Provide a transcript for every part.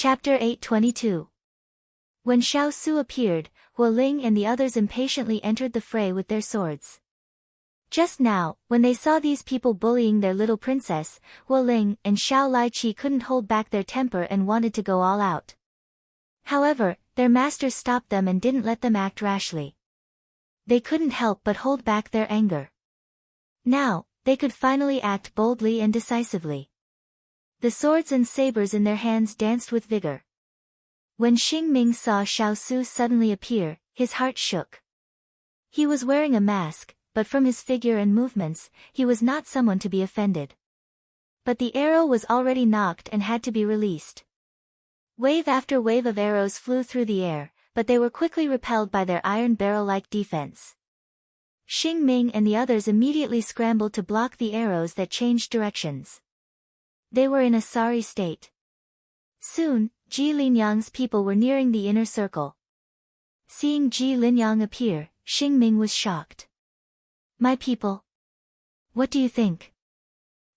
Chapter 822. When Xiao Su appeared, Hu Ling and the others impatiently entered the fray with their swords. Just now, when they saw these people bullying their little princess, Hu Ling and Xiao Laiqi couldn't hold back their temper and wanted to go all out. However, their masters stopped them and didn't let them act rashly. They couldn't help but hold back their anger. Now, they could finally act boldly and decisively. The swords and sabers in their hands danced with vigor. When Xing Ming saw Xiao Su suddenly appear, his heart shook. He was wearing a mask, but from his figure and movements, he was not someone to be offended. But the arrow was already knocked and had to be released. Wave after wave of arrows flew through the air, but they were quickly repelled by their iron barrel-like defense. Xing Ming and the others immediately scrambled to block the arrows that changed directions. They were in a sorry state. Soon, Ji Linyang's people were nearing the inner circle. Seeing Ji Linyang appear, Xing Ming was shocked. "My people? What do you think?"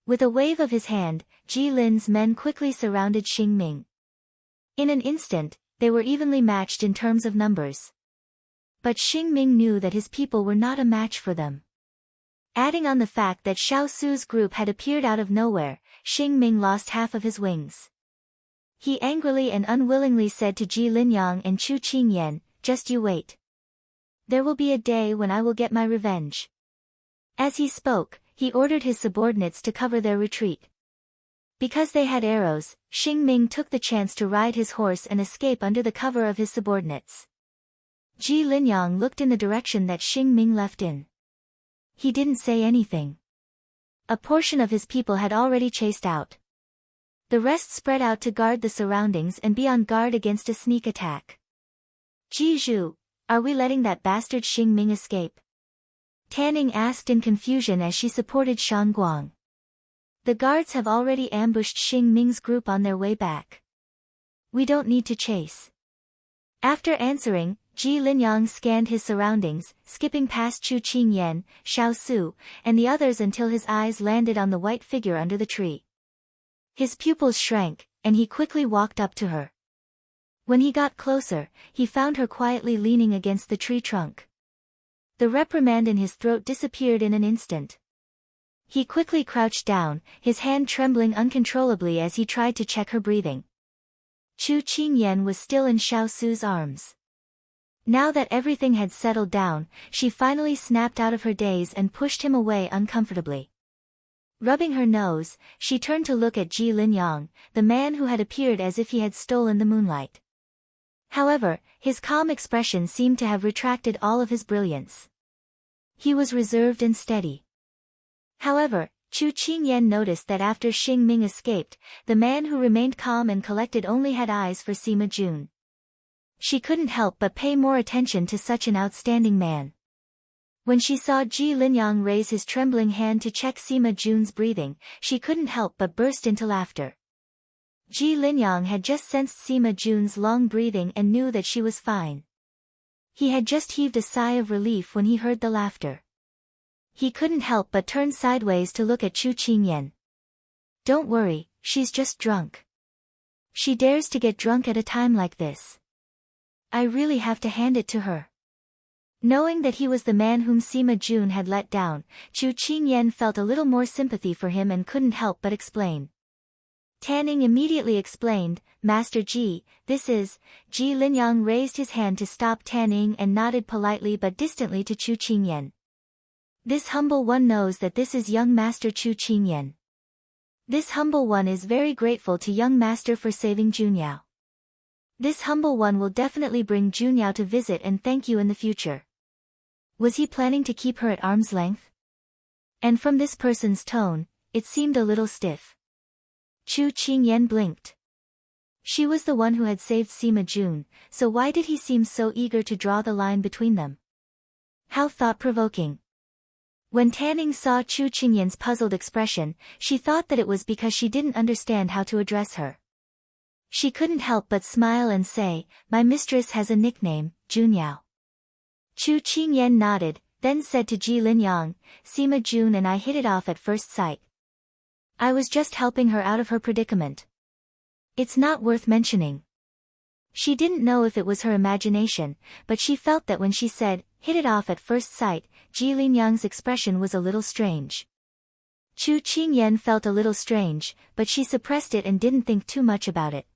With a wave of his hand, Ji Lin's men quickly surrounded Xing Ming. In an instant, they were evenly matched in terms of numbers. But Xing Ming knew that his people were not a match for them. Adding on the fact that Xiao Su's group had appeared out of nowhere, Xing Ming lost half of his wings. He angrily and unwillingly said to Ji Linyang and Chu Qingyan, "Just you wait. There will be a day when I will get my revenge." As he spoke, he ordered his subordinates to cover their retreat. Because they had arrows, Xing Ming took the chance to ride his horse and escape under the cover of his subordinates. Ji Linyang looked in the direction that Xing Ming left in. He didn't say anything. A portion of his people had already chased out. The rest spread out to guard the surroundings and be on guard against a sneak attack. "Ji Zhu, are we letting that bastard Xing Ming escape?" Tanning asked in confusion as she supported Shan Guang. "The guards have already ambushed Xing Ming's group on their way back. We don't need to chase." After answering, Ji Linyang scanned his surroundings, skipping past Chu Qingyan, Xiao Su, and the others until his eyes landed on the white figure under the tree. His pupils shrank, and he quickly walked up to her. When he got closer, he found her quietly leaning against the tree trunk. The reprimand in his throat disappeared in an instant. He quickly crouched down, his hand trembling uncontrollably as he tried to check her breathing. Chu Qingyan was still in Xiao Su's arms. Now that everything had settled down, she finally snapped out of her daze and pushed him away uncomfortably. Rubbing her nose, she turned to look at Ji Linyang, the man who had appeared as if he had stolen the moonlight. However, his calm expression seemed to have retracted all of his brilliance. He was reserved and steady. However, Chu Qingyan noticed that after Xing Ming escaped, the man who remained calm and collected only had eyes for Sima Jun. She couldn't help but pay more attention to such an outstanding man. When she saw Ji Linyang raise his trembling hand to check Sima Jun's breathing, she couldn't help but burst into laughter. Ji Linyang had just sensed Sima Jun's long breathing and knew that she was fine. He had just heaved a sigh of relief when he heard the laughter. He couldn't help but turn sideways to look at Chu Qingyan. "Don't worry, she's just drunk. She dares to get drunk at a time like this. I really have to hand it to her." Knowing that he was the man whom Sima Jun had let down, Chu Qingyan felt a little more sympathy for him and couldn't help but explain. Tanning immediately explained, "Master Ji, this is..." Ji Linyang raised his hand to stop Tanning and nodded politely but distantly to Chu Qingyan. "This humble one knows that this is young Master Chu Qingyan. This humble one is very grateful to young Master for saving Junyao. This humble one will definitely bring Junyao to visit and thank you in the future." Was he planning to keep her at arm's length? And from this person's tone, it seemed a little stiff. Chu Qingyan blinked. She was the one who had saved Sima Jun, so why did he seem so eager to draw the line between them? How thought-provoking. When Tanning saw Chu Qingyan's puzzled expression, she thought that it was because she didn't understand how to address her. She couldn't help but smile and say, "My mistress has a nickname, Junyao." Chu Qingyan nodded, then said to Ji Linyang, "Sima Jun and I hit it off at first sight. I was just helping her out of her predicament." It's not worth mentioning. She didn't know if it was her imagination, but she felt that when she said, hit it off at first sight, Ji Linyang's expression was a little strange. Chu Qingyan felt a little strange, but she suppressed it and didn't think too much about it.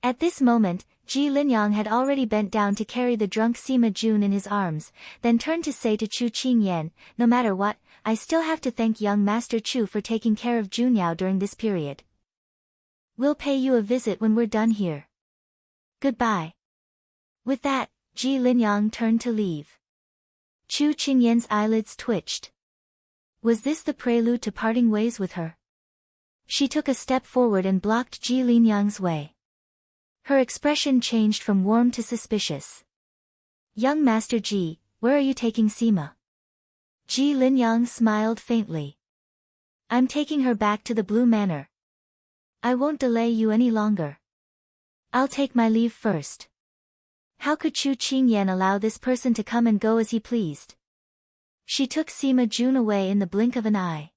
At this moment, Ji Linyang had already bent down to carry the drunk Sima Jun in his arms, then turned to say to Chu Qingyan, no matter what, I still have to thank young Master Chu for taking care of Junyao during this period. We'll pay you a visit when we're done here. Goodbye. With that, Ji Linyang turned to leave. Chu Qingyan's eyelids twitched. Was this the prelude to parting ways with her? She took a step forward and blocked Ji Linyang's way. Her expression changed from warm to suspicious. Young Master Ji, where are you taking Sima? Ji Linyang smiled faintly. I'm taking her back to the Blue Manor. I won't delay you any longer. I'll take my leave first. How could Chu Qingyan allow this person to come and go as he pleased? She took Sima Jun away in the blink of an eye.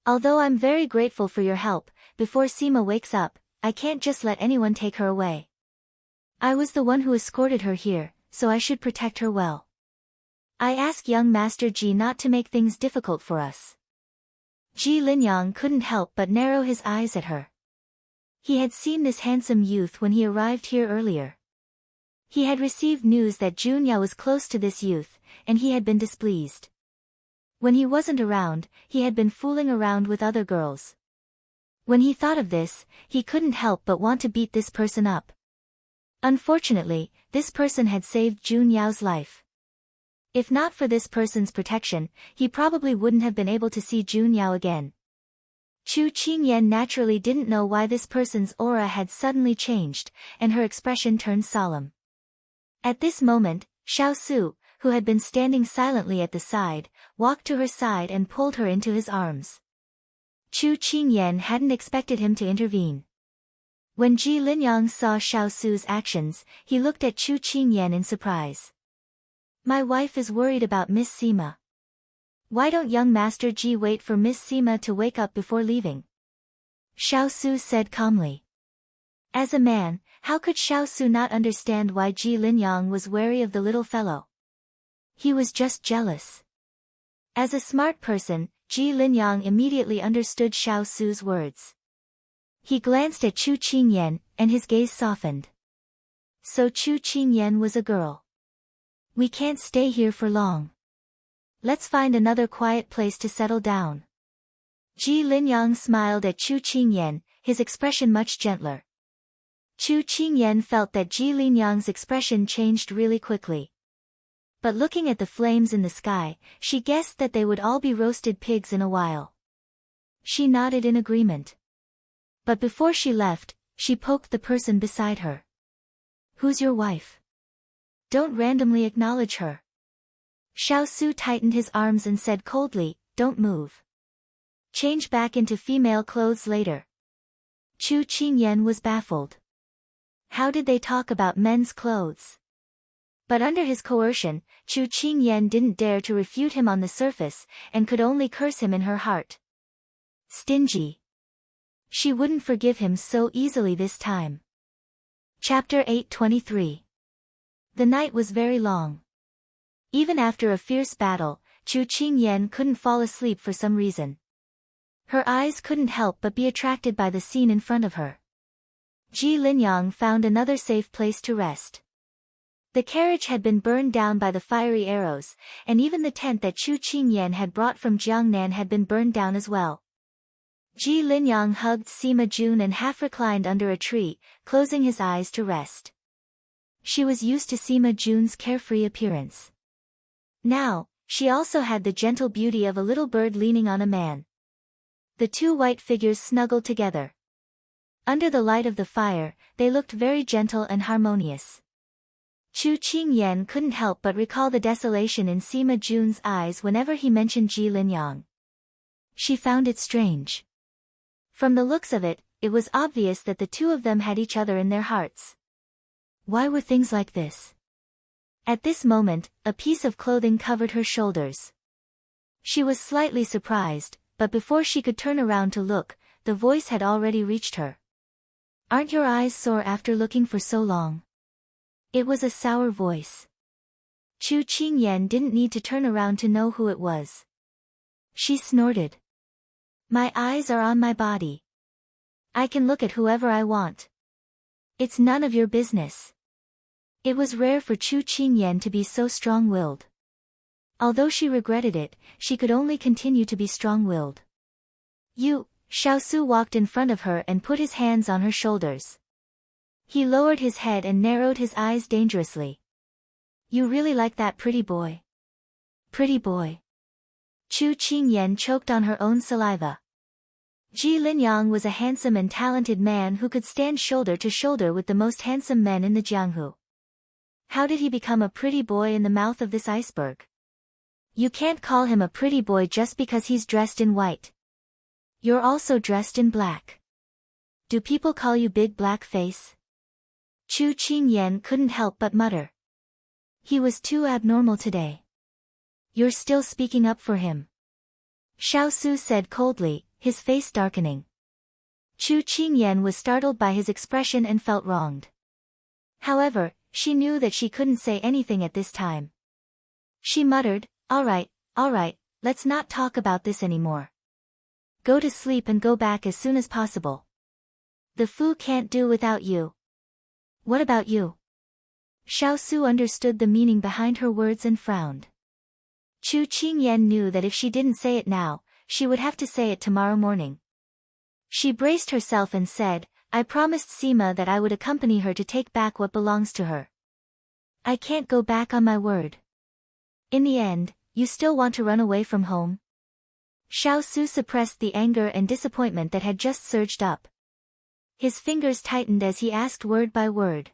Although I'm very grateful for your help, before Sima wakes up, I can't just let anyone take her away. I was the one who escorted her here, so I should protect her well. I ask young Master Ji not to make things difficult for us. Ji Linyang couldn't help but narrow his eyes at her. He had seen this handsome youth when he arrived here earlier. He had received news that Junyao was close to this youth, and he had been displeased. When he wasn't around, he had been fooling around with other girls. When he thought of this, he couldn't help but want to beat this person up. Unfortunately, this person had saved Junyao's life. If not for this person's protection, he probably wouldn't have been able to see Junyao again. Chu Qingyan naturally didn't know why this person's aura had suddenly changed, and her expression turned solemn. At this moment, Xiao Su, who had been standing silently at the side, walked to her side and pulled her into his arms. Chu Qingyan hadn't expected him to intervene. When Ji Linyang saw Xiao Su's actions, he looked at Chu Qingyan in surprise. My wife is worried about Miss Sima. Why don't young Master Ji wait for Miss Sima to wake up before leaving? Xiao Su said calmly. As a man, how could Xiao Su not understand why Ji Linyang was wary of the little fellow? He was just jealous. As a smart person, Ji Linyang immediately understood Xiao Su's words. He glanced at Chu Qingyan, and his gaze softened. So Chu Qingyan was a girl. We can't stay here for long. Let's find another quiet place to settle down. Ji Linyang smiled at Chu Qingyan, his expression much gentler. Chu Qingyan felt that Ji Linyang's expression changed really quickly. But looking at the flames in the sky, she guessed that they would all be roasted pigs in a while. She nodded in agreement. But before she left, she poked the person beside her. Who's your wife? Don't randomly acknowledge her. Xiao Su tightened his arms and said coldly, don't move. Change back into female clothes later. Chu Qingyan was baffled. How did they talk about men's clothes? But under his coercion, Chu Qingyan didn't dare to refute him on the surface, and could only curse him in her heart. Stingy. She wouldn't forgive him so easily this time. Chapter 823. The night was very long. Even after a fierce battle, Chu Qingyan couldn't fall asleep for some reason. Her eyes couldn't help but be attracted by the scene in front of her. Ji Linyang found another safe place to rest. The carriage had been burned down by the fiery arrows, and even the tent that Chu Qingyan had brought from Jiangnan had been burned down as well. Ji Linyang hugged Sima Jun and half reclined under a tree, closing his eyes to rest. She was used to Sima Jun's carefree appearance. Now, she also had the gentle beauty of a little bird leaning on a man. The two white figures snuggled together. Under the light of the fire, they looked very gentle and harmonious. Chu Qingyan couldn't help but recall the desolation in Sima Jun's eyes whenever he mentioned Ji Linyang. She found it strange. From the looks of it, it was obvious that the two of them had each other in their hearts. Why were things like this? At this moment, a piece of clothing covered her shoulders. She was slightly surprised, but before she could turn around to look, the voice had already reached her. Aren't your eyes sore after looking for so long? It was a sour voice. Chu Qingyan didn't need to turn around to know who it was. She snorted. My eyes are on my body. I can look at whoever I want. It's none of your business. It was rare for Chu Qingyan to be so strong-willed. Although she regretted it, she could only continue to be strong-willed. You, Xiaosu walked in front of her and put his hands on her shoulders. He lowered his head and narrowed his eyes dangerously. You really like that pretty boy? Pretty boy. Chu Qingyan choked on her own saliva. Ji Linyang was a handsome and talented man who could stand shoulder to shoulder with the most handsome men in the Jianghu. How did he become a pretty boy in the mouth of this iceberg? You can't call him a pretty boy just because he's dressed in white. You're also dressed in black. Do people call you Big Black Face? Chu Qingyan couldn't help but mutter. He was too abnormal today. You're still speaking up for him. Xiaosu said coldly, his face darkening. Chu Qingyan was startled by his expression and felt wronged. However, she knew that she couldn't say anything at this time. She muttered, all right, let's not talk about this anymore. Go to sleep and go back as soon as possible. The Fu can't do without you. What about you? Xiaosu understood the meaning behind her words and frowned. Chu Qingyan knew that if she didn't say it now, she would have to say it tomorrow morning. She braced herself and said, I promised Sima that I would accompany her to take back what belongs to her. I can't go back on my word. In the end, you still want to run away from home? Xiaosu suppressed the anger and disappointment that had just surged up. His fingers tightened as he asked word by word.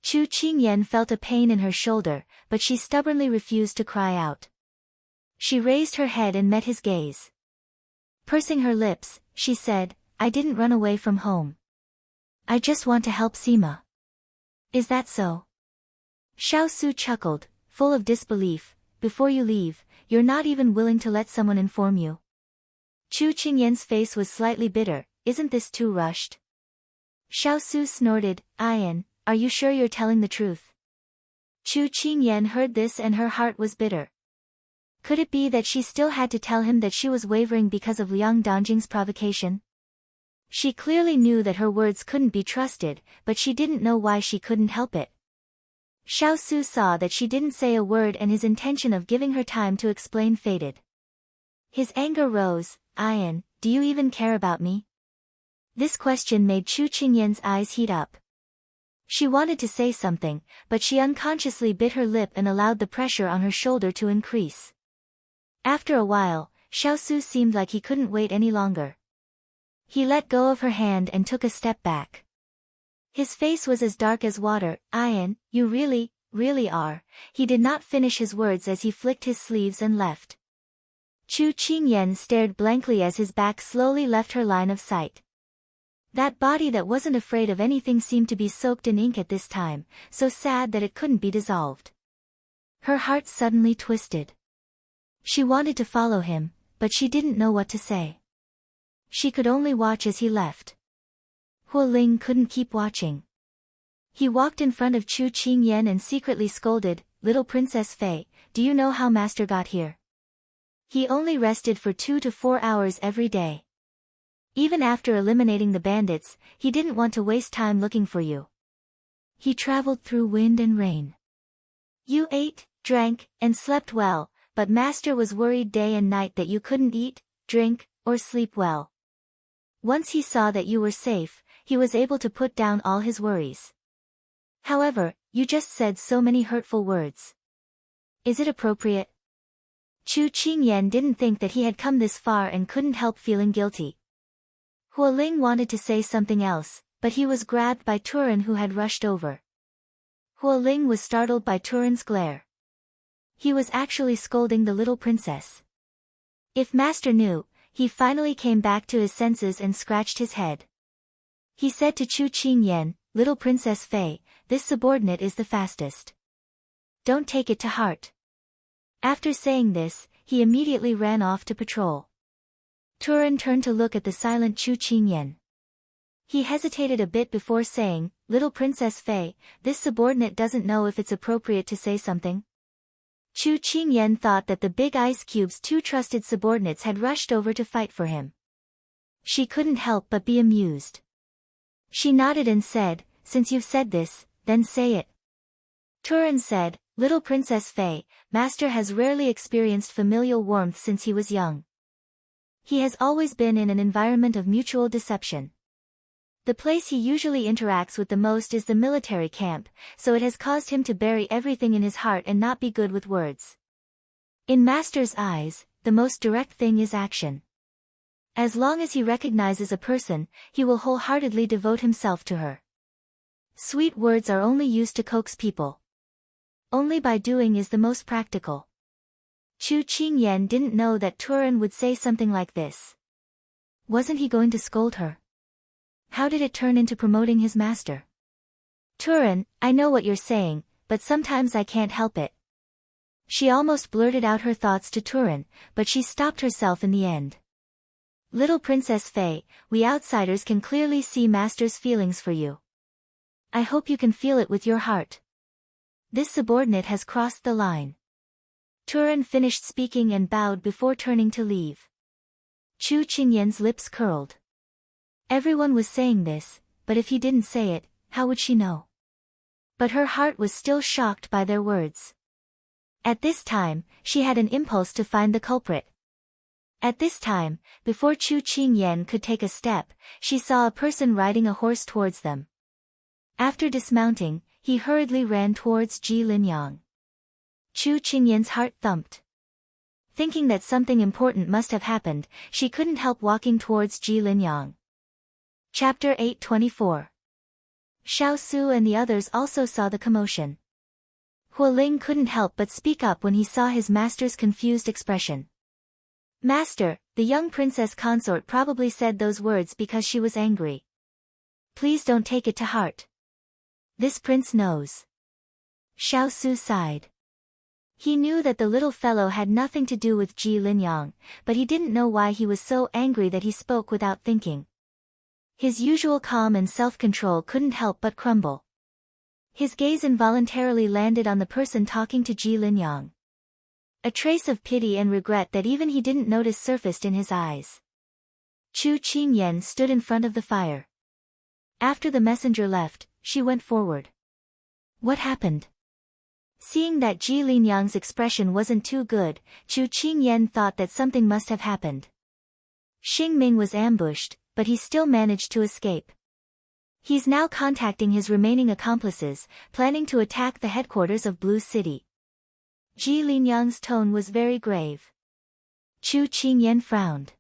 Chu Qingyan felt a pain in her shoulder, but she stubbornly refused to cry out. She raised her head and met his gaze. Pursing her lips, she said, I didn't run away from home. I just want to help Sima. Is that so? Xiaosu chuckled, full of disbelief. Before you leave, you're not even willing to let someone inform you. Chu Qingyan's face was slightly bitter. Isn't this too rushed? Xiaosu snorted, Ian, are you sure you're telling the truth? Chu Qingyan heard this and her heart was bitter. Could it be that she still had to tell him that she was wavering because of Liang Dongjing's provocation? She clearly knew that her words couldn't be trusted, but she didn't know why she couldn't help it. Xiaosu saw that she didn't say a word and his intention of giving her time to explain faded. His anger rose. Ian, do you even care about me? This question made Chu Qingyan's eyes heat up. She wanted to say something, but she unconsciously bit her lip and allowed the pressure on her shoulder to increase. After a while, Xiaosu seemed like he couldn't wait any longer. He let go of her hand and took a step back. His face was as dark as water. Ian, you really are. He did not finish his words as he flicked his sleeves and left. Chu Qingyan stared blankly as his back slowly left her line of sight. That body that wasn't afraid of anything seemed to be soaked in ink at this time, so sad that it couldn't be dissolved. Her heart suddenly twisted. She wanted to follow him, but she didn't know what to say. She could only watch as he left. Huo Ling couldn't keep watching. He walked in front of Chu Qingyan and secretly scolded, Little Princess Fei, do you know how Master got here? He only rested for 2 to 4 hours every day. Even after eliminating the bandits, he didn't want to waste time looking for you. He traveled through wind and rain. You ate, drank, and slept well, but Master was worried day and night that you couldn't eat, drink, or sleep well. Once he saw that you were safe, he was able to put down all his worries. However, you just said so many hurtful words. Is it appropriate? Chu Qingyan didn't think that he had come this far and couldn't help feeling guilty. Huo Ling wanted to say something else, but he was grabbed by Turin who had rushed over. Huo Ling was startled by Turin's glare. He was actually scolding the little princess. If Master knew, he finally came back to his senses and scratched his head. He said to Chu Qingyan, Little Princess Fei, this subordinate is the fastest. Don't take it to heart. After saying this, he immediately ran off to patrol. Turin turned to look at the silent Chu Qingyan. He hesitated a bit before saying, "Little Princess Fei, this subordinate doesn't know if it's appropriate to say something." Chu Qingyan thought that the big ice cube's two trusted subordinates had rushed over to fight for him. She couldn't help but be amused. She nodded and said, "Since you've said this, then say it." Turan said, "Little Princess Fei, Master has rarely experienced familial warmth since he was young. He has always been in an environment of mutual deception. The place he usually interacts with the most is the military camp, so it has caused him to bury everything in his heart and not be good with words. In Master's eyes, the most direct thing is action. As long as he recognizes a person, he will wholeheartedly devote himself to her. Sweet words are only used to coax people. Only by doing is the most practical." Chu Qingyan didn't know that Turan would say something like this. Wasn't he going to scold her? How did it turn into promoting his master? "Turan, I know what you're saying, but sometimes I can't help it." She almost blurted out her thoughts to Turan, but she stopped herself in the end. "Little Princess Fei, we outsiders can clearly see Master's feelings for you. I hope you can feel it with your heart. This subordinate has crossed the line." Turan finished speaking and bowed before turning to leave. Chu Qingyan's lips curled. Everyone was saying this, but if he didn't say it, how would she know? But her heart was still shocked by their words. At this time, she had an impulse to find the culprit. At this time, before Chu Qingyan could take a step, she saw a person riding a horse towards them. After dismounting, he hurriedly ran towards Ji Linyang. Chu Qingyan's heart thumped. Thinking that something important must have happened, she couldn't help walking towards Ji Linyang. Chapter 824. Xiao Su and the others also saw the commotion. Hualing couldn't help but speak up when he saw his master's confused expression. "Master, the young princess consort probably said those words because she was angry. Please don't take it to heart. This prince knows." Xiao Su sighed. He knew that the little fellow had nothing to do with Ji Linyang, but he didn't know why he was so angry that he spoke without thinking. His usual calm and self-control couldn't help but crumble. His gaze involuntarily landed on the person talking to Ji Linyang. A trace of pity and regret that even he didn't notice surfaced in his eyes. Chu Qingyan stood in front of the fire. After the messenger left, she went forward. What happened? Seeing that Ji Linyang's expression wasn't too good, Chu Qingyan thought that something must have happened. Xing Ming was ambushed, but he still managed to escape. He's now contacting his remaining accomplices, planning to attack the headquarters of Blue City. Ji Linyang's tone was very grave. Chu Qingyan frowned.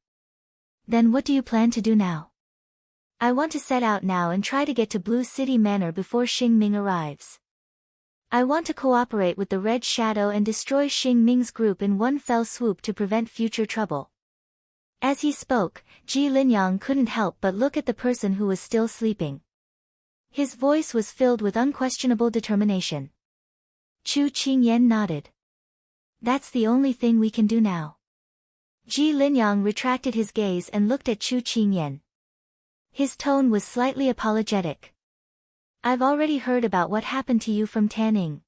"Then what do you plan to do now?" "I want to set out now and try to get to Blue City Manor before Xing Ming arrives. I want to cooperate with the Red Shadow and destroy Xing Ming's group in one fell swoop to prevent future trouble." As he spoke, Ji Linyang couldn't help but look at the person who was still sleeping. His voice was filled with unquestionable determination. Chu Qingyan nodded. "That's the only thing we can do now." Ji Linyang retracted his gaze and looked at Chu Qingyan. His tone was slightly apologetic. "I've already heard about what happened to you from Tanning.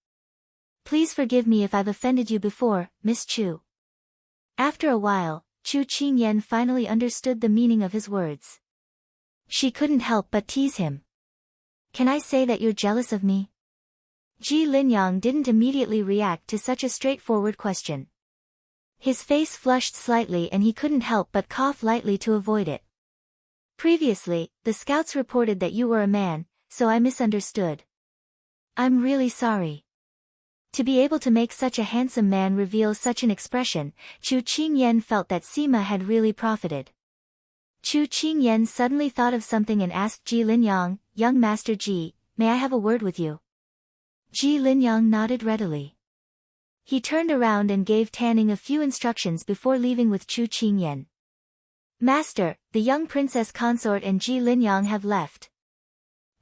Please forgive me if I've offended you before, Miss Chu." After a while, Chu Qingyan finally understood the meaning of his words. She couldn't help but tease him. "Can I say that you're jealous of me?" Ji Linyang didn't immediately react to such a straightforward question. His face flushed slightly and he couldn't help but cough lightly to avoid it. "Previously, the scouts reported that you were a man, so I misunderstood. I'm really sorry." To be able to make such a handsome man reveal such an expression, Chu Qingyan felt that Sima had really profited. Chu Qingyan suddenly thought of something and asked Ji Linyang, "Young Master Ji, may I have a word with you?" Ji Linyang nodded readily. He turned around and gave Tanning a few instructions before leaving with Chu Qingyan. "Master, the young princess consort and Ji Linyang have left."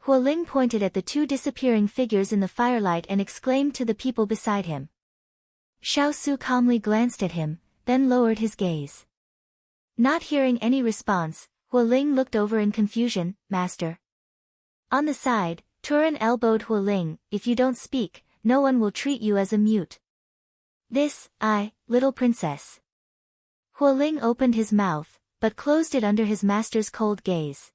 Hualing pointed at the two disappearing figures in the firelight and exclaimed to the people beside him. Xiao Su calmly glanced at him, then lowered his gaze. Not hearing any response, Ling looked over in confusion. Master. On the side, Turan elbowed Ling. If you don't speak, no one will treat you as a mute. This, little princess. Ling opened his mouth, but closed it under his master's cold gaze.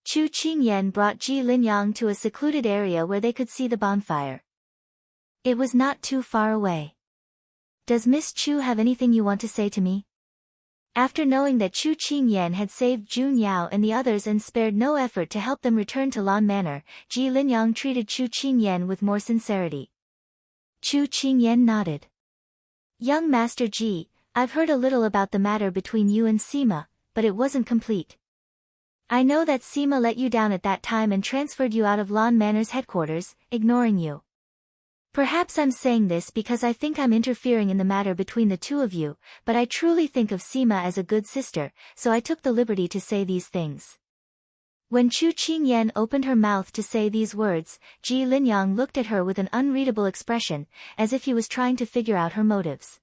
Chu Qingyan brought Ji Linyang to a secluded area where they could see the bonfire. It was not too far away. Does Miss Chu have anything you want to say to me? After knowing that Chu Qingyan had saved Jun Yao and the others and spared no effort to help them return to Lan Manor, Ji Linyang treated Chu Qingyan with more sincerity. Chu Qingyan nodded. Young Master Ji, I've heard a little about the matter between you and Sima, but it wasn't complete. I know that Sima let you down at that time and transferred you out of Lan Manor's headquarters, ignoring you. Perhaps I'm saying this because I think I'm interfering in the matter between the two of you, but I truly think of Sima as a good sister, so I took the liberty to say these things. When Chu Qingyan opened her mouth to say these words, Ji Linyang looked at her with an unreadable expression, as if he was trying to figure out her motives.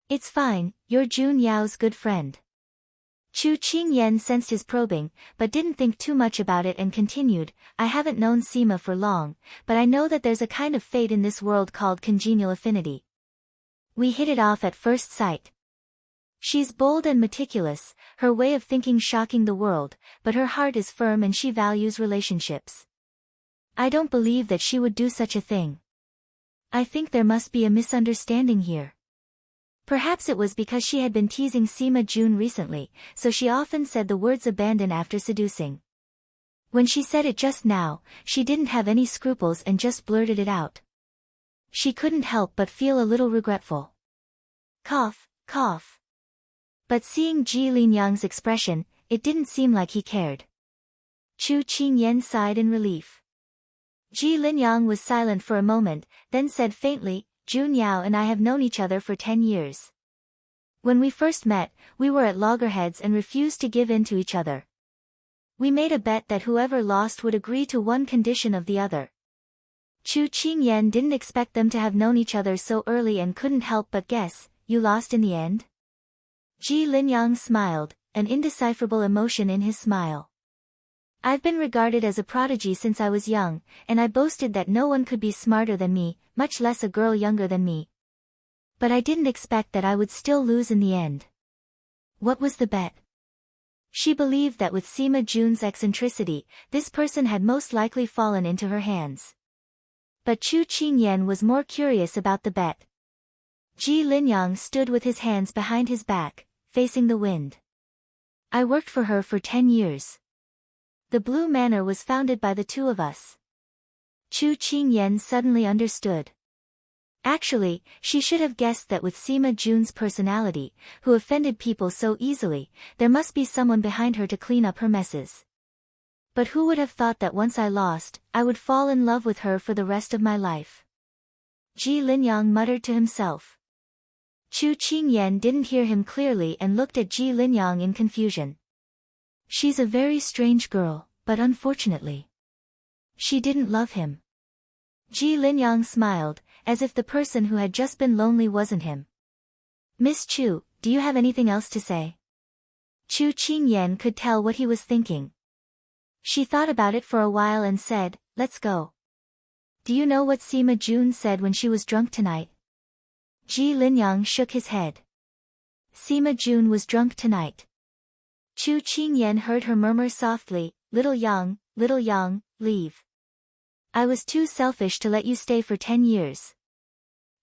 It's fine, you're Jun Yao's good friend. Chu Qingyan sensed his probing, but didn't think too much about it and continued, I haven't known Sima for long, but I know that there's a kind of fate in this world called congenial affinity. We hit it off at first sight. She's bold and meticulous, her way of thinking shocking the world, but her heart is firm and she values relationships. I don't believe that she would do such a thing. I think there must be a misunderstanding here. Perhaps it was because she had been teasing Sima Jun recently, so she often said the words abandon after seducing. When she said it just now, she didn't have any scruples and just blurted it out. She couldn't help but feel a little regretful. Cough, cough. But seeing Ji Linyang's expression, it didn't seem like he cared. Chu Qingyan sighed in relief. Ji Linyang was silent for a moment, then said faintly, Jun Yao and I have known each other for 10 years. When we first met, we were at loggerheads and refused to give in to each other. We made a bet that whoever lost would agree to one condition of the other. Chu Qingyan didn't expect them to have known each other so early and couldn't help but guess, you lost in the end? Ji Linyang smiled, an indecipherable emotion in his smile. I've been regarded as a prodigy since I was young, and I boasted that no one could be smarter than me, much less a girl younger than me. But I didn't expect that I would still lose in the end. What was the bet? She believed that with Sima Jun's eccentricity, this person had most likely fallen into her hands. But Chu Qingyan was more curious about the bet. Ji Linyang stood with his hands behind his back, facing the wind. I worked for her for 10 years. The Blue Manor was founded by the two of us. Chu Qingyan suddenly understood. Actually, she should have guessed that with Sima Jun's personality, who offended people so easily, there must be someone behind her to clean up her messes. But who would have thought that once I lost, I would fall in love with her for the rest of my life? Ji Linyang muttered to himself. Chu Qingyan didn't hear him clearly and looked at Ji Linyang in confusion. She's a very strange girl, but unfortunately, she didn't love him. Ji Linyang smiled, as if the person who had just been lonely wasn't him. Miss Chu, do you have anything else to say? Chu Qingyan could tell what he was thinking. She thought about it for a while and said, let's go. Do you know what Sima Jun said when she was drunk tonight? Ji Linyang shook his head. Sima Jun was drunk tonight. Chu Qingyan heard her murmur softly, little Yang, leave. I was too selfish to let you stay for 10 years.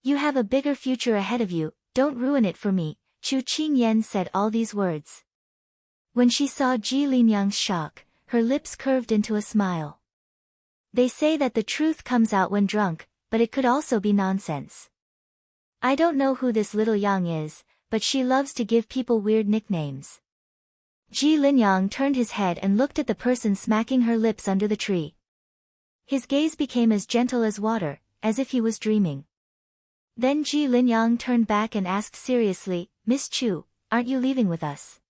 You have a bigger future ahead of you, don't ruin it for me, Chu Qingyan said all these words. When she saw Ji Linyang's shock, her lips curved into a smile. They say that the truth comes out when drunk, but it could also be nonsense. I don't know who this little Yang is, but she loves to give people weird nicknames. Ji Linyang turned his head and looked at the person smacking her lips under the tree. His gaze became as gentle as water, as if he was dreaming. Then Ji Linyang turned back and asked seriously, Miss Chu, aren't you leaving with us?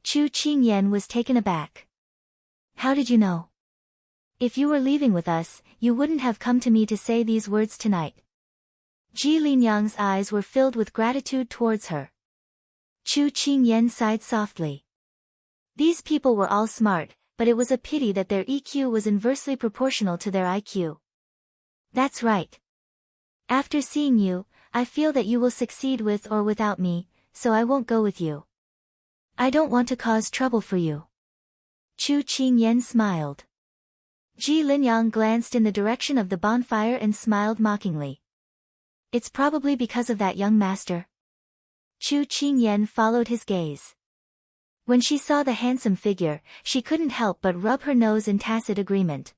Chu Qingyan was taken aback. How did you know? If you were leaving with us, you wouldn't have come to me to say these words tonight. Ji Linyang's eyes were filled with gratitude towards her. Chu Qingyan sighed softly. These people were all smart, but it was a pity that their EQ was inversely proportional to their IQ. That's right. After seeing you, I feel that you will succeed with or without me, so I won't go with you. I don't want to cause trouble for you. Chu Qingyan smiled. Ji Linyang glanced in the direction of the bonfire and smiled mockingly. It's probably because of that young master. Chu Qingyan followed his gaze. When she saw the handsome figure, she couldn't help but rub her nose in tacit agreement.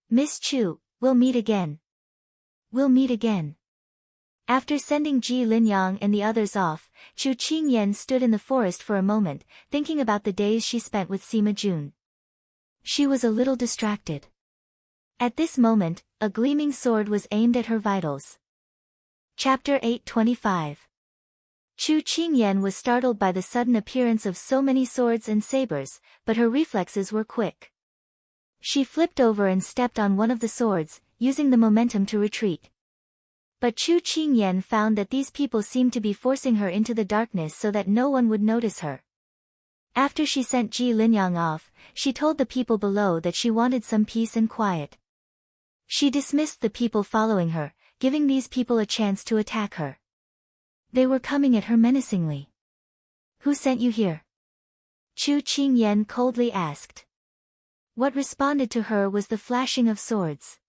Miss Chu, we'll meet again. We'll meet again. After sending Ji Linyang and the others off, Chu Qingyan stood in the forest for a moment, thinking about the days she spent with Sima Jun. She was a little distracted. At this moment, a gleaming sword was aimed at her vitals. Chapter 825. Chu Qingyan was startled by the sudden appearance of so many swords and sabers, but her reflexes were quick. She flipped over and stepped on one of the swords, using the momentum to retreat. But Chu Qingyan found that these people seemed to be forcing her into the darkness so that no one would notice her. After she sent Ji Linyang off, she told the people below that she wanted some peace and quiet. She dismissed the people following her, giving these people a chance to attack her. They were coming at her menacingly. Who sent you here? Chu Qingyan coldly asked. What responded to her was the flashing of swords.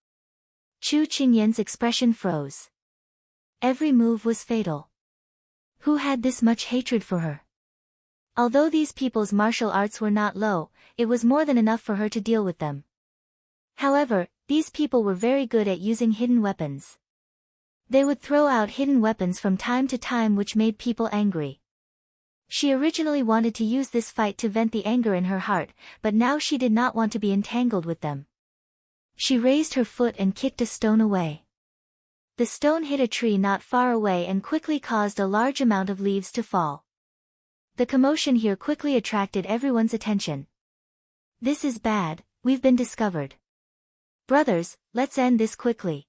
Chu Qingyan's expression froze. Every move was fatal. Who had this much hatred for her? Although these people's martial arts were not low, it was more than enough for her to deal with them. However, these people were very good at using hidden weapons. They would throw out hidden weapons from time to time which made people angry. She originally wanted to use this fight to vent the anger in her heart, but now she did not want to be entangled with them. She raised her foot and kicked a stone away. The stone hit a tree not far away and quickly caused a large amount of leaves to fall. The commotion here quickly attracted everyone's attention. This is bad, we've been discovered. Brothers, let's end this quickly.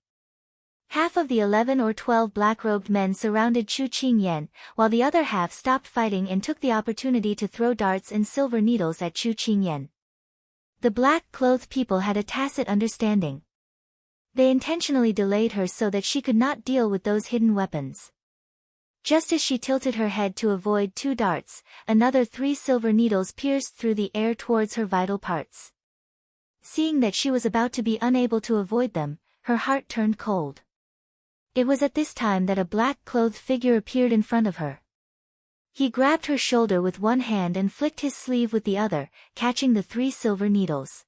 Half of the 11 or 12 black-robed men surrounded Chu Qingyan, while the other half stopped fighting and took the opportunity to throw darts and silver needles at Chu Qingyan. The black-clothed people had a tacit understanding. They intentionally delayed her so that she could not deal with those hidden weapons. Just as she tilted her head to avoid 2 darts, another 3 silver needles pierced through the air towards her vital parts. Seeing that she was about to be unable to avoid them, her heart turned cold. It was at this time that a black-clothed figure appeared in front of her. He grabbed her shoulder with one hand and flicked his sleeve with the other, catching the 3 silver needles.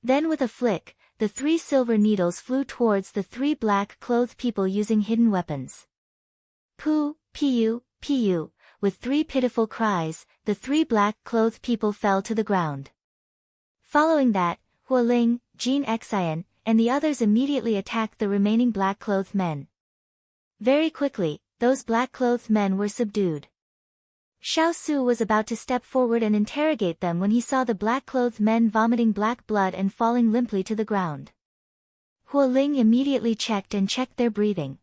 Then with a flick, the 3 silver needles flew towards the 3 black-clothed people using hidden weapons. Pooh, Piu, Piu, with 3 pitiful cries, the 3 black-clothed people fell to the ground. Following that, Hualing, Jean Xian, and the others immediately attacked the remaining black-clothed men. Very quickly, those black-clothed men were subdued. Xiao Su was about to step forward and interrogate them when he saw the black-clothed men vomiting black blood and falling limply to the ground. Hualing immediately checked their breathing.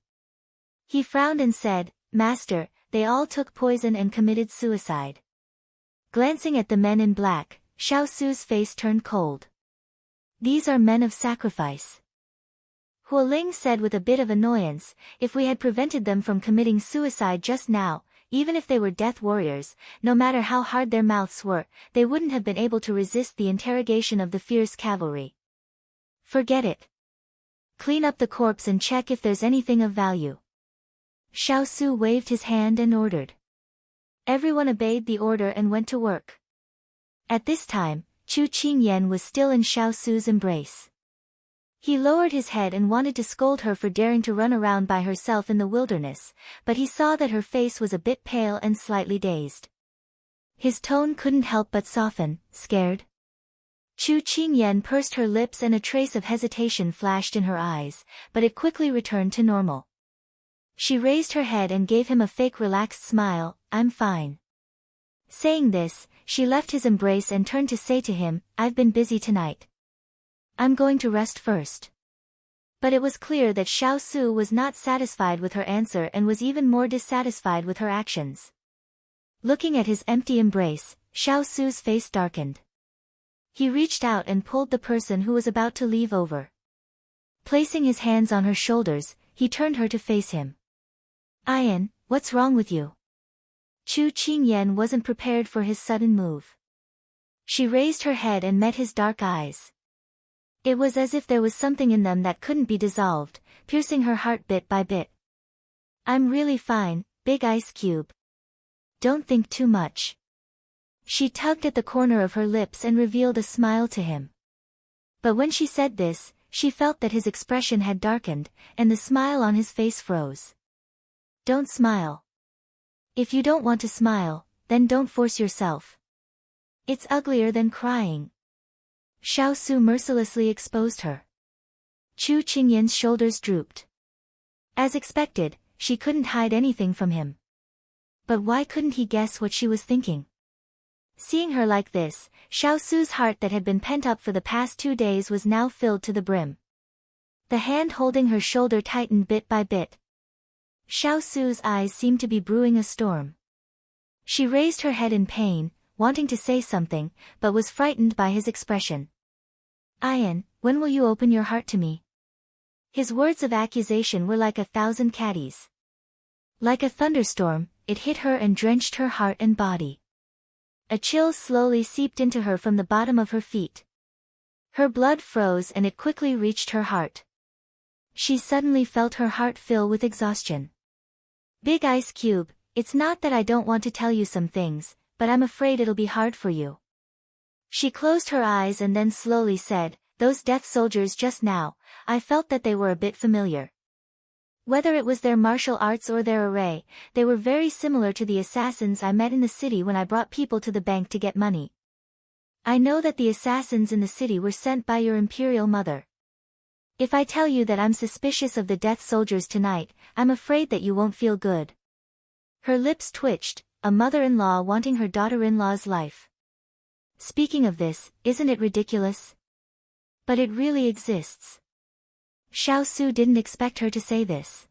He frowned and said, Master, they all took poison and committed suicide. Glancing at the men in black, Xiao Su's face turned cold. These are men of sacrifice. Hualing said with a bit of annoyance, if we had prevented them from committing suicide just now, even if they were death warriors, no matter how hard their mouths were, they wouldn't have been able to resist the interrogation of the fierce cavalry. Forget it. Clean up the corpse and check if there's anything of value. Xiao Su waved his hand and ordered. Everyone obeyed the order and went to work. At this time, Chu Qingyan was still in Xiao Su's embrace. He lowered his head and wanted to scold her for daring to run around by herself in the wilderness, but he saw that her face was a bit pale and slightly dazed. His tone couldn't help but soften, scared. Chu Qingyan pursed her lips and a trace of hesitation flashed in her eyes, but it quickly returned to normal. She raised her head and gave him a fake relaxed smile, I'm fine. Saying this, she left his embrace and turned to say to him, I've been busy tonight. I'm going to rest first. But it was clear that Xiao Su was not satisfied with her answer and was even more dissatisfied with her actions. Looking at his empty embrace, Xiao Su's face darkened. He reached out and pulled the person who was about to leave over. Placing his hands on her shoulders, he turned her to face him. Ayan, what's wrong with you? Chu Qingyan wasn't prepared for his sudden move. She raised her head and met his dark eyes. It was as if there was something in them that couldn't be dissolved, piercing her heart bit by bit. I'm really fine, Big Ice Cube. Don't think too much. She tugged at the corner of her lips and revealed a smile to him. But when she said this, she felt that his expression had darkened, and the smile on his face froze. Don't smile. If you don't want to smile, then don't force yourself. It's uglier than crying. Xiao Su mercilessly exposed her. Chu Qingyan's shoulders drooped. As expected, she couldn't hide anything from him. But why couldn't he guess what she was thinking? Seeing her like this, Xiao Su's heart that had been pent up for the past 2 days was now filled to the brim. The hand holding her shoulder tightened bit by bit. Xiao Su's eyes seemed to be brewing a storm. She raised her head in pain, wanting to say something, but was frightened by his expression. Ayan, when will you open your heart to me? His words of accusation were like 1,000 caddies. Like a thunderstorm, it hit her and drenched her heart and body. A chill slowly seeped into her from the bottom of her feet. Her blood froze and it quickly reached her heart. She suddenly felt her heart fill with exhaustion. Big Ice Cube, it's not that I don't want to tell you some things, but I'm afraid it'll be hard for you. She closed her eyes and then slowly said, those death soldiers just now, I felt that they were a bit familiar. Whether it was their martial arts or their array, they were very similar to the assassins I met in the city when I brought people to the bank to get money. I know that the assassins in the city were sent by your imperial mother. If I tell you that I'm suspicious of the death soldiers tonight, I'm afraid that you won't feel good. Her lips twitched, a mother-in-law wanting her daughter-in-law's life. Speaking of this, isn't it ridiculous? But it really exists. Xiao Su didn't expect her to say this.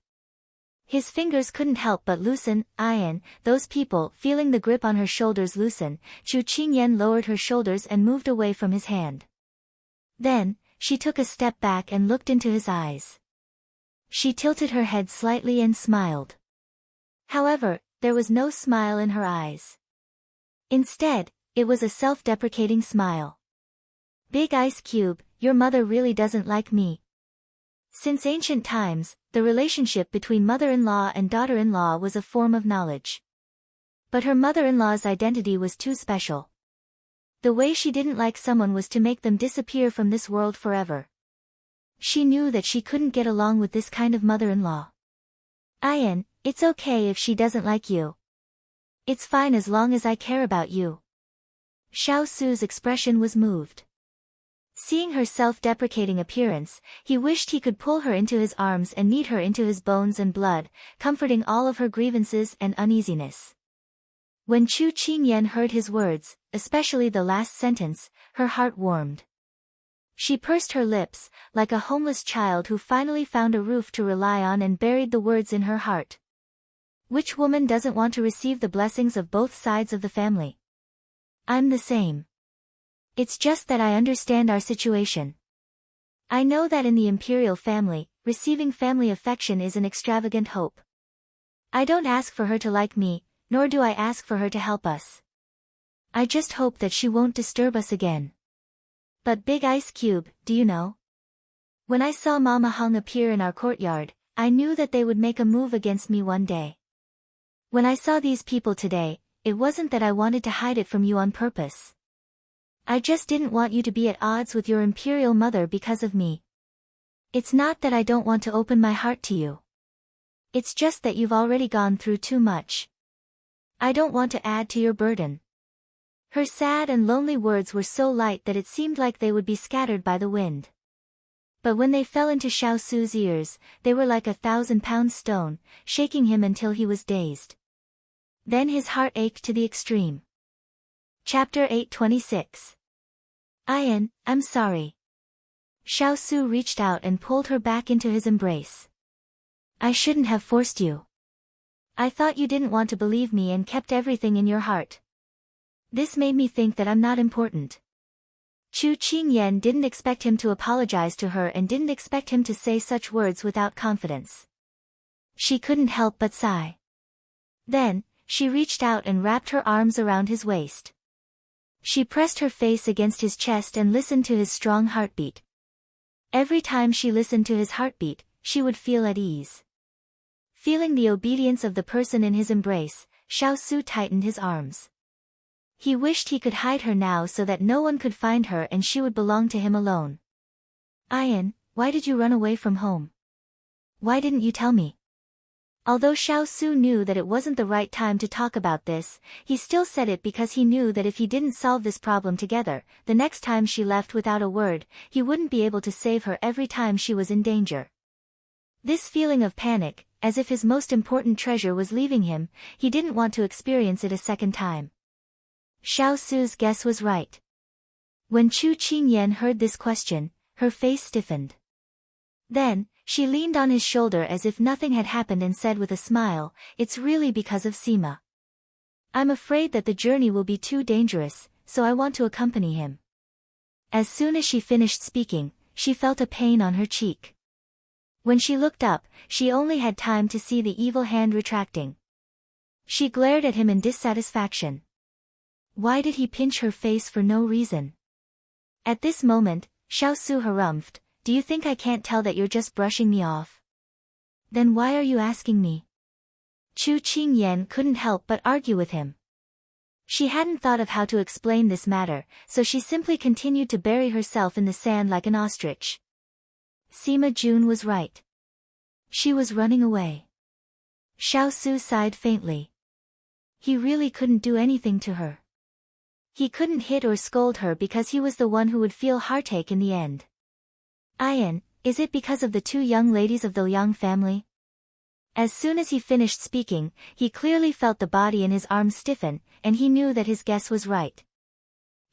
His fingers couldn't help but loosen. Ayan, those people, feeling the grip on her shoulders loosen, Chu Qingyan lowered her shoulders and moved away from his hand. Then, she took a step back and looked into his eyes. She tilted her head slightly and smiled. However, there was no smile in her eyes. Instead, it was a self-deprecating smile. Big Ice Cube, your mother really doesn't like me. Since ancient times, the relationship between mother-in-law and daughter-in-law was a form of knowledge. But her mother-in-law's identity was too special. The way she didn't like someone was to make them disappear from this world forever. She knew that she couldn't get along with this kind of mother-in-law. Ayan, it's okay if she doesn't like you. It's fine as long as I care about you. Xiao Su's expression was moved. Seeing her self-deprecating appearance, he wished he could pull her into his arms and knead her into his bones and blood, comforting all of her grievances and uneasiness. When Chu Qingyan heard his words, especially the last sentence, her heart warmed. She pursed her lips, like a homeless child who finally found a roof to rely on and buried the words in her heart. Which woman doesn't want to receive the blessings of both sides of the family? I'm the same. It's just that I understand our situation. I know that in the imperial family, receiving family affection is an extravagant hope. I don't ask for her to like me, nor do I ask for her to help us. I just hope that she won't disturb us again. But Big Ice Cube, do you know? When I saw Mama Hung appear in our courtyard, I knew that they would make a move against me one day. When I saw these people today, it wasn't that I wanted to hide it from you on purpose. I just didn't want you to be at odds with your imperial mother because of me. It's not that I don't want to open my heart to you. It's just that you've already gone through too much. I don't want to add to your burden. Her sad and lonely words were so light that it seemed like they would be scattered by the wind. But when they fell into Xiao Su's ears, they were like 1,000-pound stone, shaking him until he was dazed. Then his heart ached to the extreme. Chapter 826. Ayan, I'm sorry. Xiao Su reached out and pulled her back into his embrace. I shouldn't have forced you. I thought you didn't want to believe me and kept everything in your heart. This made me think that I'm not important. Chu Qingyan didn't expect him to apologize to her and didn't expect him to say such words without confidence. She couldn't help but sigh. Then, she reached out and wrapped her arms around his waist. She pressed her face against his chest and listened to his strong heartbeat. Every time she listened to his heartbeat, she would feel at ease. Feeling the obedience of the person in his embrace, Xiao Su tightened his arms. He wished he could hide her now so that no one could find her and she would belong to him alone. Ian, why did you run away from home? Why didn't you tell me? Although Xiao Su knew that it wasn't the right time to talk about this, he still said it because he knew that if he didn't solve this problem together, the next time she left without a word, he wouldn't be able to save her every time she was in danger. This feeling of panic, as if his most important treasure was leaving him, he didn't want to experience it a second time. Xiao Su's guess was right. When Chu Qingyan heard this question, her face stiffened. Then, she leaned on his shoulder as if nothing had happened and said with a smile, "It's really because of Sima. I'm afraid that the journey will be too dangerous, so I want to accompany him." As soon as she finished speaking, she felt a pain on her cheek. When she looked up, she only had time to see the evil hand retracting. She glared at him in dissatisfaction. Why did he pinch her face for no reason? At this moment, Xiao Su harumphed, "Do you think I can't tell that you're just brushing me off? Then why are you asking me?" Chu Qingyan couldn't help but argue with him. She hadn't thought of how to explain this matter, so she simply continued to bury herself in the sand like an ostrich. Sima Jun was right. She was running away. Xiao Su sighed faintly. He really couldn't do anything to her. He couldn't hit or scold her because he was the one who would feel heartache in the end. Ian, is it because of the two young ladies of the Liang family? As soon as he finished speaking, he clearly felt the body in his arms stiffen, and he knew that his guess was right.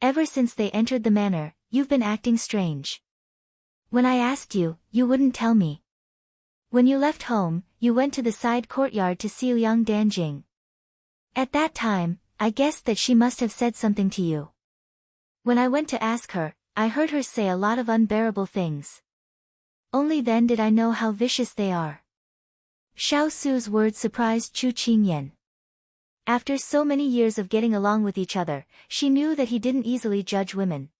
Ever since they entered the manor, you've been acting strange. When I asked you, you wouldn't tell me. When you left home, you went to the side courtyard to see Liang Danjing. At that time, I guessed that she must have said something to you. When I went to ask her, I heard her say a lot of unbearable things. Only then did I know how vicious they are. Xiao Su's words surprised Chu Qingyan. After so many years of getting along with each other, she knew that he didn't easily judge women.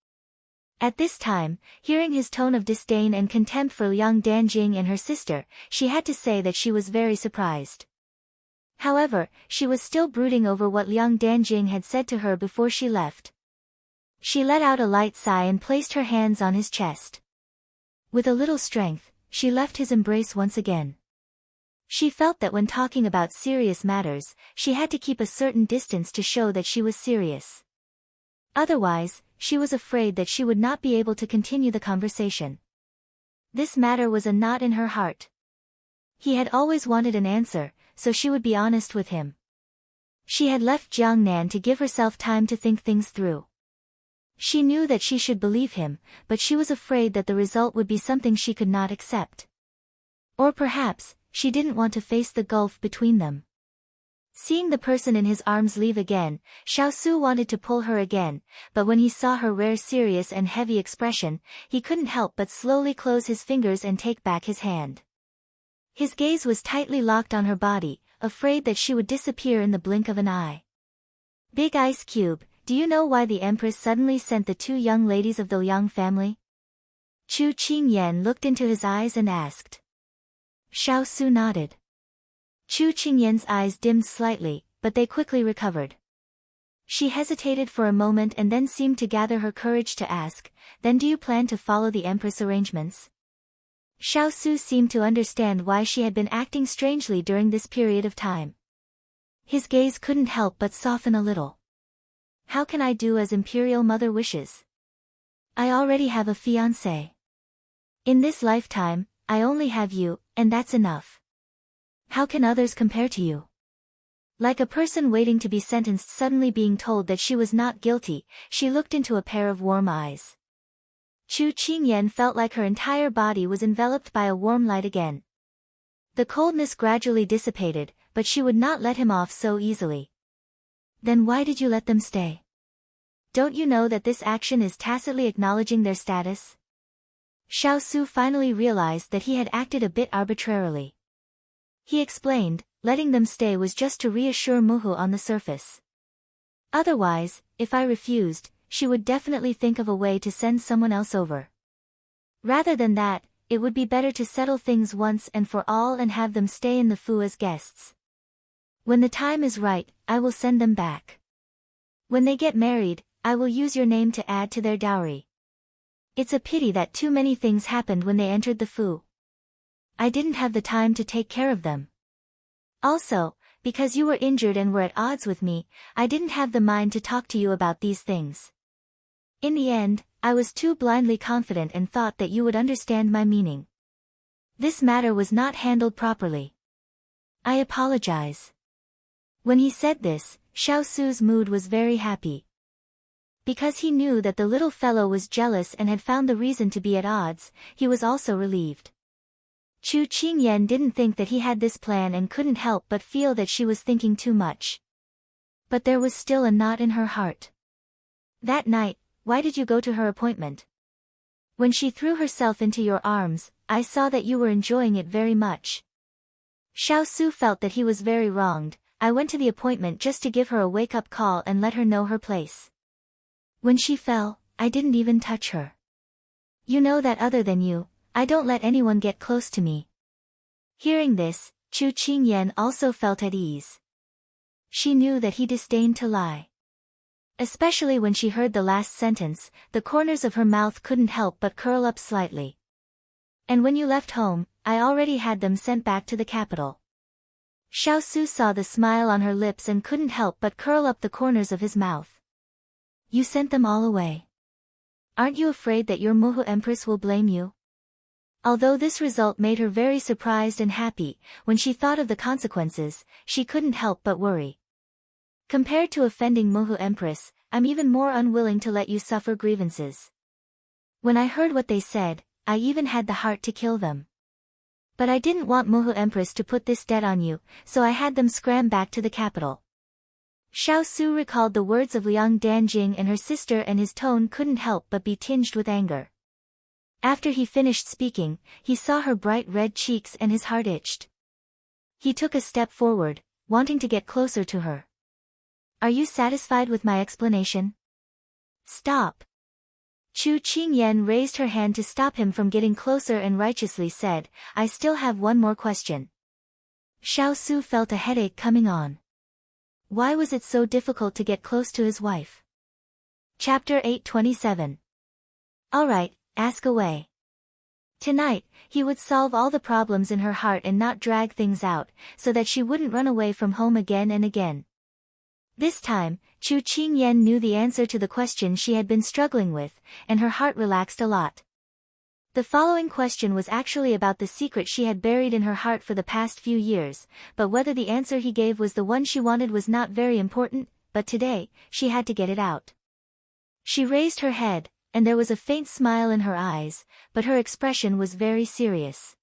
At this time, hearing his tone of disdain and contempt for Liang Danjing and her sister, she had to say that she was very surprised. However, she was still brooding over what Liang Danjing had said to her before she left. She let out a light sigh and placed her hands on his chest. With a little strength, she left his embrace once again. She felt that when talking about serious matters, she had to keep a certain distance to show that she was serious. Otherwise, she was afraid that she would not be able to continue the conversation. This matter was a knot in her heart. He had always wanted an answer, so she would be honest with him. She had left Jiangnan to give herself time to think things through. She knew that she should believe him, but she was afraid that the result would be something she could not accept. Or perhaps, she didn't want to face the gulf between them. Seeing the person in his arms leave again, Xiao Su wanted to pull her again, but when he saw her rare serious and heavy expression, he couldn't help but slowly close his fingers and take back his hand. His gaze was tightly locked on her body, afraid that she would disappear in the blink of an eye. Big Ice Cube, do you know why the Empress suddenly sent the two young ladies of the Liang family? Chu Qingyan looked into his eyes and asked. Xiao Su nodded. Chu Qingyan's eyes dimmed slightly, but they quickly recovered. She hesitated for a moment and then seemed to gather her courage to ask, "Then do you plan to follow the Empress arrangements?" Xiao Su seemed to understand why she had been acting strangely during this period of time. His gaze couldn't help but soften a little. How can I do as Imperial Mother wishes? I already have a fiancé. In this lifetime, I only have you, and that's enough. How can others compare to you? Like a person waiting to be sentenced suddenly being told that she was not guilty, she looked into a pair of warm eyes. Chu Qingyan felt like her entire body was enveloped by a warm light again. The coldness gradually dissipated, but she would not let him off so easily. Then why did you let them stay? Don't you know that this action is tacitly acknowledging their status? Xiao Su finally realized that he had acted a bit arbitrarily. He explained, letting them stay was just to reassure Muhu on the surface. Otherwise, if I refused, she would definitely think of a way to send someone else over. Rather than that, it would be better to settle things once and for all and have them stay in the Fu as guests. When the time is right, I will send them back. When they get married, I will use your name to add to their dowry. It's a pity that too many things happened when they entered the Fu. I didn't have the time to take care of them. Also, because you were injured and were at odds with me, I didn't have the mind to talk to you about these things. In the end, I was too blindly confident and thought that you would understand my meaning. This matter was not handled properly. I apologize. When he said this, Xiao Su's mood was very happy. Because he knew that the little fellow was jealous and had found the reason to be at odds, he was also relieved. Chu Qingyan didn't think that he had this plan and couldn't help but feel that she was thinking too much. But there was still a knot in her heart. That night, why did you go to her appointment? When she threw herself into your arms, I saw that you were enjoying it very much. Xiao Su felt that he was very wronged. I went to the appointment just to give her a wake-up call and let her know her place. When she fell, I didn't even touch her. You know that other than you, I don't let anyone get close to me. Hearing this, Chu Qingyan also felt at ease. She knew that he disdained to lie. Especially when she heard the last sentence, the corners of her mouth couldn't help but curl up slightly. And when you left home, I already had them sent back to the capital. Xiao Su saw the smile on her lips and couldn't help but curl up the corners of his mouth. You sent them all away. Aren't you afraid that your Muhu Empress will blame you? Although this result made her very surprised and happy, when she thought of the consequences, she couldn't help but worry. Compared to offending Muhu Empress, I'm even more unwilling to let you suffer grievances. When I heard what they said, I even had the heart to kill them. But I didn't want Muhu Empress to put this debt on you, so I had them scram back to the capital. Xiao Su recalled the words of Liang Danjing and her sister, and his tone couldn't help but be tinged with anger. After he finished speaking, he saw her bright red cheeks and his heart itched. He took a step forward, wanting to get closer to her. Are you satisfied with my explanation? Stop. Chu Qingyan raised her hand to stop him from getting closer and righteously said, I still have one more question. Xiao Su felt a headache coming on. Why was it so difficult to get close to his wife? Chapter 827. Alright, ask away. Tonight, he would solve all the problems in her heart and not drag things out, so that she wouldn't run away from home again and again. This time, Chu Qingyan knew the answer to the question she had been struggling with, and her heart relaxed a lot. The following question was actually about the secret she had buried in her heart for the past few years, but whether the answer he gave was the one she wanted was not very important, but today, she had to get it out. She raised her head, and there was a faint smile in her eyes, but her expression was very serious.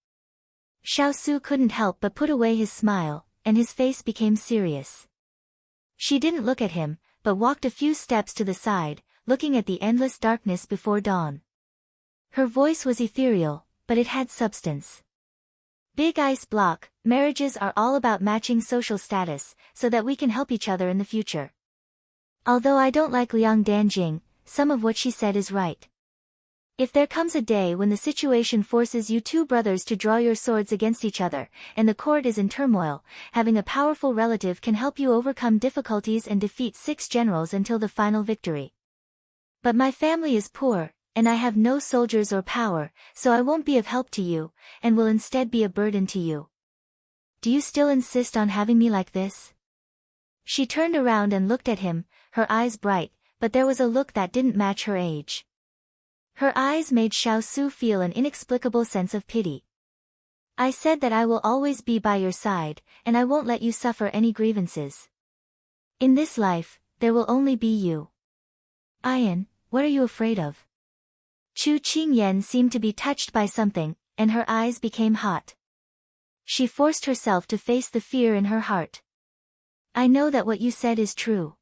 Xiao Su couldn't help but put away his smile, and his face became serious. She didn't look at him, but walked a few steps to the side, looking at the endless darkness before dawn. Her voice was ethereal, but it had substance. Big ice block, marriages are all about matching social status, so that we can help each other in the future. Although I don't like Liang Danjing, some of what she said is right. If there comes a day when the situation forces you two brothers to draw your swords against each other, and the court is in turmoil, having a powerful relative can help you overcome difficulties and defeat 6 generals until the final victory. But my family is poor, and I have no soldiers or power, so I won't be of help to you, and will instead be a burden to you. Do you still insist on having me like this? She turned around and looked at him, her eyes bright, but there was a look that didn't match her age. Her eyes made Xiao Su feel an inexplicable sense of pity. I said that I will always be by your side, and I won't let you suffer any grievances. In this life, there will only be you. Ayan, what are you afraid of? Chu Qingyan seemed to be touched by something, and her eyes became hot. She forced herself to face the fear in her heart. I know that what you said is true.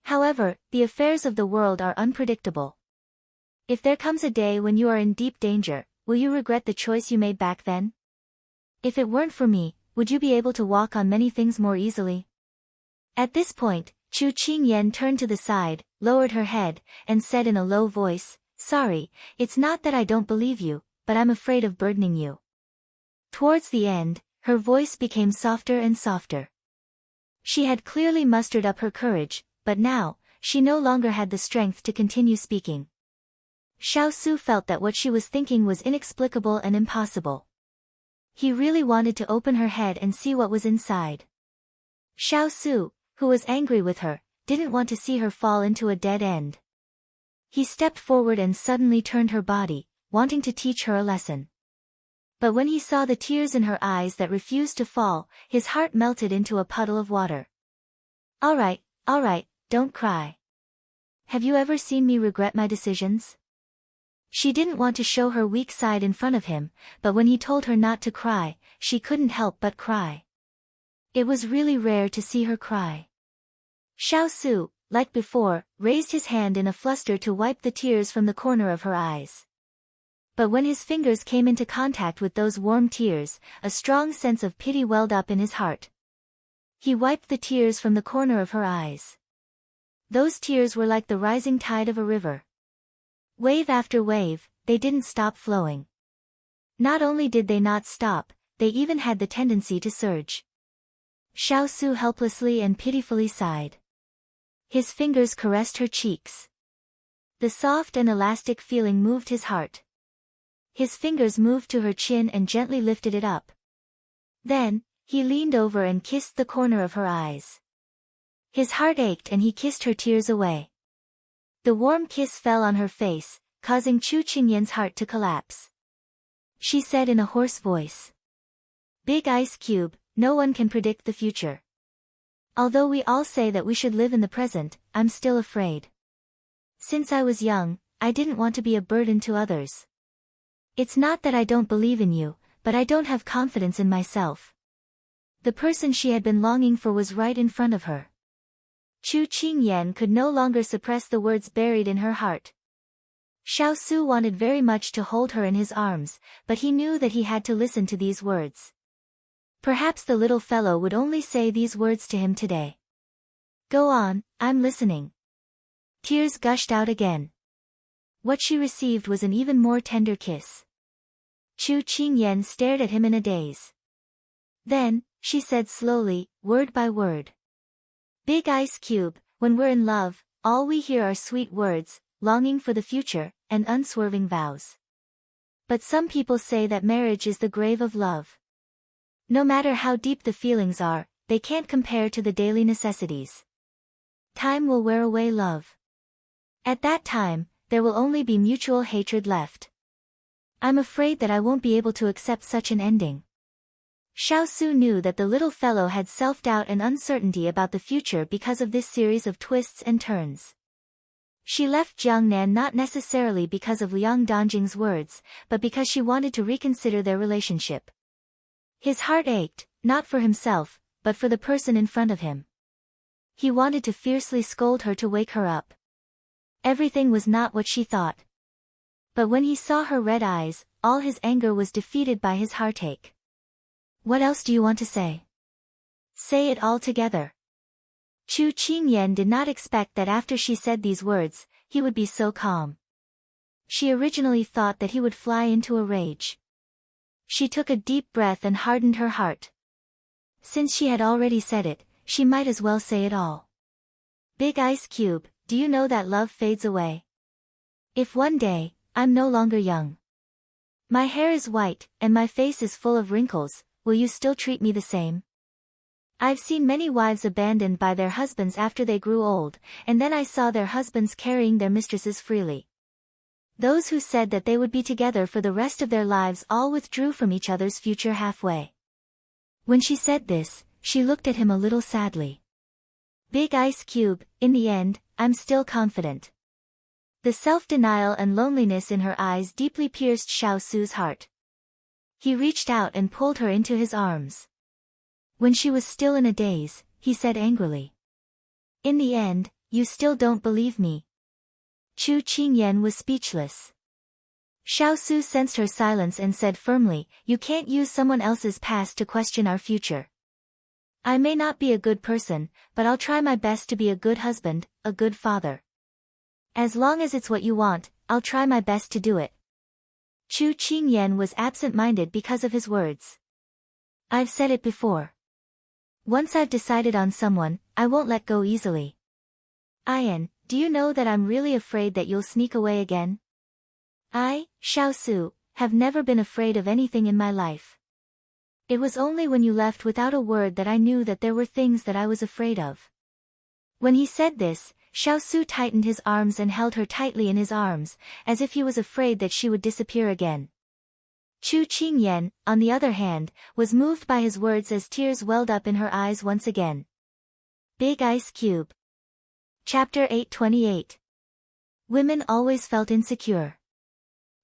However, the affairs of the world are unpredictable. If there comes a day when you are in deep danger, will you regret the choice you made back then? If it weren't for me, would you be able to walk on many things more easily? At this point, Chu Qingyan turned to the side, lowered her head, and said in a low voice, "Sorry, it's not that I don't believe you, but I'm afraid of burdening you." Towards the end, her voice became softer and softer. She had clearly mustered up her courage, but now, she no longer had the strength to continue speaking. Xiao Su felt that what she was thinking was inexplicable and impossible. He really wanted to open her head and see what was inside. Xiao Su, who was angry with her, didn't want to see her fall into a dead end. He stepped forward and suddenly turned her body, wanting to teach her a lesson. But when he saw the tears in her eyes that refused to fall, his heart melted into a puddle of water. All right, don't cry. Have you ever seen me regret my decisions?" She didn't want to show her weak side in front of him, but when he told her not to cry, she couldn't help but cry. It was really rare to see her cry. Xiao Su, like before, raised his hand in a fluster to wipe the tears from the corner of her eyes. But when his fingers came into contact with those warm tears, a strong sense of pity welled up in his heart. He wiped the tears from the corner of her eyes. Those tears were like the rising tide of a river. Wave after wave, they didn't stop flowing. Not only did they not stop, they even had the tendency to surge. Xiao Su helplessly and pitifully sighed. His fingers caressed her cheeks. The soft and elastic feeling moved his heart. His fingers moved to her chin and gently lifted it up. Then, he leaned over and kissed the corner of her eyes. His heart ached and he kissed her tears away. The warm kiss fell on her face, causing Chu Qingyan's heart to collapse. She said in a hoarse voice, "Big Ice Cube, no one can predict the future. Although we all say that we should live in the present, I'm still afraid. Since I was young, I didn't want to be a burden to others. It's not that I don't believe in you, but I don't have confidence in myself." The person she had been longing for was right in front of her. Chu Qingyan could no longer suppress the words buried in her heart. Xiao Su wanted very much to hold her in his arms, but he knew that he had to listen to these words. Perhaps the little fellow would only say these words to him today. "Go on, I'm listening." Tears gushed out again. What she received was an even more tender kiss. Chu Qingyan stared at him in a daze. Then, she said slowly, word by word. "Big Ice Cube, when we're in love, all we hear are sweet words, longing for the future, and unswerving vows. But some people say that marriage is the grave of love. No matter how deep the feelings are, they can't compare to the daily necessities. Time will wear away love. At that time, there will only be mutual hatred left. I'm afraid that I won't be able to accept such an ending." Xiao Su knew that the little fellow had self-doubt and uncertainty about the future because of this series of twists and turns. She left Jiangnan not necessarily because of Liang Dongjing's words, but because she wanted to reconsider their relationship. His heart ached, not for himself, but for the person in front of him. He wanted to fiercely scold her to wake her up. Everything was not what she thought. But when he saw her red eyes, all his anger was defeated by his heartache. "What else do you want to say? Say it all together." Chu Qingyan did not expect that after she said these words, he would be so calm. She originally thought that he would fly into a rage. She took a deep breath and hardened her heart. Since she had already said it, she might as well say it all. "Big Ice Cube, do you know that love fades away? If one day, I'm no longer young. My hair is white, and my face is full of wrinkles, will you still treat me the same? I've seen many wives abandoned by their husbands after they grew old, and then I saw their husbands carrying their mistresses freely. Those who said that they would be together for the rest of their lives all withdrew from each other's future halfway." When she said this, she looked at him a little sadly. "Big Ice Cube, in the end, I'm still confident." The self-denial and loneliness in her eyes deeply pierced Xiao Su's heart. He reached out and pulled her into his arms. When she was still in a daze, he said angrily, "In the end, you still don't believe me. Chu Qingyan was speechless. Xiao Su sensed her silence and said firmly, you can't use someone else's past to question our future. I may not be a good person, but I'll try my best to be a good husband, a good father. As long as it's what you want, I'll try my best to do it. Chu Qingyan was absent-minded because of his words. I've said it before. Once I've decided on someone, I won't let go easily. Ian, do you know that I'm really afraid that you'll sneak away again? I, Xiao Su, have never been afraid of anything in my life. It was only when you left without a word that I knew that there were things that I was afraid of. When he said this, Xiao Su tightened his arms and held her tightly in his arms, as if he was afraid that she would disappear again. Chu Qingyan, on the other hand, was moved by his words as tears welled up in her eyes once again. Big Ice Cube. Chapter 828. Women always felt insecure.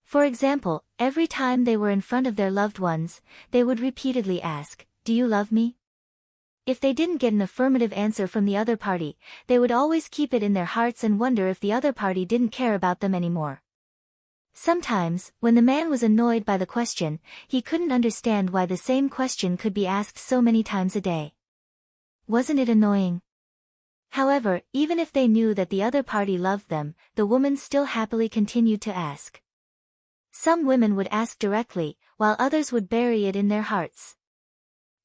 For example, every time they were in front of their loved ones, they would repeatedly ask, "Do you love me?" If they didn't get an affirmative answer from the other party, they would always keep it in their hearts and wonder if the other party didn't care about them anymore. Sometimes, when the man was annoyed by the question, he couldn't understand why the same question could be asked so many times a day. Wasn't it annoying? However, even if they knew that the other party loved them, the woman still happily continued to ask. Some women would ask directly, while others would bury it in their hearts.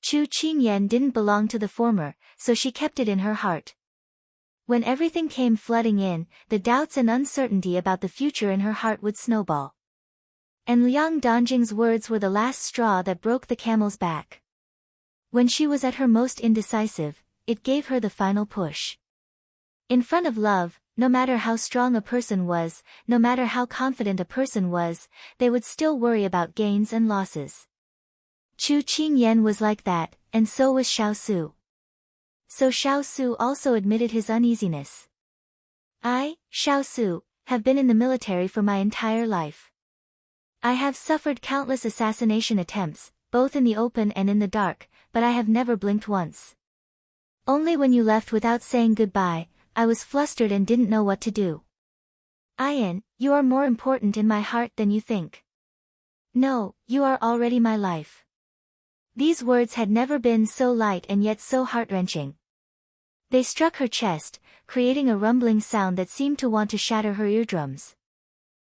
Chu Qingyan didn't belong to the former, so she kept it in her heart. When everything came flooding in, the doubts and uncertainty about the future in her heart would snowball. And Liang Dongjing's words were the last straw that broke the camel's back. When she was at her most indecisive, it gave her the final push. In front of love, no matter how strong a person was, no matter how confident a person was, they would still worry about gains and losses. Chu Qingyan was like that, and so was Xiao Su. So Xiao Su also admitted his uneasiness. I, Xiao Su, have been in the military for my entire life. I have suffered countless assassination attempts, both in the open and in the dark, but I have never blinked once. Only when you left without saying goodbye, I was flustered and didn't know what to do. Ian, you are more important in my heart than you think. No, you are already my life. These words had never been so light and yet so heart-wrenching. They struck her chest, creating a rumbling sound that seemed to want to shatter her eardrums.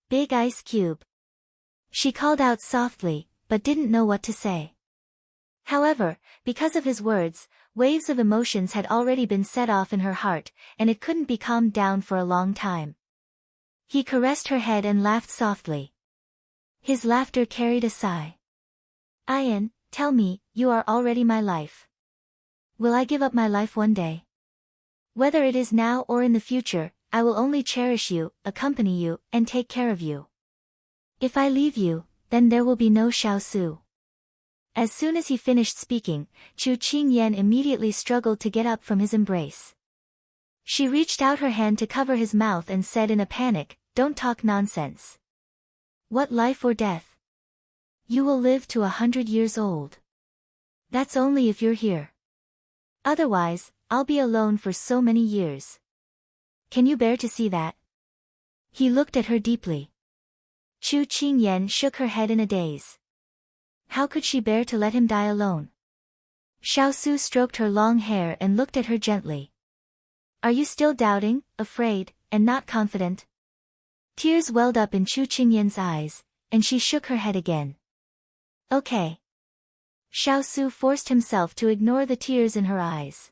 Big Ice Cube. She called out softly, but didn't know what to say. However, because of his words, waves of emotions had already been set off in her heart, and it couldn't be calmed down for a long time. He caressed her head and laughed softly. His laughter carried a sigh. Ian, tell me, you are already my life. Will I give up my life one day? Whether it is now or in the future, I will only cherish you, accompany you, and take care of you. If I leave you, then there will be no Xiao Su. As soon as he finished speaking, Chu Qingyan immediately struggled to get up from his embrace. She reached out her hand to cover his mouth and said in a panic, "Don't talk nonsense. What life or death? You will live to 100 years old. That's only if you're here. Otherwise, I'll be alone for so many years. Can you bear to see that?" He looked at her deeply. Chu Qingyan shook her head in a daze. How could she bear to let him die alone? Xiao Su stroked her long hair and looked at her gently. Are you still doubting, afraid, and not confident? Tears welled up in Chu Qingyan's eyes, and she shook her head again. Okay. Xiao Su forced himself to ignore the tears in her eyes.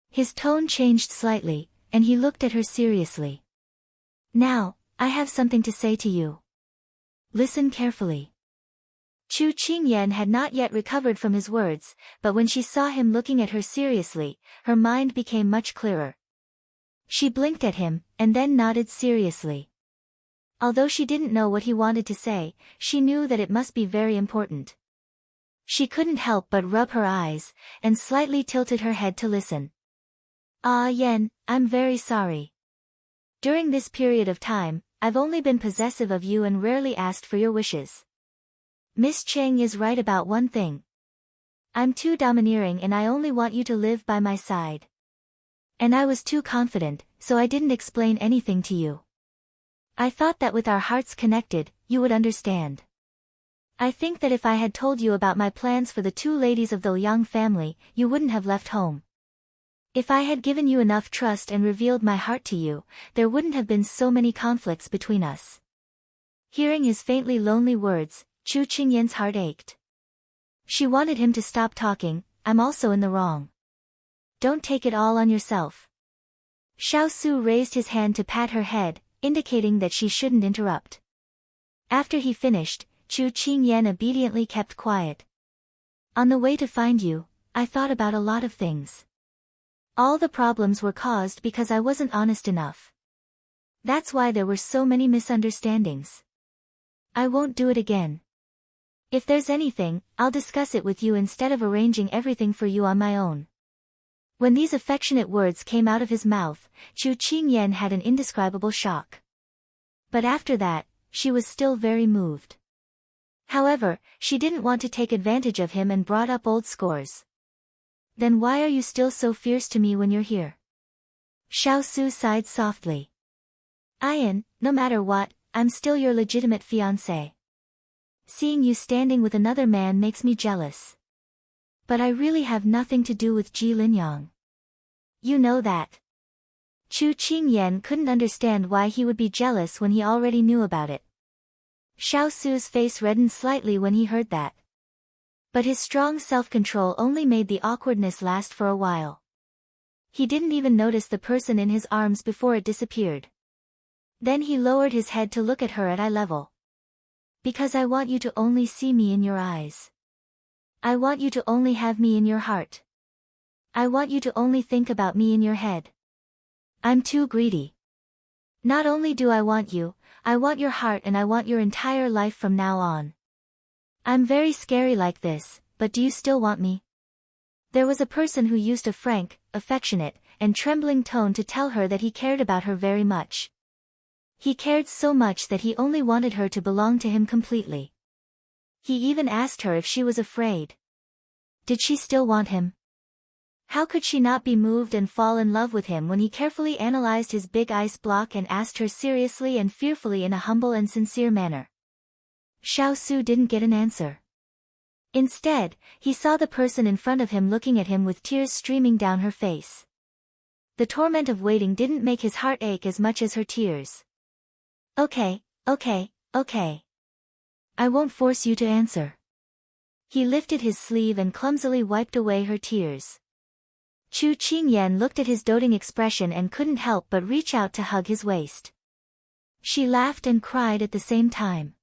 His tone changed slightly, and he looked at her seriously. Now, I have something to say to you. Listen carefully. Chu Qingyan had not yet recovered from his words, but when she saw him looking at her seriously, her mind became much clearer. She blinked at him, and then nodded seriously. Although she didn't know what he wanted to say, she knew that it must be very important. She couldn't help but rub her eyes, and slightly tilted her head to listen. Ah Yen, I'm very sorry. During this period of time, I've only been possessive of you and rarely asked for your wishes. Miss Cheng is right about one thing. I'm too domineering and I only want you to live by my side. And I was too confident, so I didn't explain anything to you. I thought that with our hearts connected, you would understand. I think that if I had told you about my plans for the two ladies of the Liang family, you wouldn't have left home. If I had given you enough trust and revealed my heart to you, there wouldn't have been so many conflicts between us. Hearing his faintly lonely words, Chu Qingyan's heart ached. She wanted him to stop talking. I'm also in the wrong. Don't take it all on yourself. Xiao Su raised his hand to pat her head, indicating that she shouldn't interrupt. After he finished, Chu Qingyan obediently kept quiet. On the way to find you, I thought about a lot of things. All the problems were caused because I wasn't honest enough. That's why there were so many misunderstandings. I won't do it again. If there's anything, I'll discuss it with you instead of arranging everything for you on my own. When these affectionate words came out of his mouth, Chu Qingyan had an indescribable shock. But after that, she was still very moved. However, she didn't want to take advantage of him and brought up old scores. Then why are you still so fierce to me when you're here? Xiao Su sighed softly. Ian, no matter what, I'm still your legitimate fiancé. Seeing you standing with another man makes me jealous. But I really have nothing to do with Ji Linyang. You know that. Chu Qingyan couldn't understand why he would be jealous when he already knew about it. Xiao Su's face reddened slightly when he heard that. But his strong self-control only made the awkwardness last for a while. He didn't even notice the person in his arms before it disappeared. Then he lowered his head to look at her at eye level. Because I want you to only see me in your eyes. I want you to only have me in your heart. I want you to only think about me in your head. I'm too greedy. Not only do I want you, I want your heart and I want your entire life from now on. I'm very scary like this, but do you still want me? There was a person who used a frank, affectionate, and trembling tone to tell her that he cared about her very much. He cared so much that he only wanted her to belong to him completely. He even asked her if she was afraid. Did she still want him? How could she not be moved and fall in love with him when he carefully analyzed his big ice block and asked her seriously and fearfully in a humble and sincere manner? Xiao Su didn't get an answer. Instead, he saw the person in front of him looking at him with tears streaming down her face. The torment of waiting didn't make his heart ache as much as her tears. Okay. I won't force you to answer. He lifted his sleeve and clumsily wiped away her tears. Chu Qingyan looked at his doting expression and couldn't help but reach out to hug his waist. She laughed and cried at the same time.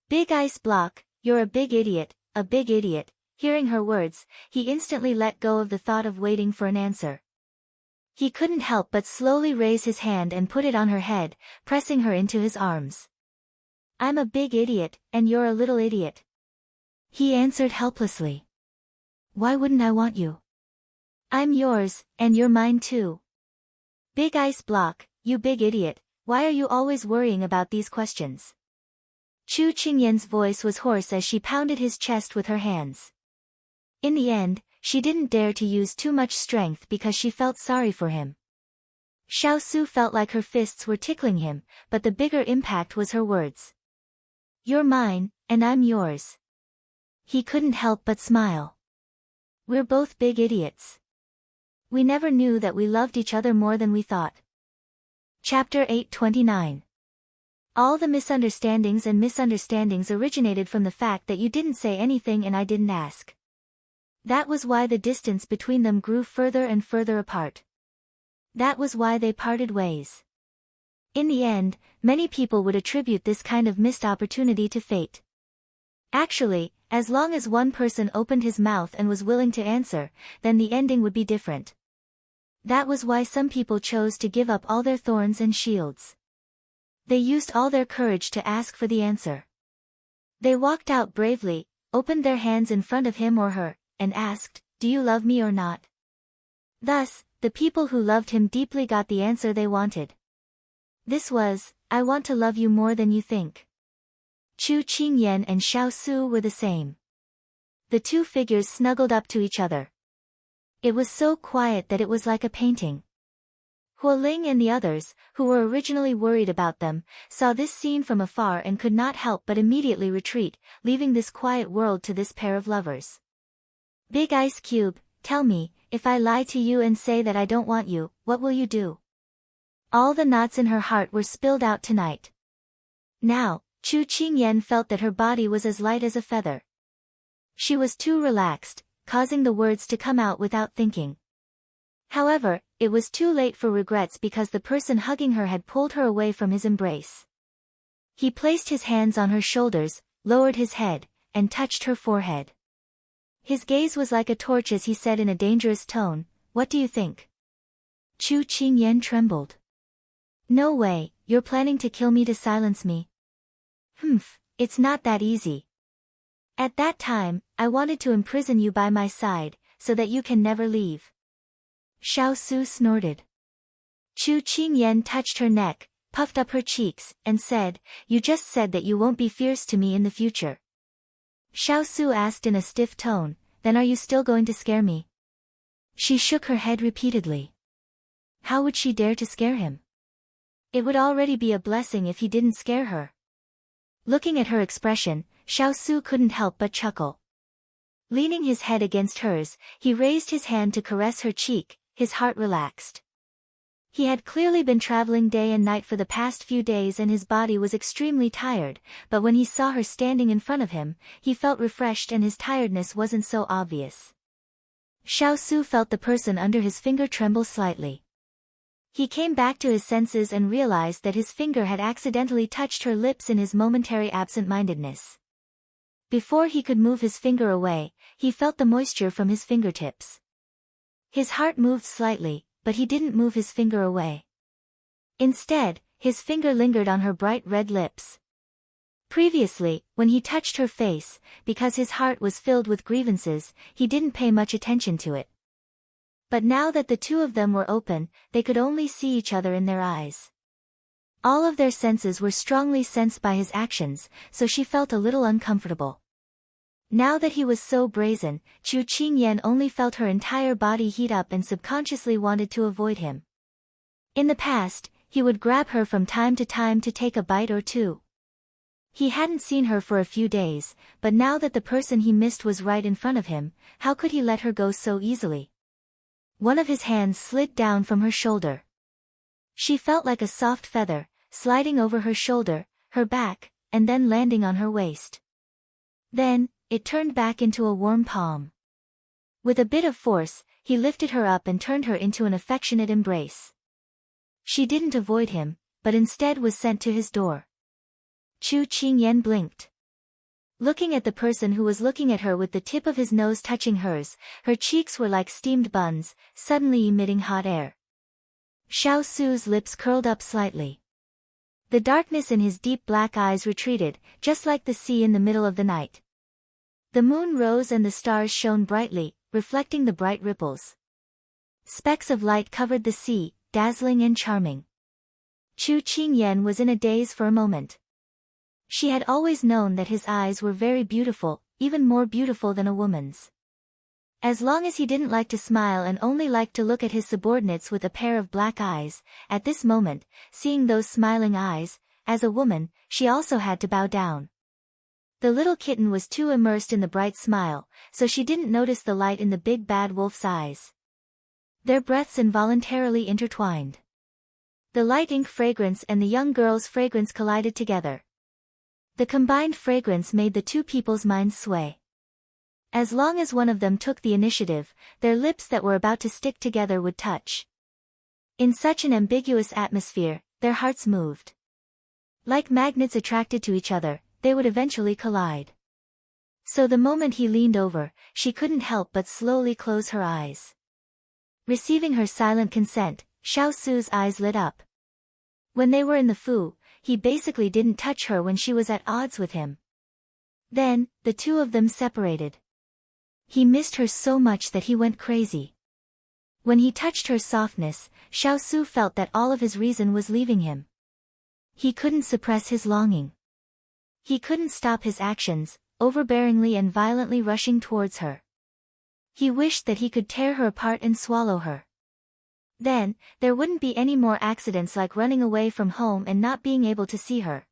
Big ice block, you're a big idiot, a big idiot. Hearing her words, he instantly let go of the thought of waiting for an answer. He couldn't help but slowly raise his hand and put it on her head, pressing her into his arms. I'm a big idiot, and you're a little idiot. He answered helplessly. Why wouldn't I want you? I'm yours, and you're mine too. Big ice block, you big idiot, why are you always worrying about these questions? Chu Qingyan's voice was hoarse as she pounded his chest with her hands. In the end, she didn't dare to use too much strength because she felt sorry for him. Xiao Su felt like her fists were tickling him, but the bigger impact was her words. You're mine, and I'm yours. He couldn't help but smile. We're both big idiots. We never knew that we loved each other more than we thought. Chapter 829. All the misunderstandings originated from the fact that you didn't say anything and I didn't ask. That was why the distance between them grew further and further apart. That was why they parted ways. In the end, many people would attribute this kind of missed opportunity to fate. Actually, as long as one person opened his mouth and was willing to answer, then the ending would be different. That was why some people chose to give up all their thorns and shields. They used all their courage to ask for the answer. They walked out bravely, opened their hands in front of him or her, and asked, "Do you love me or not?" Thus, the people who loved him deeply got the answer they wanted. This was, "I want to love you more than you think." Chu Qingyan and Xiao Su were the same. The two figures snuggled up to each other. It was so quiet that it was like a painting. Huo Ling and the others, who were originally worried about them, saw this scene from afar and could not help but immediately retreat, leaving this quiet world to this pair of lovers. Big Ice Cube, tell me, if I lie to you and say that I don't want you, what will you do? All the knots in her heart were spilled out tonight. Now, Chu Qingyan felt that her body was as light as a feather. She was too relaxed, causing the words to come out without thinking. However, it was too late for regrets because the person hugging her had pulled her away from his embrace. He placed his hands on her shoulders, lowered his head, and touched her forehead. His gaze was like a torch as he said in a dangerous tone, "What do you think?" Chu Qingyan trembled. "No way, you're planning to kill me to silence me." It's not that easy. At that time, I wanted to imprison you by my side, so that you can never leave." Xiao Su snorted. Chu Qingyan touched her neck, puffed up her cheeks, and said, "You just said that you won't be fierce to me in the future." Xiao Su asked in a stiff tone, "Then are you still going to scare me?" She shook her head repeatedly. How would she dare to scare him? It would already be a blessing if he didn't scare her. Looking at her expression, Xiao Su couldn't help but chuckle. Leaning his head against hers, he raised his hand to caress her cheek, his heart relaxed. He had clearly been traveling day and night for the past few days and his body was extremely tired, but when he saw her standing in front of him, he felt refreshed and his tiredness wasn't so obvious. Xiao Su felt the person under his finger tremble slightly. He came back to his senses and realized that his finger had accidentally touched her lips in his momentary absent-mindedness. Before he could move his finger away, he felt the moisture from his fingertips. His heart moved slightly, but he didn't move his finger away. Instead, his finger lingered on her bright red lips. Previously, when he touched her face, because his heart was filled with grievances, he didn't pay much attention to it. But now that the two of them were open, they could only see each other in their eyes. All of their senses were strongly sensed by his actions, so she felt a little uncomfortable. Now that he was so brazen, Chu Qingyan only felt her entire body heat up and subconsciously wanted to avoid him. In the past, he would grab her from time to time to take a bite or two. He hadn't seen her for a few days, but now that the person he missed was right in front of him, how could he let her go so easily? One of his hands slid down from her shoulder. She felt like a soft feather, sliding over her shoulder, her back, and then landing on her waist. Then, it turned back into a warm palm. With a bit of force, he lifted her up and turned her into an affectionate embrace. She didn't avoid him, but instead was sent to his door. Chu Qingyan blinked. Looking at the person who was looking at her with the tip of his nose touching hers, her cheeks were like steamed buns, suddenly emitting hot air. Xiao Su's lips curled up slightly. The darkness in his deep black eyes retreated, just like the sea in the middle of the night. The moon rose and the stars shone brightly, reflecting the bright ripples. Specks of light covered the sea, dazzling and charming. Chu Qingyan was in a daze for a moment. She had always known that his eyes were very beautiful, even more beautiful than a woman's. As long as he didn't like to smile and only liked to look at his subordinates with a pair of black eyes, at this moment, seeing those smiling eyes, as a woman, she also had to bow down. The little kitten was too immersed in the bright smile, so she didn't notice the light in the big bad wolf's eyes. Their breaths involuntarily intertwined. The light ink fragrance and the young girl's fragrance collided together. The combined fragrance made the two people's minds sway. As long as one of them took the initiative, their lips that were about to stick together would touch. In such an ambiguous atmosphere, their hearts moved. Like magnets attracted to each other, they would eventually collide. So the moment he leaned over, she couldn't help but slowly close her eyes. Receiving her silent consent, Xiao Su's eyes lit up. When they were in the Fu, he basically didn't touch her when she was at odds with him. Then, the two of them separated. He missed her so much that he went crazy. When he touched her softness, Xiao Su felt that all of his reason was leaving him. He couldn't suppress his longing. He couldn't stop his actions, overbearingly and violently rushing towards her. He wished that he could tear her apart and swallow her. Then, there wouldn't be any more accidents like running away from home and not being able to see her.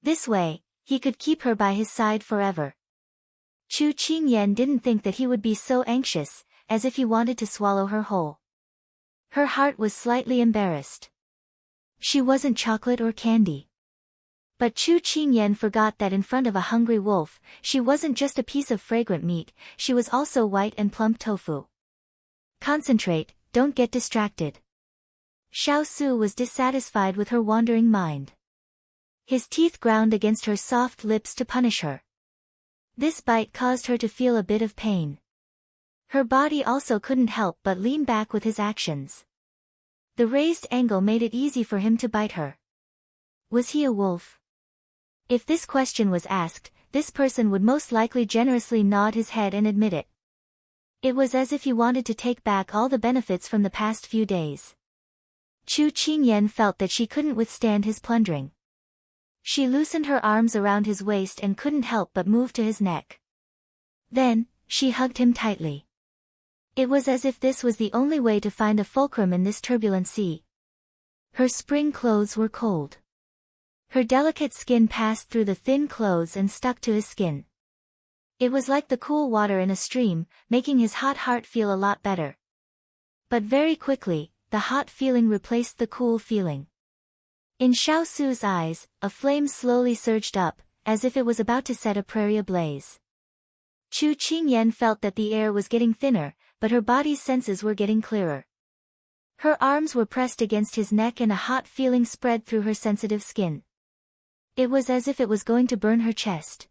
This way, he could keep her by his side forever. Chu Qingyan didn't think that he would be so anxious, as if he wanted to swallow her whole. Her heart was slightly embarrassed. She wasn't chocolate or candy. But Chu Qingyan forgot that in front of a hungry wolf, she wasn't just a piece of fragrant meat, she was also white and plump tofu. Concentrate, don't get distracted. Xiao Su was dissatisfied with her wandering mind. His teeth ground against her soft lips to punish her. This bite caused her to feel a bit of pain. Her body also couldn't help but lean back with his actions. The raised angle made it easy for him to bite her. Was he a wolf? If this question was asked, this person would most likely generously nod his head and admit it. It was as if he wanted to take back all the benefits from the past few days. Chu Qingyan felt that she couldn't withstand his plundering. She loosened her arms around his waist and couldn't help but move to his neck. Then, she hugged him tightly. It was as if this was the only way to find a fulcrum in this turbulent sea. Her spring clothes were cold. Her delicate skin passed through the thin clothes and stuck to his skin. It was like the cool water in a stream, making his hot heart feel a lot better. But very quickly, the hot feeling replaced the cool feeling. In Xiao Su's eyes, a flame slowly surged up, as if it was about to set a prairie ablaze. Chu Qingyan felt that the air was getting thinner, but her body's senses were getting clearer. Her arms were pressed against his neck and a hot feeling spread through her sensitive skin. It was as if it was going to burn her chest.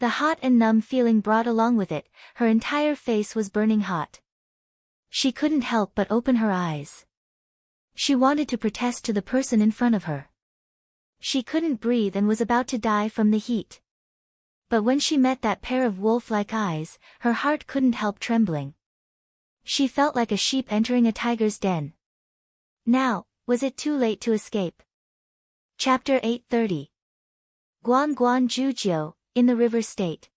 The hot and numb feeling brought along with it, her entire face was burning hot. She couldn't help but open her eyes. She wanted to protest to the person in front of her. She couldn't breathe and was about to die from the heat. But when she met that pair of wolf-like eyes, her heart couldn't help trembling. She felt like a sheep entering a tiger's den. Now, was it too late to escape? Chapter 830. Guan Guan Jujiu, in the River State.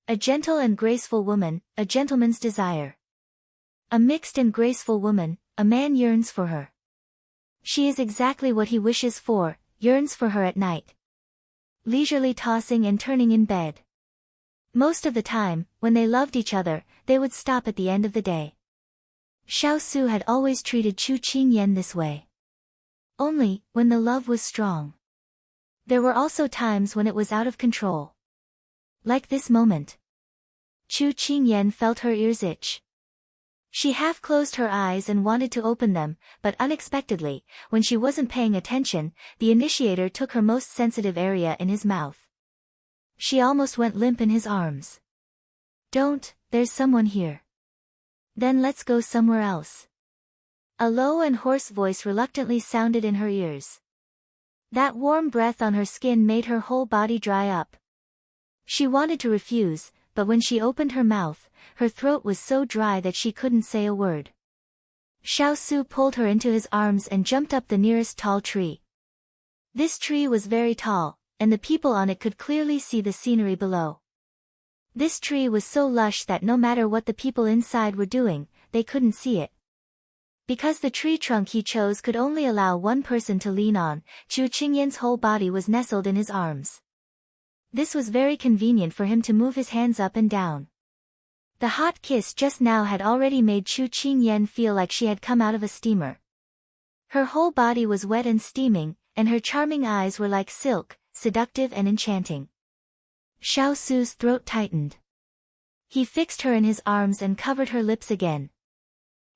A gentle and graceful woman, a gentleman's desire. A mixed and graceful woman, a man yearns for her. She is exactly what he wishes for, yearns for her at night. Leisurely tossing and turning in bed. Most of the time, when they loved each other, they would stop at the end of the day. Xiao Su had always treated Chu Qingyan this way. Only, when the love was strong. There were also times when it was out of control. Like this moment. Chu Qingyan felt her ears itch. She half closed her eyes and wanted to open them, but unexpectedly, when she wasn't paying attention, the initiator took her most sensitive area in his mouth. She almost went limp in his arms. Don't, there's someone here. Then let's go somewhere else. A low and hoarse voice reluctantly sounded in her ears. That warm breath on her skin made her whole body dry up. She wanted to refuse, but when she opened her mouth, her throat was so dry that she couldn't say a word. Xiao Su pulled her into his arms and jumped up the nearest tall tree. This tree was very tall, and the people on it could clearly see the scenery below. This tree was so lush that no matter what the people inside were doing, they couldn't see it. Because the tree trunk he chose could only allow one person to lean on, Chu Qingyan's whole body was nestled in his arms. This was very convenient for him to move his hands up and down. The hot kiss just now had already made Chu Qingyan feel like she had come out of a steamer. Her whole body was wet and steaming, and her charming eyes were like silk, seductive and enchanting. Xiao Su's throat tightened. He fixed her in his arms and covered her lips again.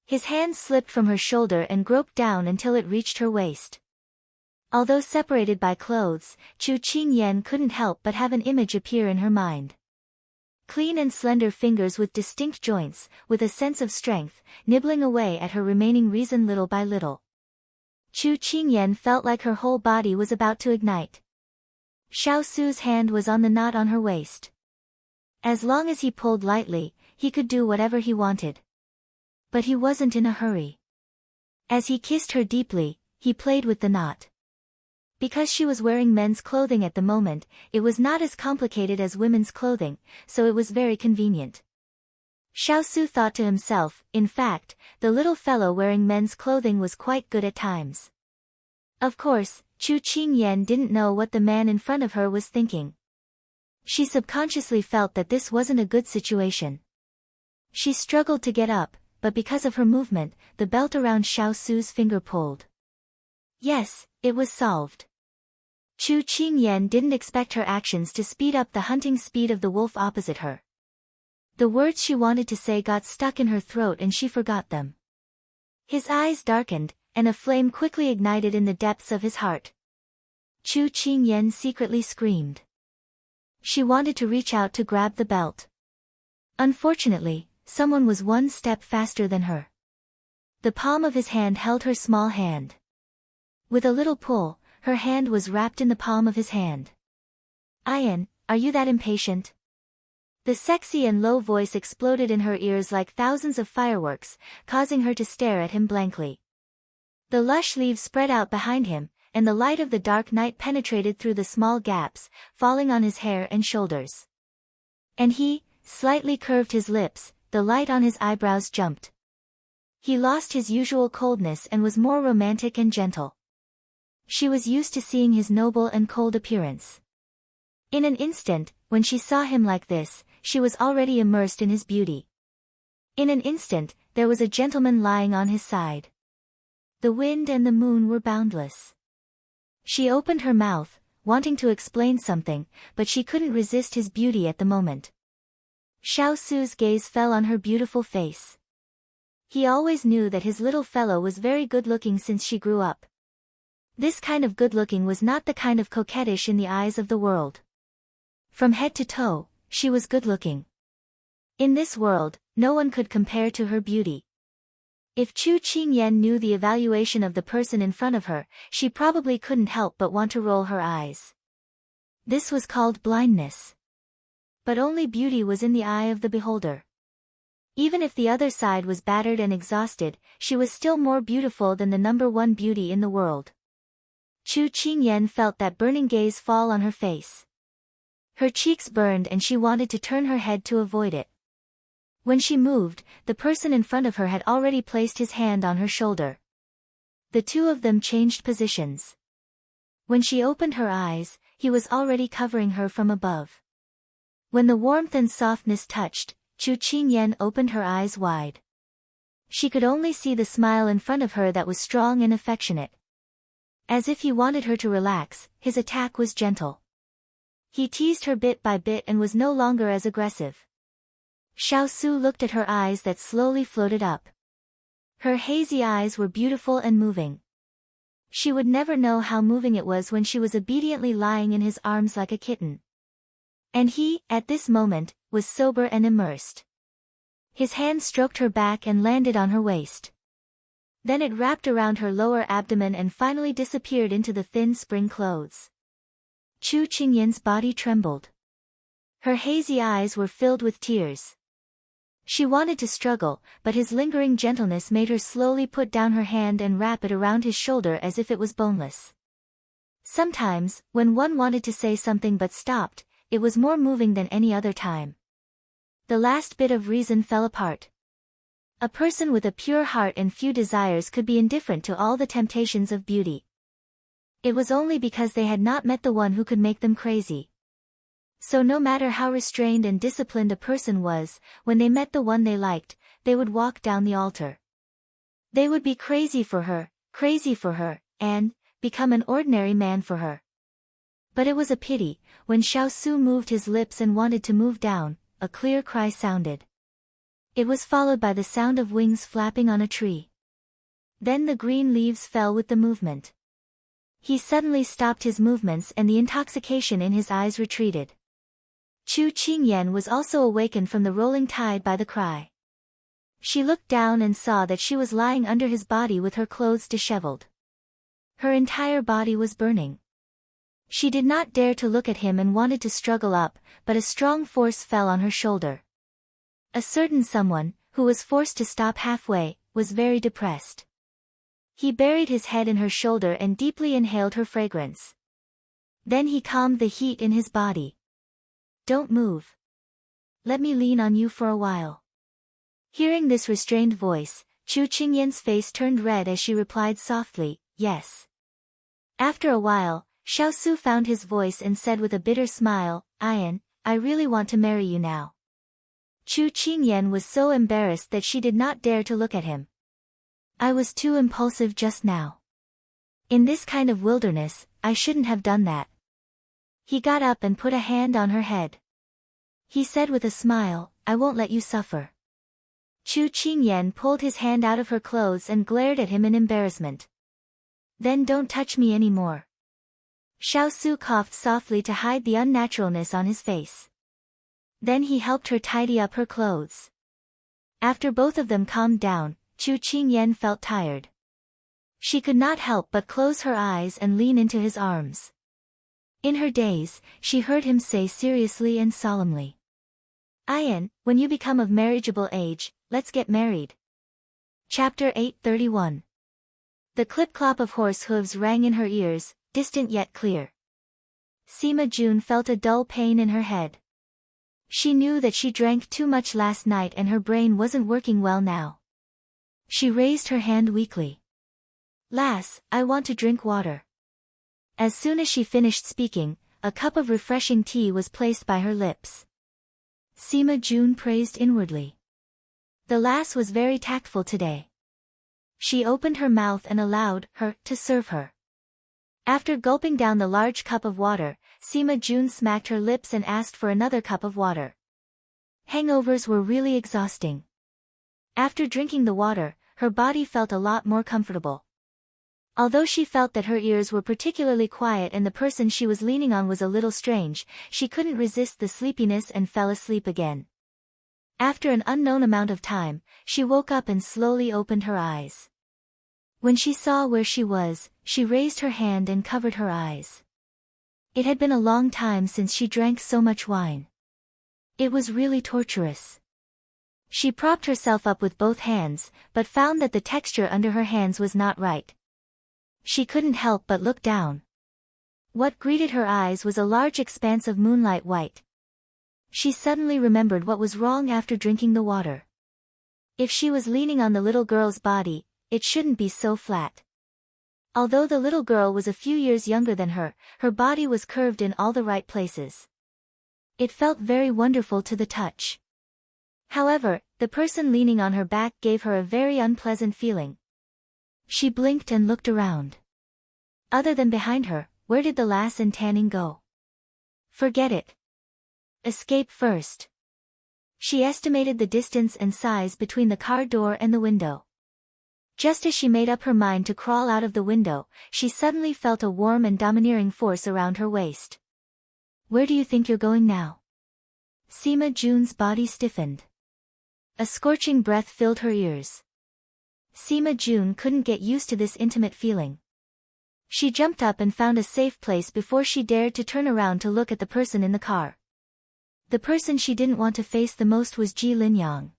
His hand slipped from her shoulder and groped down until it reached her waist. Although separated by clothes, Chu Qingyan couldn't help but have an image appear in her mind. Clean and slender fingers with distinct joints, with a sense of strength, nibbling away at her remaining reason little by little. Chu Qingyan felt like her whole body was about to ignite. Xiao Su's hand was on the knot on her waist. As long as he pulled lightly, he could do whatever he wanted. But he wasn't in a hurry. As he kissed her deeply, he played with the knot. Because she was wearing men's clothing at the moment, it was not as complicated as women's clothing, so it was very convenient. Xiaosu thought to himself, in fact, the little fellow wearing men's clothing was quite good at times. Of course, Chu Qingyan didn't know what the man in front of her was thinking. She subconsciously felt that this wasn't a good situation. She struggled to get up, but because of her movement, the belt around Xiaosu's finger pulled. Yes, it was solved. Chu Qingyan didn't expect her actions to speed up the hunting speed of the wolf opposite her. The words she wanted to say got stuck in her throat and she forgot them. His eyes darkened, and a flame quickly ignited in the depths of his heart. Chu Qingyan secretly screamed. She wanted to reach out to grab the belt. Unfortunately, someone was one step faster than her. The palm of his hand held her small hand. With a little pull, her hand was wrapped in the palm of his hand. "Ian, are you that impatient?" The sexy and low voice exploded in her ears like thousands of fireworks, causing her to stare at him blankly. The lush leaves spread out behind him, and the light of the dark night penetrated through the small gaps, falling on his hair and shoulders. And he, slightly curved his lips, the light on his eyebrows jumped. He lost his usual coldness and was more romantic and gentle. She was used to seeing his noble and cold appearance. In an instant, when she saw him like this, she was already immersed in his beauty. In an instant, there was a gentleman lying on his side. The wind and the moon were boundless. She opened her mouth, wanting to explain something, but she couldn't resist his beauty at the moment. Xiaosu's gaze fell on her beautiful face. He always knew that his little fellow was very good-looking since she grew up. This kind of good-looking was not the kind of coquettish in the eyes of the world. From head to toe, she was good-looking. In this world, no one could compare to her beauty. If Chu Qingyan knew the evaluation of the person in front of her, she probably couldn't help but want to roll her eyes. This was called blindness. But only beauty was in the eye of the beholder. Even if the other side was battered and exhausted, she was still more beautiful than the number one beauty in the world. Chu Qingyan felt that burning gaze fall on her face. Her cheeks burned and she wanted to turn her head to avoid it. When she moved, the person in front of her had already placed his hand on her shoulder. The two of them changed positions. When she opened her eyes, he was already covering her from above. When the warmth and softness touched, Chu Qingyan opened her eyes wide. She could only see the smile in front of her that was strong and affectionate. As if he wanted her to relax, his attack was gentle. He teased her bit by bit and was no longer as aggressive. Xiaosu looked at her eyes that slowly floated up. Her hazy eyes were beautiful and moving. She would never know how moving it was when she was obediently lying in his arms like a kitten. And he, at this moment, was sober and immersed. His hand stroked her back and landed on her waist. Then it wrapped around her lower abdomen and finally disappeared into the thin spring clothes. Chu Qingyan's body trembled. Her hazy eyes were filled with tears. She wanted to struggle, but his lingering gentleness made her slowly put down her hand and wrap it around his shoulder as if it was boneless. Sometimes, when one wanted to say something but stopped, it was more moving than any other time. The last bit of reason fell apart. A person with a pure heart and few desires could be indifferent to all the temptations of beauty. It was only because they had not met the one who could make them crazy. So no matter how restrained and disciplined a person was, when they met the one they liked, they would walk down the altar. They would be crazy for her, and become an ordinary man for her. But it was a pity, when Xiaosu moved his lips and wanted to move down, a clear cry sounded. It was followed by the sound of wings flapping on a tree. Then the green leaves fell with the movement. He suddenly stopped his movements and the intoxication in his eyes retreated. Chu Qingyan was also awakened from the rolling tide by the cry. She looked down and saw that she was lying under his body with her clothes disheveled. Her entire body was burning. She did not dare to look at him and wanted to struggle up, but a strong force fell on her shoulder. A certain someone, who was forced to stop halfway, was very depressed. He buried his head in her shoulder and deeply inhaled her fragrance. Then he calmed the heat in his body. "Don't move. Let me lean on you for a while." Hearing this restrained voice, Chu Qingyan's face turned red as she replied softly, yes. After a while, Xiaosu found his voice and said with a bitter smile, Ian, I really want to marry you now. Chu Qingyan was so embarrassed that she did not dare to look at him. I was too impulsive just now. In this kind of wilderness, I shouldn't have done that. He got up and put a hand on her head. He said with a smile, I won't let you suffer. Chu Qingyan pulled his hand out of her clothes and glared at him in embarrassment. Then don't touch me anymore. Xiaosu coughed softly to hide the unnaturalness on his face. Then he helped her tidy up her clothes. After both of them calmed down, Chu Qingyan felt tired. She could not help but close her eyes and lean into his arms. In her daze, she heard him say seriously and solemnly, Ian, when you become of marriageable age, let's get married. Chapter 831. The clip-clop of horse hooves rang in her ears, distant yet clear. Sima Jun felt a dull pain in her head. She knew that she drank too much last night and her brain wasn't working well now. She raised her hand weakly. Lass, I want to drink water. As soon as she finished speaking, a cup of refreshing tea was placed by her lips. Sima Jun praised inwardly. The lass was very tactful today. She opened her mouth and allowed her to serve her. After gulping down the large cup of water, Sima Jun smacked her lips and asked for another cup of water. Hangovers were really exhausting. After drinking the water, her body felt a lot more comfortable. Although she felt that her ears were particularly quiet and the person she was leaning on was a little strange, she couldn't resist the sleepiness and fell asleep again. After an unknown amount of time, she woke up and slowly opened her eyes. When she saw where she was, she raised her hand and covered her eyes. It had been a long time since she drank so much wine. It was really torturous. She propped herself up with both hands, but found that the texture under her hands was not right. She couldn't help but look down. What greeted her eyes was a large expanse of moonlight white. She suddenly remembered what was wrong after drinking the water. If she was leaning on the little girl's body, it shouldn't be so flat. Although the little girl was a few years younger than her, her body was curved in all the right places. It felt very wonderful to the touch. However, the person leaning on her back gave her a very unpleasant feeling. She blinked and looked around. Other than behind her, where did the lass in tanning go? Forget it. Escape first. She estimated the distance and size between the car door and the window. Just as she made up her mind to crawl out of the window, she suddenly felt a warm and domineering force around her waist. Where do you think you're going now? Sima Jun's body stiffened. A scorching breath filled her ears. Sima Jun couldn't get used to this intimate feeling. She jumped up and found a safe place before she dared to turn around to look at the person in the car. The person she didn't want to face the most was Ji Linyang.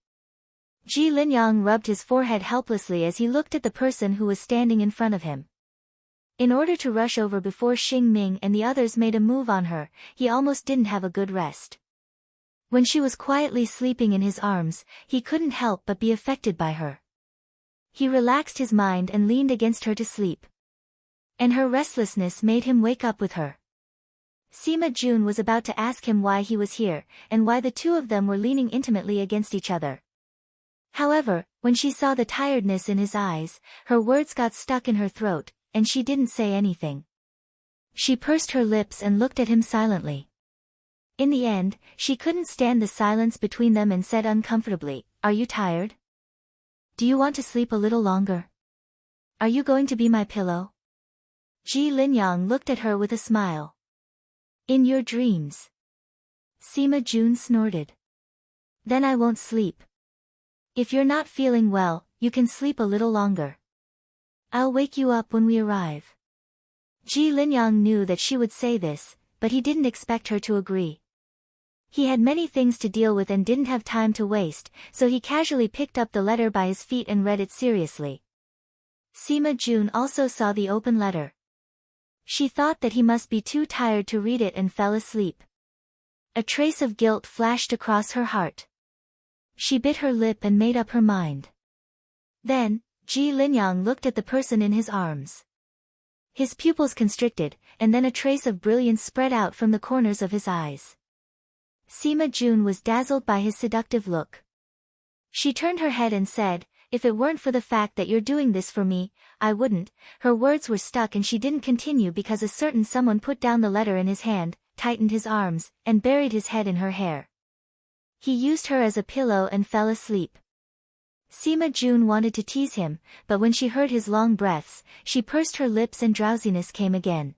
Ji Linyang rubbed his forehead helplessly as he looked at the person who was standing in front of him. In order to rush over before Xing Ming and the others made a move on her, he almost didn't have a good rest. When she was quietly sleeping in his arms, he couldn't help but be affected by her. He relaxed his mind and leaned against her to sleep. And her restlessness made him wake up with her. Sima Jun was about to ask him why he was here, and why the two of them were leaning intimately against each other. However, when she saw the tiredness in his eyes, her words got stuck in her throat, and she didn't say anything. She pursed her lips and looked at him silently. In the end, she couldn't stand the silence between them and said uncomfortably, "Are you tired? Do you want to sleep a little longer? Are you going to be my pillow?" Ji Linyang looked at her with a smile. "In your dreams." Sima Jun snorted. "Then I won't sleep. If you're not feeling well, you can sleep a little longer. I'll wake you up when we arrive." Ji Linyang knew that she would say this, but he didn't expect her to agree. He had many things to deal with and didn't have time to waste, so he casually picked up the letter by his feet and read it seriously. Sima Jun also saw the open letter. She thought that he must be too tired to read it and fell asleep. A trace of guilt flashed across her heart. She bit her lip and made up her mind. Then, Ji Linyang looked at the person in his arms. His pupils constricted, and then a trace of brilliance spread out from the corners of his eyes. Sima Jun was dazzled by his seductive look. She turned her head and said, "If it weren't for the fact that you're doing this for me, I wouldn't." Her words were stuck and she didn't continue because a certain someone put down the letter in his hand, tightened his arms, and buried his head in her hair. He used her as a pillow and fell asleep. Sima Jun wanted to tease him, but when she heard his long breaths, she pursed her lips and drowsiness came again.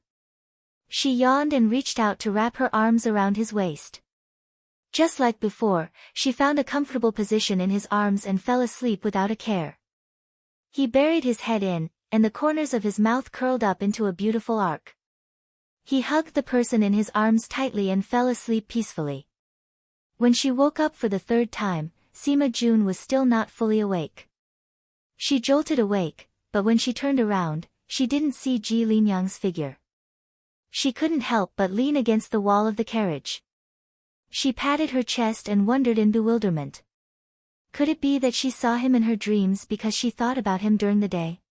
She yawned and reached out to wrap her arms around his waist. Just like before, she found a comfortable position in his arms and fell asleep without a care. He buried his head in, and the corners of his mouth curled up into a beautiful arc. He hugged the person in his arms tightly and fell asleep peacefully. When she woke up for the third time, Sima Jun was still not fully awake. She jolted awake, but when she turned around, she didn't see Ji Linyang's figure. She couldn't help but lean against the wall of the carriage. She patted her chest and wondered in bewilderment. Could it be that she saw him in her dreams because she thought about him during the day?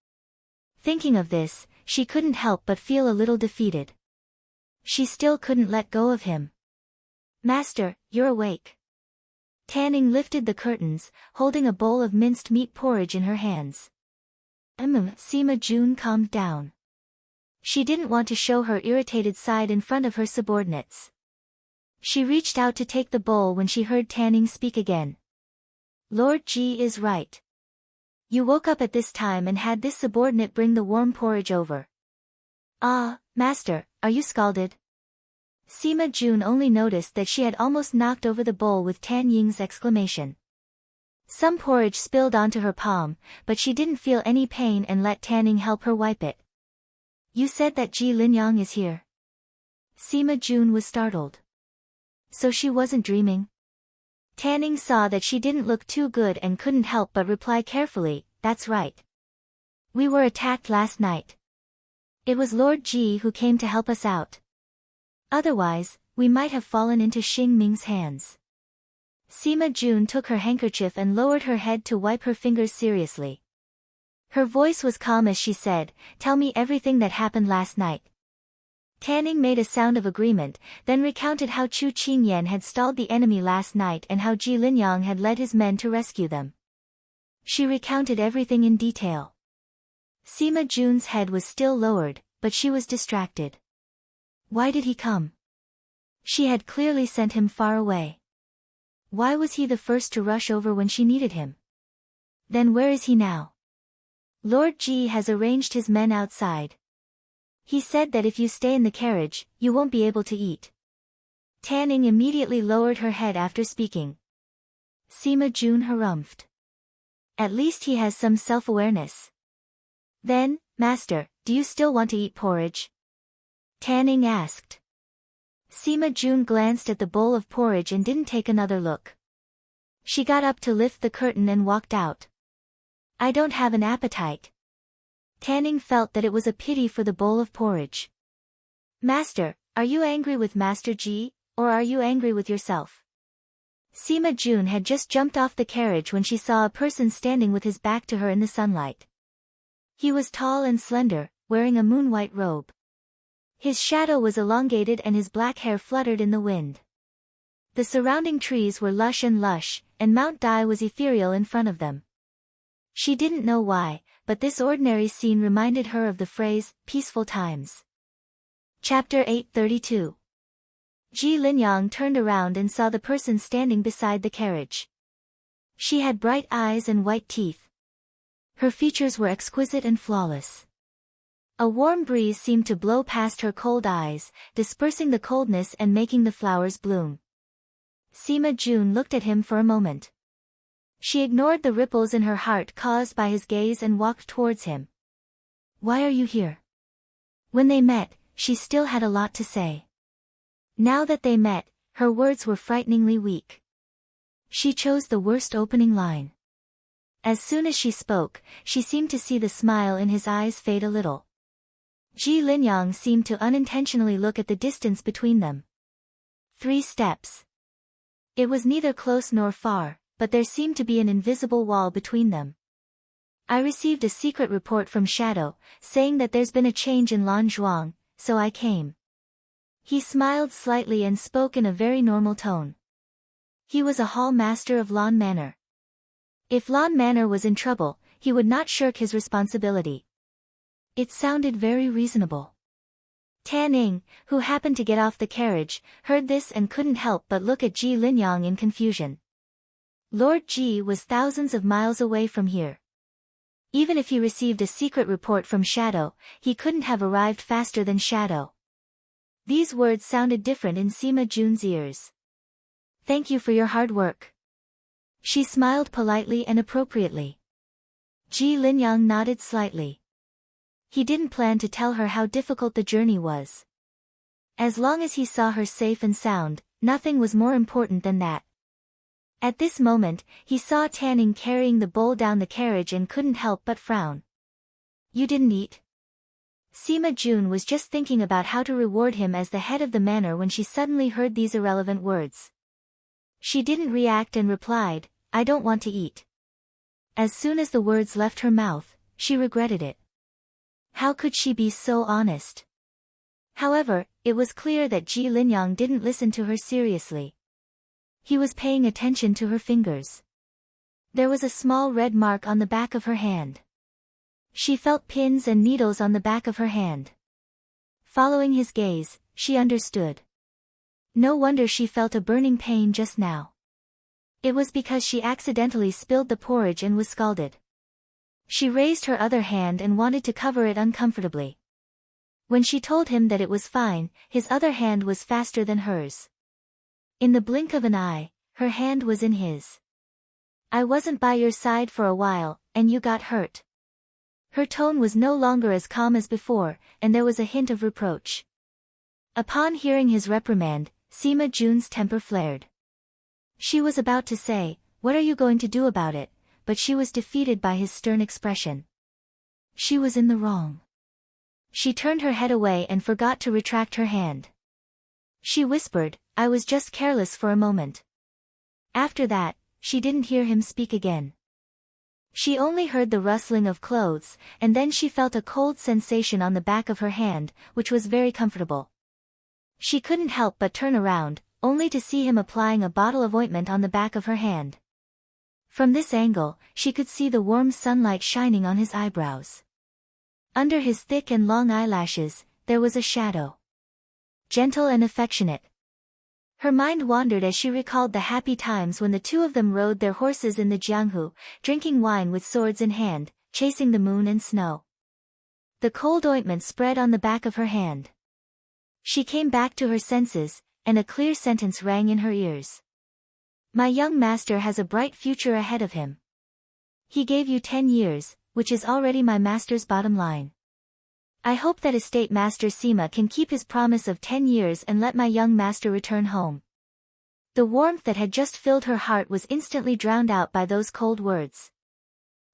Thinking of this, she couldn't help but feel a little defeated. She still couldn't let go of him. "Master, you're awake." Tanning lifted the curtains, holding a bowl of minced meat porridge in her hands. Sima Jun calmed down. She didn't want to show her irritated side in front of her subordinates. She reached out to take the bowl when she heard Tanning speak again. "Lord Ji is right. You woke up at this time and had this subordinate bring the warm porridge over." "Ah, master, are you scalded?" Sima Jun only noticed that she had almost knocked over the bowl with Tan Ying's exclamation. Some porridge spilled onto her palm, but she didn't feel any pain and let Tanning help her wipe it. "You said that Ji Linyang is here." Sima Jun was startled. So she wasn't dreaming? Tanning saw that she didn't look too good and couldn't help but reply carefully, "That's right. We were attacked last night. It was Lord Ji who came to help us out. Otherwise, we might have fallen into Xing Ming's hands." Sima Jun took her handkerchief and lowered her head to wipe her fingers seriously. Her voice was calm as she said, "Tell me everything that happened last night." Tanning made a sound of agreement, then recounted how Chu Qingyan had stalled the enemy last night and how Ji Linyang had led his men to rescue them. She recounted everything in detail. Sima Jun's head was still lowered, but she was distracted. Why did he come? She had clearly sent him far away. Why was he the first to rush over when she needed him? Then where is he now? Lord Ji has arranged his men outside. He said that if you stay in the carriage, you won't be able to eat. Tanning immediately lowered her head after speaking. Sima Jun harumphed. At least he has some self-awareness. "Then, master, do you still want to eat porridge?" Tanning asked. Sima Jun glanced at the bowl of porridge and didn't take another look. She got up to lift the curtain and walked out. "I don't have an appetite." Tanning felt that it was a pity for the bowl of porridge. "Master, are you angry with Master Ji, or are you angry with yourself?" Sima Jun had just jumped off the carriage when she saw a person standing with his back to her in the sunlight. He was tall and slender, wearing a moon-white robe. His shadow was elongated and his black hair fluttered in the wind. The surrounding trees were lush, and Mount Dai was ethereal in front of them. She didn't know why, but this ordinary scene reminded her of the phrase, "peaceful times." Chapter 832. Ji Linyang turned around and saw the person standing beside the carriage. She had bright eyes and white teeth. Her features were exquisite and flawless. A warm breeze seemed to blow past her cold eyes, dispersing the coldness and making the flowers bloom. Sima Jun looked at him for a moment. She ignored the ripples in her heart caused by his gaze and walked towards him. "Why are you here?" When they met, she still had a lot to say. Now that they met, her words were frighteningly weak. She chose the worst opening line. As soon as she spoke, she seemed to see the smile in his eyes fade a little. Ji Linyang seemed to unintentionally look at the distance between them. 3 steps. It was neither close nor far, but there seemed to be an invisible wall between them. I received a secret report from Shadow, saying that there's been a change in Lan Zhuang, so I came. He smiled slightly and spoke in a very normal tone. He was a hall master of Lan Manor. If Lan Manor was in trouble, he would not shirk his responsibility. It sounded very reasonable. Tan Ning, who happened to get off the carriage, heard this and couldn't help but look at Ji Linyang in confusion. Lord Ji was thousands of miles away from here. Even if he received a secret report from Shadow, he couldn't have arrived faster than Shadow. These words sounded different in Sima Jun's ears. Thank you for your hard work. She smiled politely and appropriately. Ji Linyang nodded slightly. He didn't plan to tell her how difficult the journey was. As long as he saw her safe and sound, nothing was more important than that. At this moment, he saw Tan Ning carrying the bowl down the carriage and couldn't help but frown. You didn't eat? Sima Jun was just thinking about how to reward him as the head of the manor when she suddenly heard these irrelevant words. She didn't react and replied, I don't want to eat. As soon as the words left her mouth, she regretted it. How could she be so honest? However, it was clear that Ji Linyang didn't listen to her seriously. He was paying attention to her fingers. There was a small red mark on the back of her hand. She felt pins and needles on the back of her hand. Following his gaze, she understood. No wonder she felt a burning pain just now. It was because she accidentally spilled the porridge and was scalded. She raised her other hand and wanted to cover it uncomfortably. When she told him that it was fine, his other hand was faster than hers. In the blink of an eye, her hand was in his. I wasn't by your side for a while, and you got hurt. Her tone was no longer as calm as before, and there was a hint of reproach. Upon hearing his reprimand, Sima Jun's temper flared. She was about to say, what are you going to do about it? But she was defeated by his stern expression. She was in the wrong. She turned her head away and forgot to retract her hand. She whispered, I was just careless for a moment. After that, she didn't hear him speak again. She only heard the rustling of clothes, and then she felt a cold sensation on the back of her hand, which was very comfortable. She couldn't help but turn around, only to see him applying a bottle of ointment on the back of her hand. From this angle, she could see the warm sunlight shining on his eyebrows. Under his thick and long eyelashes, there was a shadow. Gentle and affectionate. Her mind wandered as she recalled the happy times when the two of them rode their horses in the Jianghu, drinking wine with swords in hand, chasing the moon and snow. The cold ointment spread on the back of her hand. She came back to her senses, and a clear sentence rang in her ears. My young master has a bright future ahead of him. He gave you 10 years, which is already my master's bottom line. I hope that estate master Sima can keep his promise of 10 years and let my young master return home. The warmth that had just filled her heart was instantly drowned out by those cold words.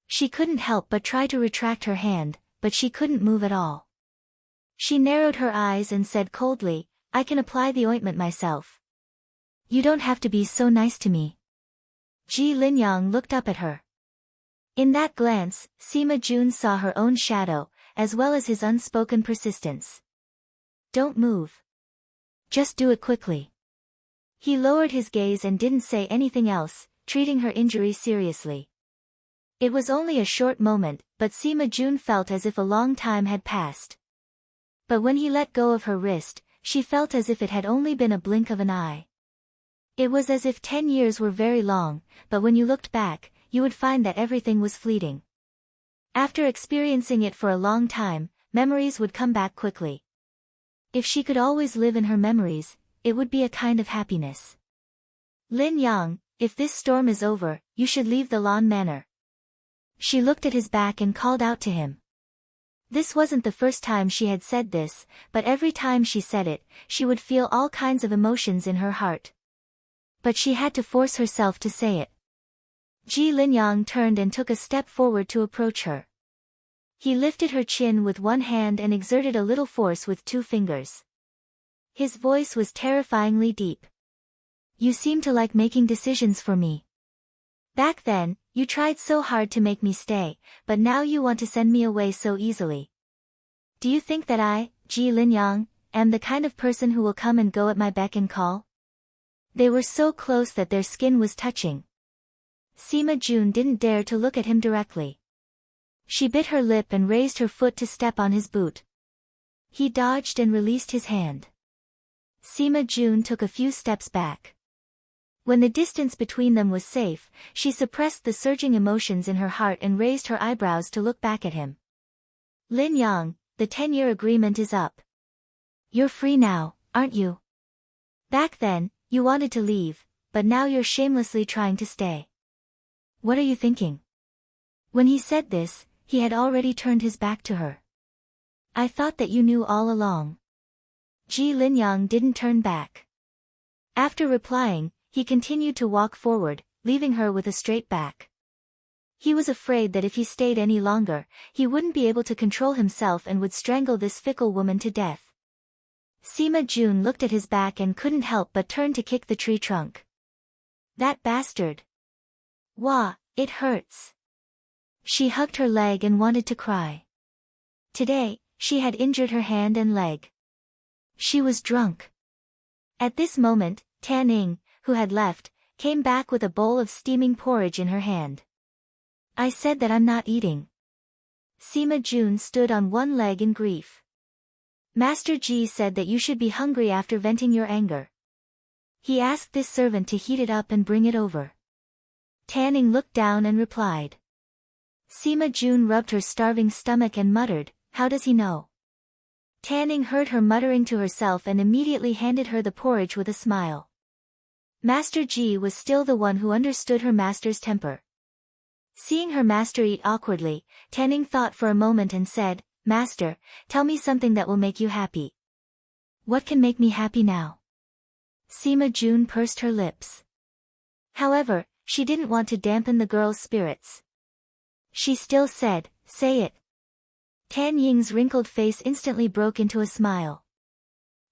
She couldn't help but try to retract her hand, but she couldn't move at all. She narrowed her eyes and said coldly, I can apply the ointment myself. You don't have to be so nice to me. Ji Linyang looked up at her. In that glance, Sima Jun saw her own shadow, as well as his unspoken persistence. Don't move. Just do it quickly. He lowered his gaze and didn't say anything else, treating her injury seriously. It was only a short moment, but Sima Jun felt as if a long time had passed. But when he let go of her wrist, she felt as if it had only been a blink of an eye. It was as if 10 years were very long, but when you looked back, you would find that everything was fleeting. After experiencing it for a long time, memories would come back quickly. If she could always live in her memories, it would be a kind of happiness. Lin Yang, if this storm is over, you should leave the Lan Manor. She looked at his back and called out to him. This wasn't the first time she had said this, but every time she said it, she would feel all kinds of emotions in her heart. But she had to force herself to say it. Ji Linyang turned and took a step forward to approach her. He lifted her chin with one hand and exerted a little force with 2 fingers. His voice was terrifyingly deep. You seem to like making decisions for me. Back then, you tried so hard to make me stay, but now you want to send me away so easily. Do you think that I, Ji Linyang, am the kind of person who will come and go at my beck and call? They were so close that their skin was touching. Sima Jun didn't dare to look at him directly. She bit her lip and raised her foot to step on his boot. He dodged and released his hand. Sima Jun took a few steps back. When the distance between them was safe, she suppressed the surging emotions in her heart and raised her eyebrows to look back at him. Lin Yang, the 10-year agreement is up. You're free now, aren't you? Back then, you wanted to leave, but now you're shamelessly trying to stay. What are you thinking? When he said this, he had already turned his back to her. I thought that you knew all along. Ji Linyang didn't turn back. After replying, he continued to walk forward, leaving her with a straight back. He was afraid that if he stayed any longer, he wouldn't be able to control himself and would strangle this fickle woman to death. Sima Jun looked at his back and couldn't help but turn to kick the tree trunk. That bastard! Wah, it hurts. She hugged her leg and wanted to cry. Today, she had injured her hand and leg. She was drunk. At this moment, Tan Ning, who had left, came back with a bowl of steaming porridge in her hand. I said that I'm not eating. Sima Jun stood on one leg in grief. Master Ji said that you should be hungry after venting your anger. He asked this servant to heat it up and bring it over. Tan Ning looked down and replied. Sima Jun rubbed her starving stomach and muttered, how does he know? Tan Ning heard her muttering to herself and immediately handed her the porridge with a smile. Master Ji was still the one who understood her master's temper. Seeing her master eat awkwardly, Tan Ning thought for a moment and said, Master, tell me something that will make you happy. What can make me happy now? Sima Jun pursed her lips. However, she didn't want to dampen the girl's spirits. She still said, say it. Tan Ying's wrinkled face instantly broke into a smile.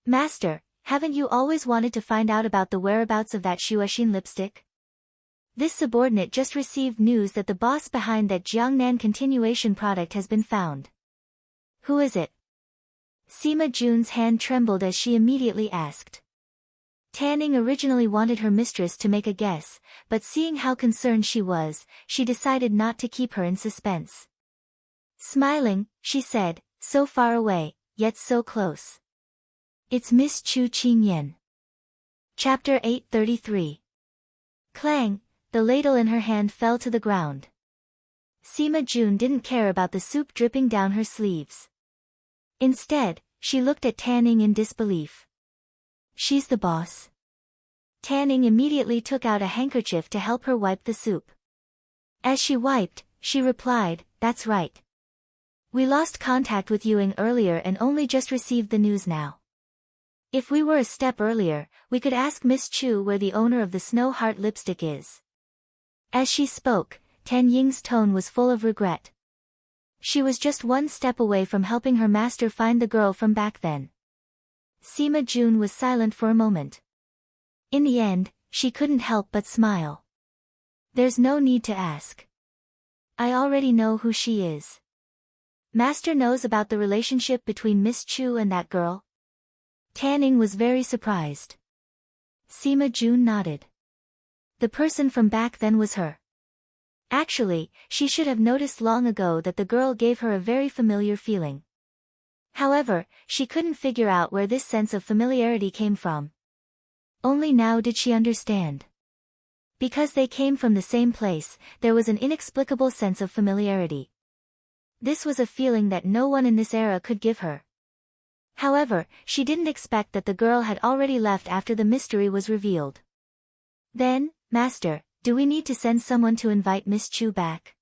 Master, haven't you always wanted to find out about the whereabouts of that Shuexin lipstick? This subordinate just received news that the boss behind that Jiangnan continuation product has been found. Who is it? Sima Jun's hand trembled as she immediately asked. Tan Ning originally wanted her mistress to make a guess, but seeing how concerned she was, she decided not to keep her in suspense. Smiling, she said, so far away, yet so close. It's Miss Chu Qingyan. Chapter 833. Clang, the ladle in her hand fell to the ground. Sima Jun didn't care about the soup dripping down her sleeves. Instead, she looked at Tan Ning in disbelief. She's the boss. Tan Ning immediately took out a handkerchief to help her wipe the soup. As she wiped, she replied, that's right. We lost contact with Yuing earlier and only just received the news now. If we were a step earlier, we could ask Miss Chu where the owner of the Snow Heart lipstick is. As she spoke, Tan Ying's tone was full of regret. She was just one step away from helping her master find the girl from back then. Sima Jun was silent for a moment. In the end, she couldn't help but smile. There's no need to ask. I already know who she is. Master knows about the relationship between Miss Chu and that girl? Tan Ning was very surprised. Sima Jun nodded. The person from back then was her. Actually, she should have noticed long ago that the girl gave her a very familiar feeling. However, she couldn't figure out where this sense of familiarity came from. Only now did she understand. Because they came from the same place, there was an inexplicable sense of familiarity. This was a feeling that no one in this era could give her. However, she didn't expect that the girl had already left after the mystery was revealed. Then, Master, do we need to send someone to invite Miss Chu back?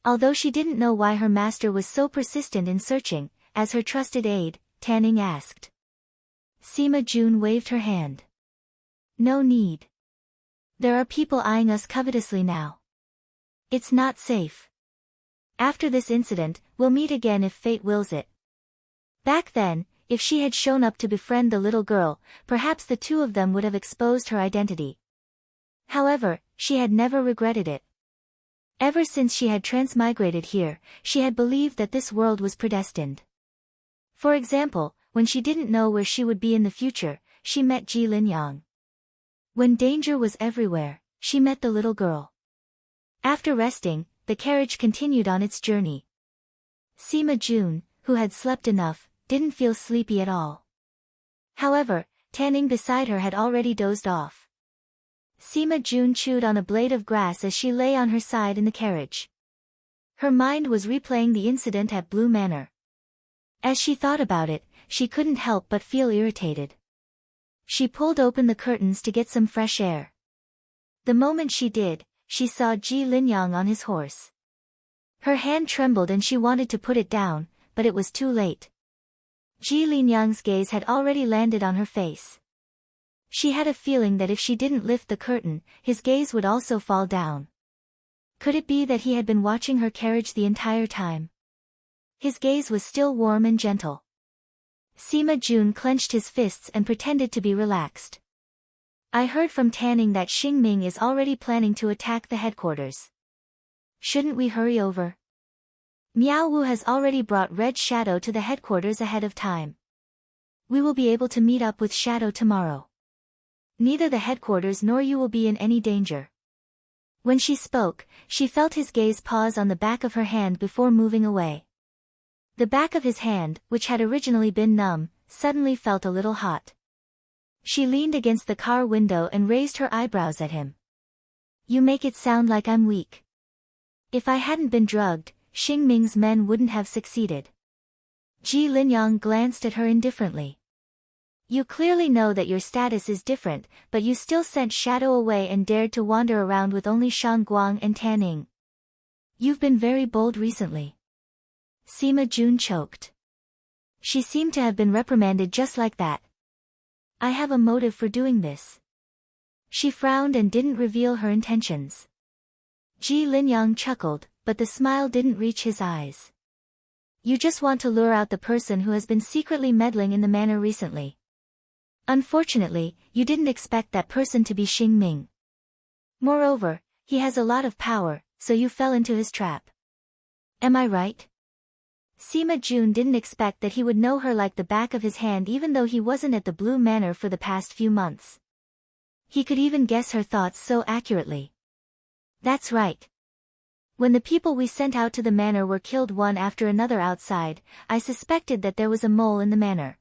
Although she didn't know why her master was so persistent in searching, as her trusted aide, Tan Ning asked. Sima Jun waved her hand. No need. There are people eyeing us covetously now. It's not safe. After this incident, we'll meet again if fate wills it. Back then, if she had shown up to befriend the little girl, perhaps the two of them would have exposed her identity. However, she had never regretted it. Ever since she had transmigrated here, she had believed that this world was predestined. For example, when she didn't know where she would be in the future, she met Ji Linyang. When danger was everywhere, she met the little girl. After resting, the carriage continued on its journey. Sima Jun, who had slept enough, didn't feel sleepy at all. However, Tanning beside her had already dozed off. Sima Jun chewed on a blade of grass as she lay on her side in the carriage. Her mind was replaying the incident at Blue Manor. As she thought about it, she couldn't help but feel irritated. She pulled open the curtains to get some fresh air. The moment she did, she saw Ji Linyang on his horse. Her hand trembled and she wanted to put it down, but it was too late. Ji Linyang's gaze had already landed on her face. She had a feeling that if she didn't lift the curtain, his gaze would also fall down. Could it be that he had been watching her carriage the entire time? His gaze was still warm and gentle. Sima Jun clenched his fists and pretended to be relaxed. I heard from Tanning that Xing Ming is already planning to attack the headquarters. Shouldn't we hurry over? Miao Wu has already brought Red Shadow to the headquarters ahead of time. We will be able to meet up with Shadow tomorrow. Neither the headquarters nor you will be in any danger. When she spoke, she felt his gaze pause on the back of her hand before moving away. The back of his hand, which had originally been numb, suddenly felt a little hot. She leaned against the car window and raised her eyebrows at him. You make it sound like I'm weak. If I hadn't been drugged, Xing Ming's men wouldn't have succeeded. Ji Linyang glanced at her indifferently. You clearly know that your status is different, but you still sent Shadow away and dared to wander around with only Shan Guang and Tanning. You've been very bold recently. Sima Jun choked. She seemed to have been reprimanded just like that. I have a motive for doing this. She frowned and didn't reveal her intentions. Ji Linyang chuckled, but the smile didn't reach his eyes. You just want to lure out the person who has been secretly meddling in the manor recently. Unfortunately, you didn't expect that person to be Xing Ming. Moreover, he has a lot of power, so you fell into his trap. Am I right? Sima Jun didn't expect that he would know her like the back of his hand even though he wasn't at the Blue Manor for the past few months. He could even guess her thoughts so accurately. That's right. When the people we sent out to the manor were killed one after another outside, I suspected that there was a mole in the manor.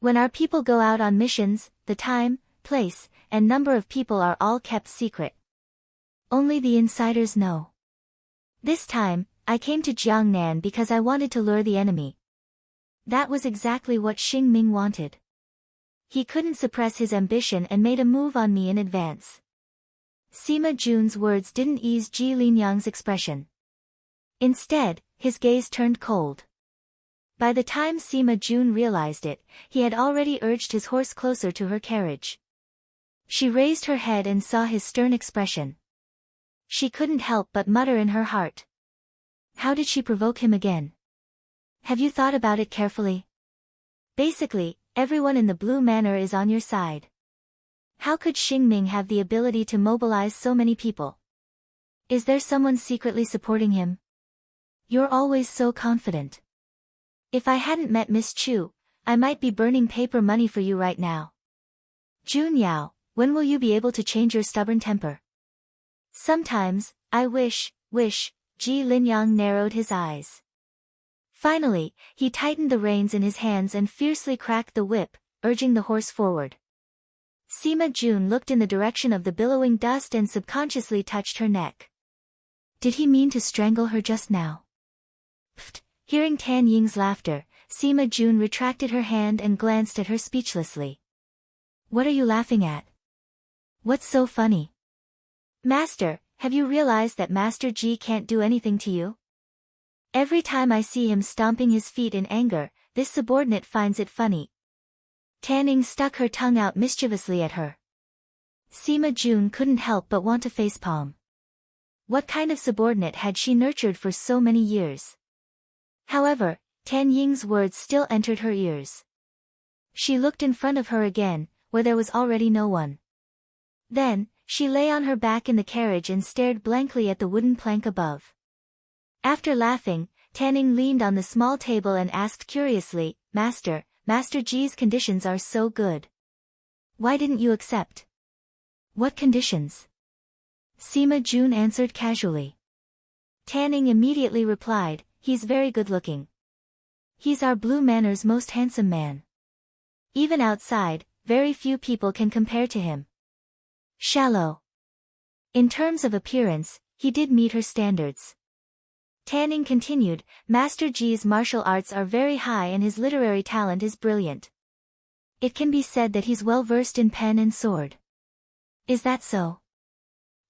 When our people go out on missions, the time, place, and number of people are all kept secret. Only the insiders know. This time, I came to Jiangnan because I wanted to lure the enemy. That was exactly what Xing Ming wanted. He couldn't suppress his ambition and made a move on me in advance. Sima Jun's words didn't ease Ji Linyang's expression. Instead, his gaze turned cold. By the time Sima Jun realized it, he had already urged his horse closer to her carriage. She raised her head and saw his stern expression. She couldn't help but mutter in her heart. How did she provoke him again? Have you thought about it carefully? Basically, everyone in the Blue Manor is on your side. How could Xing Ming have the ability to mobilize so many people? Is there someone secretly supporting him? You're always so confident. If I hadn't met Miss Chu, I might be burning paper money for you right now. Jun Yao, when will you be able to change your stubborn temper? Sometimes, I wish, Ji Linyang narrowed his eyes. Finally, he tightened the reins in his hands and fiercely cracked the whip, urging the horse forward. Sima Jun looked in the direction of the billowing dust and subconsciously touched her neck. Did he mean to strangle her just now? Pfft! Hearing Tan Ying's laughter, Sima Jun retracted her hand and glanced at her speechlessly. What are you laughing at? What's so funny? Master, have you realized that Master Ji can't do anything to you? Every time I see him stomping his feet in anger, this subordinate finds it funny. Tanning stuck her tongue out mischievously at her. Sima Jun couldn't help but want to facepalm. What kind of subordinate had she nurtured for so many years? However, Tan Ying's words still entered her ears. She looked in front of her again, where there was already no one. Then, She lay on her back in the carriage and stared blankly at the wooden plank above. After laughing, Tanning leaned on the small table and asked curiously, Master G's conditions are so good. Why didn't you accept? What conditions? Sima Jun answered casually. Tanning immediately replied, he's very good looking. He's our Blue Manor's most handsome man. Even outside, very few people can compare to him. Shallow. In terms of appearance, he did meet her standards. Tanning continued, Master G's martial arts are very high and his literary talent is brilliant. It can be said that he's well versed in pen and sword. Is that so?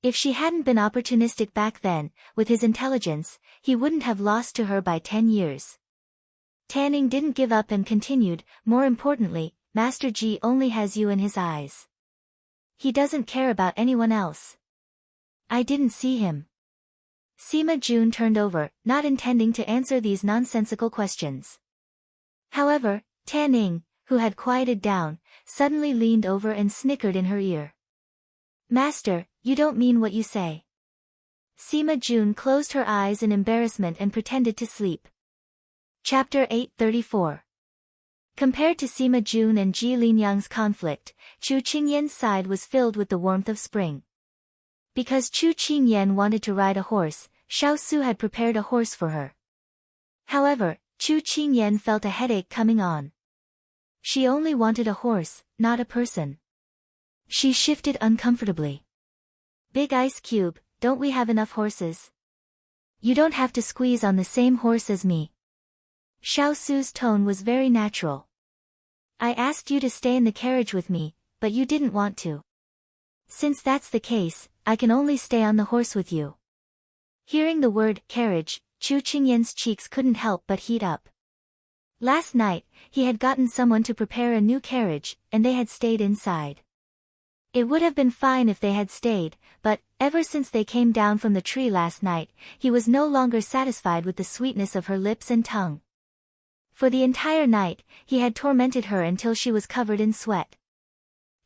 If she hadn't been opportunistic back then, with his intelligence, he wouldn't have lost to her by 10 years. Tanning didn't give up and continued, more importantly, Master G only has you in his eyes. He doesn't care about anyone else. I didn't see him. Sima Jun turned over, not intending to answer these nonsensical questions. However, Tanning, who had quieted down, suddenly leaned over and snickered in her ear. Master, you don't mean what you say. Sima Jun closed her eyes in embarrassment and pretended to sleep. Chapter 834. Compared to Sima Jun and Ji Linyang's conflict, Chu Qingyan's side was filled with the warmth of spring. Because Chu Qingyan wanted to ride a horse, Xiao Su had prepared a horse for her. However, Chu Qingyan felt a headache coming on. She only wanted a horse, not a person. She shifted uncomfortably. Big Ice Cube, don't we have enough horses? You don't have to squeeze on the same horse as me. Xiao Su's tone was very natural. I asked you to stay in the carriage with me, but you didn't want to. Since that's the case, I can only stay on the horse with you. Hearing the word carriage, Chu Qingyan's cheeks couldn't help but heat up. Last night, he had gotten someone to prepare a new carriage, and they had stayed inside. It would have been fine if they had stayed, but, ever since they came down from the tree last night, he was no longer satisfied with the sweetness of her lips and tongue. For the entire night, he had tormented her until she was covered in sweat.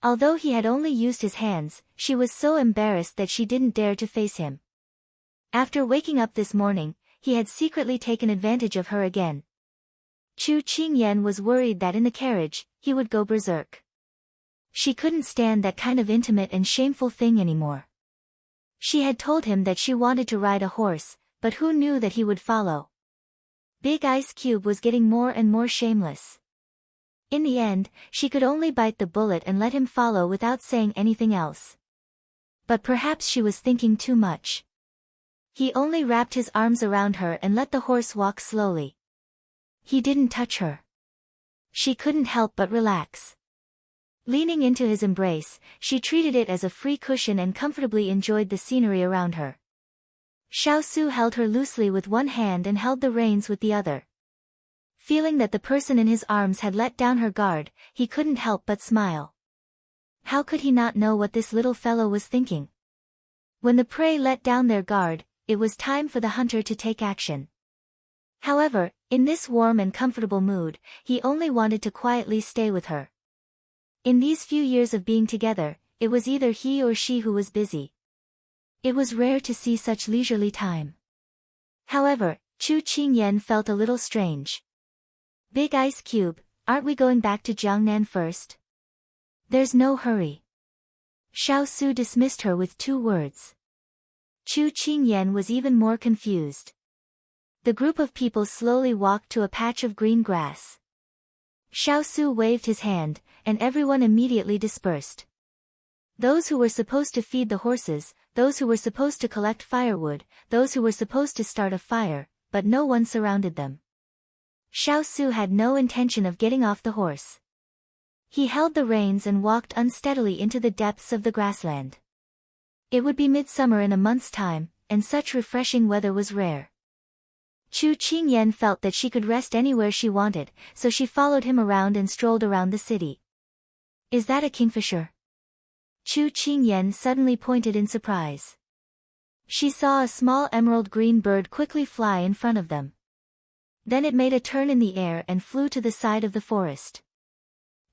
Although he had only used his hands, she was so embarrassed that she didn't dare to face him. After waking up this morning, he had secretly taken advantage of her again. Chu Qingyan was worried that in the carriage, he would go berserk. She couldn't stand that kind of intimate and shameful thing anymore. She had told him that she wanted to ride a horse, but who knew that he would follow? Big Ice Cube was getting more and more shameless. In the end, she could only bite the bullet and let him follow without saying anything else. But perhaps she was thinking too much. He only wrapped his arms around her and let the horse walk slowly. He didn't touch her. She couldn't help but relax. Leaning into his embrace, she treated it as a free cushion and comfortably enjoyed the scenery around her. Xiao Su held her loosely with one hand and held the reins with the other. Feeling that the person in his arms had let down her guard, he couldn't help but smile. How could he not know what this little fellow was thinking? When the prey let down their guard, it was time for the hunter to take action. However, in this warm and comfortable mood, he only wanted to quietly stay with her. In these few years of being together, it was either he or she who was busy. It was rare to see such leisurely time. However, Chu Qingyan felt a little strange. Big Ice Cube, aren't we going back to Jiangnan first? There's no hurry. Xiao Su dismissed her with 2 words. Chu Qingyan was even more confused. The group of people slowly walked to a patch of green grass. Xiao Su waved his hand, and everyone immediately dispersed. Those who were supposed to feed the horses, those who were supposed to collect firewood, those who were supposed to start a fire, but no one surrounded them. Xiao Su had no intention of getting off the horse. He held the reins and walked unsteadily into the depths of the grassland. It would be midsummer in a month's time, and such refreshing weather was rare. Chu Qingyan felt that she could rest anywhere she wanted, so she followed him around and strolled around the city. Is that a kingfisher? Chu Qingyan suddenly pointed in surprise. She saw a small emerald green bird quickly fly in front of them. Then it made a turn in the air and flew to the side of the forest.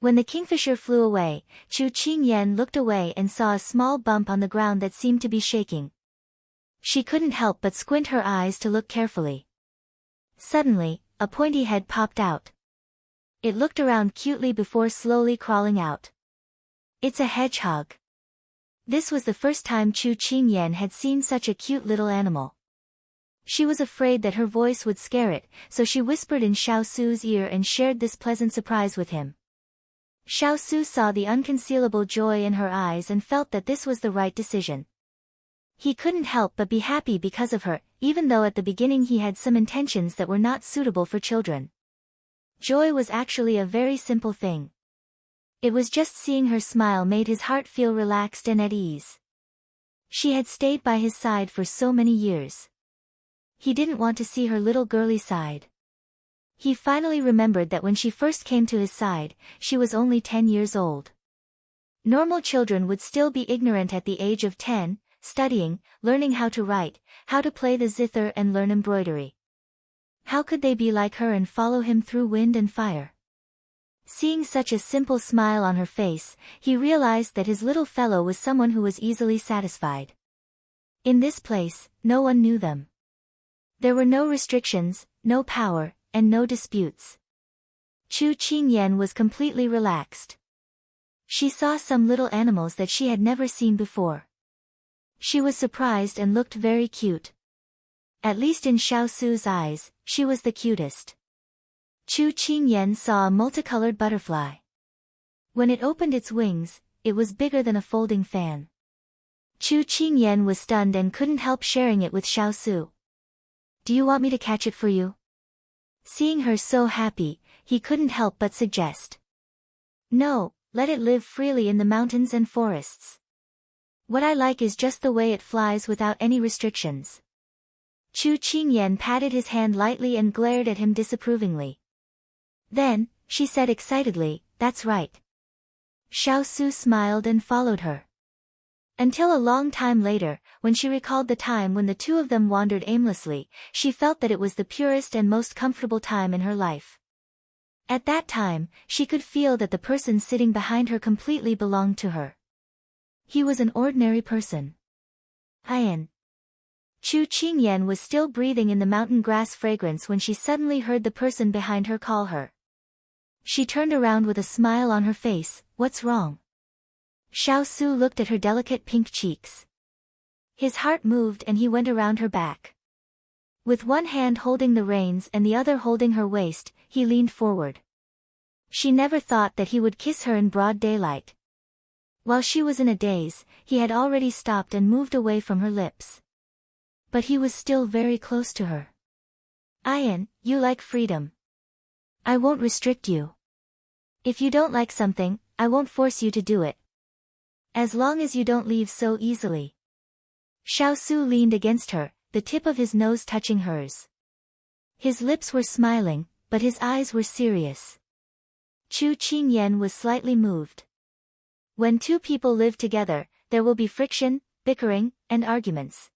When the kingfisher flew away, Chu Qingyan looked away and saw a small bump on the ground that seemed to be shaking. She couldn't help but squint her eyes to look carefully. Suddenly, a pointy head popped out. It looked around cutely before slowly crawling out. It's a hedgehog. This was the first time Chu Qingyan had seen such a cute little animal. She was afraid that her voice would scare it, so she whispered in Xiao Su's ear and shared this pleasant surprise with him. Xiao Su saw the unconcealable joy in her eyes and felt that this was the right decision. He couldn't help but be happy because of her, even though at the beginning he had some intentions that were not suitable for children. Joy was actually a very simple thing. It was just seeing her smile made his heart feel relaxed and at ease. She had stayed by his side for so many years. He didn't want to see her little girly side. He finally remembered that when she first came to his side, she was only 10 years old. Normal children would still be ignorant at the age of 10, studying, learning how to write, how to play the zither and learn embroidery. How could they be like her and follow him through wind and fire? Seeing such a simple smile on her face, he realized that his little fellow was someone who was easily satisfied. In this place, no one knew them. There were no restrictions, no power, and no disputes. Chu Qingyan was completely relaxed. She saw some little animals that she had never seen before. She was surprised and looked very cute. At least in Xiao Su's eyes, she was the cutest. Chu Qingyan saw a multicolored butterfly. When it opened its wings, it was bigger than a folding fan. Chu Qingyan was stunned and couldn't help sharing it with Xiao Su. Do you want me to catch it for you? Seeing her so happy, he couldn't help but suggest. No, let it live freely in the mountains and forests. What I like is just the way it flies without any restrictions. Chu Qingyan patted his hand lightly and glared at him disapprovingly. Then, she said excitedly, that's right. Xiao Su smiled and followed her. Until a long time later, when she recalled the time when the two of them wandered aimlessly, she felt that it was the purest and most comfortable time in her life. At that time, she could feel that the person sitting behind her completely belonged to her. He was an ordinary person. Ian. Chu Qingyan was still breathing in the mountain grass fragrance when she suddenly heard the person behind her call her. She turned around with a smile on her face. What's wrong? Xiao Su looked at her delicate pink cheeks. His heart moved and he went around her back. With one hand holding the reins and the other holding her waist, he leaned forward. She never thought that he would kiss her in broad daylight. While she was in a daze, he had already stopped and moved away from her lips. But he was still very close to her. Ian, you like freedom. I won't restrict you. If you don't like something, I won't force you to do it. As long as you don't leave so easily. Xiao Su leaned against her, the tip of his nose touching hers. His lips were smiling, but his eyes were serious. Chu Qingyan was slightly moved. When two people live together, there will be friction, bickering, and arguments.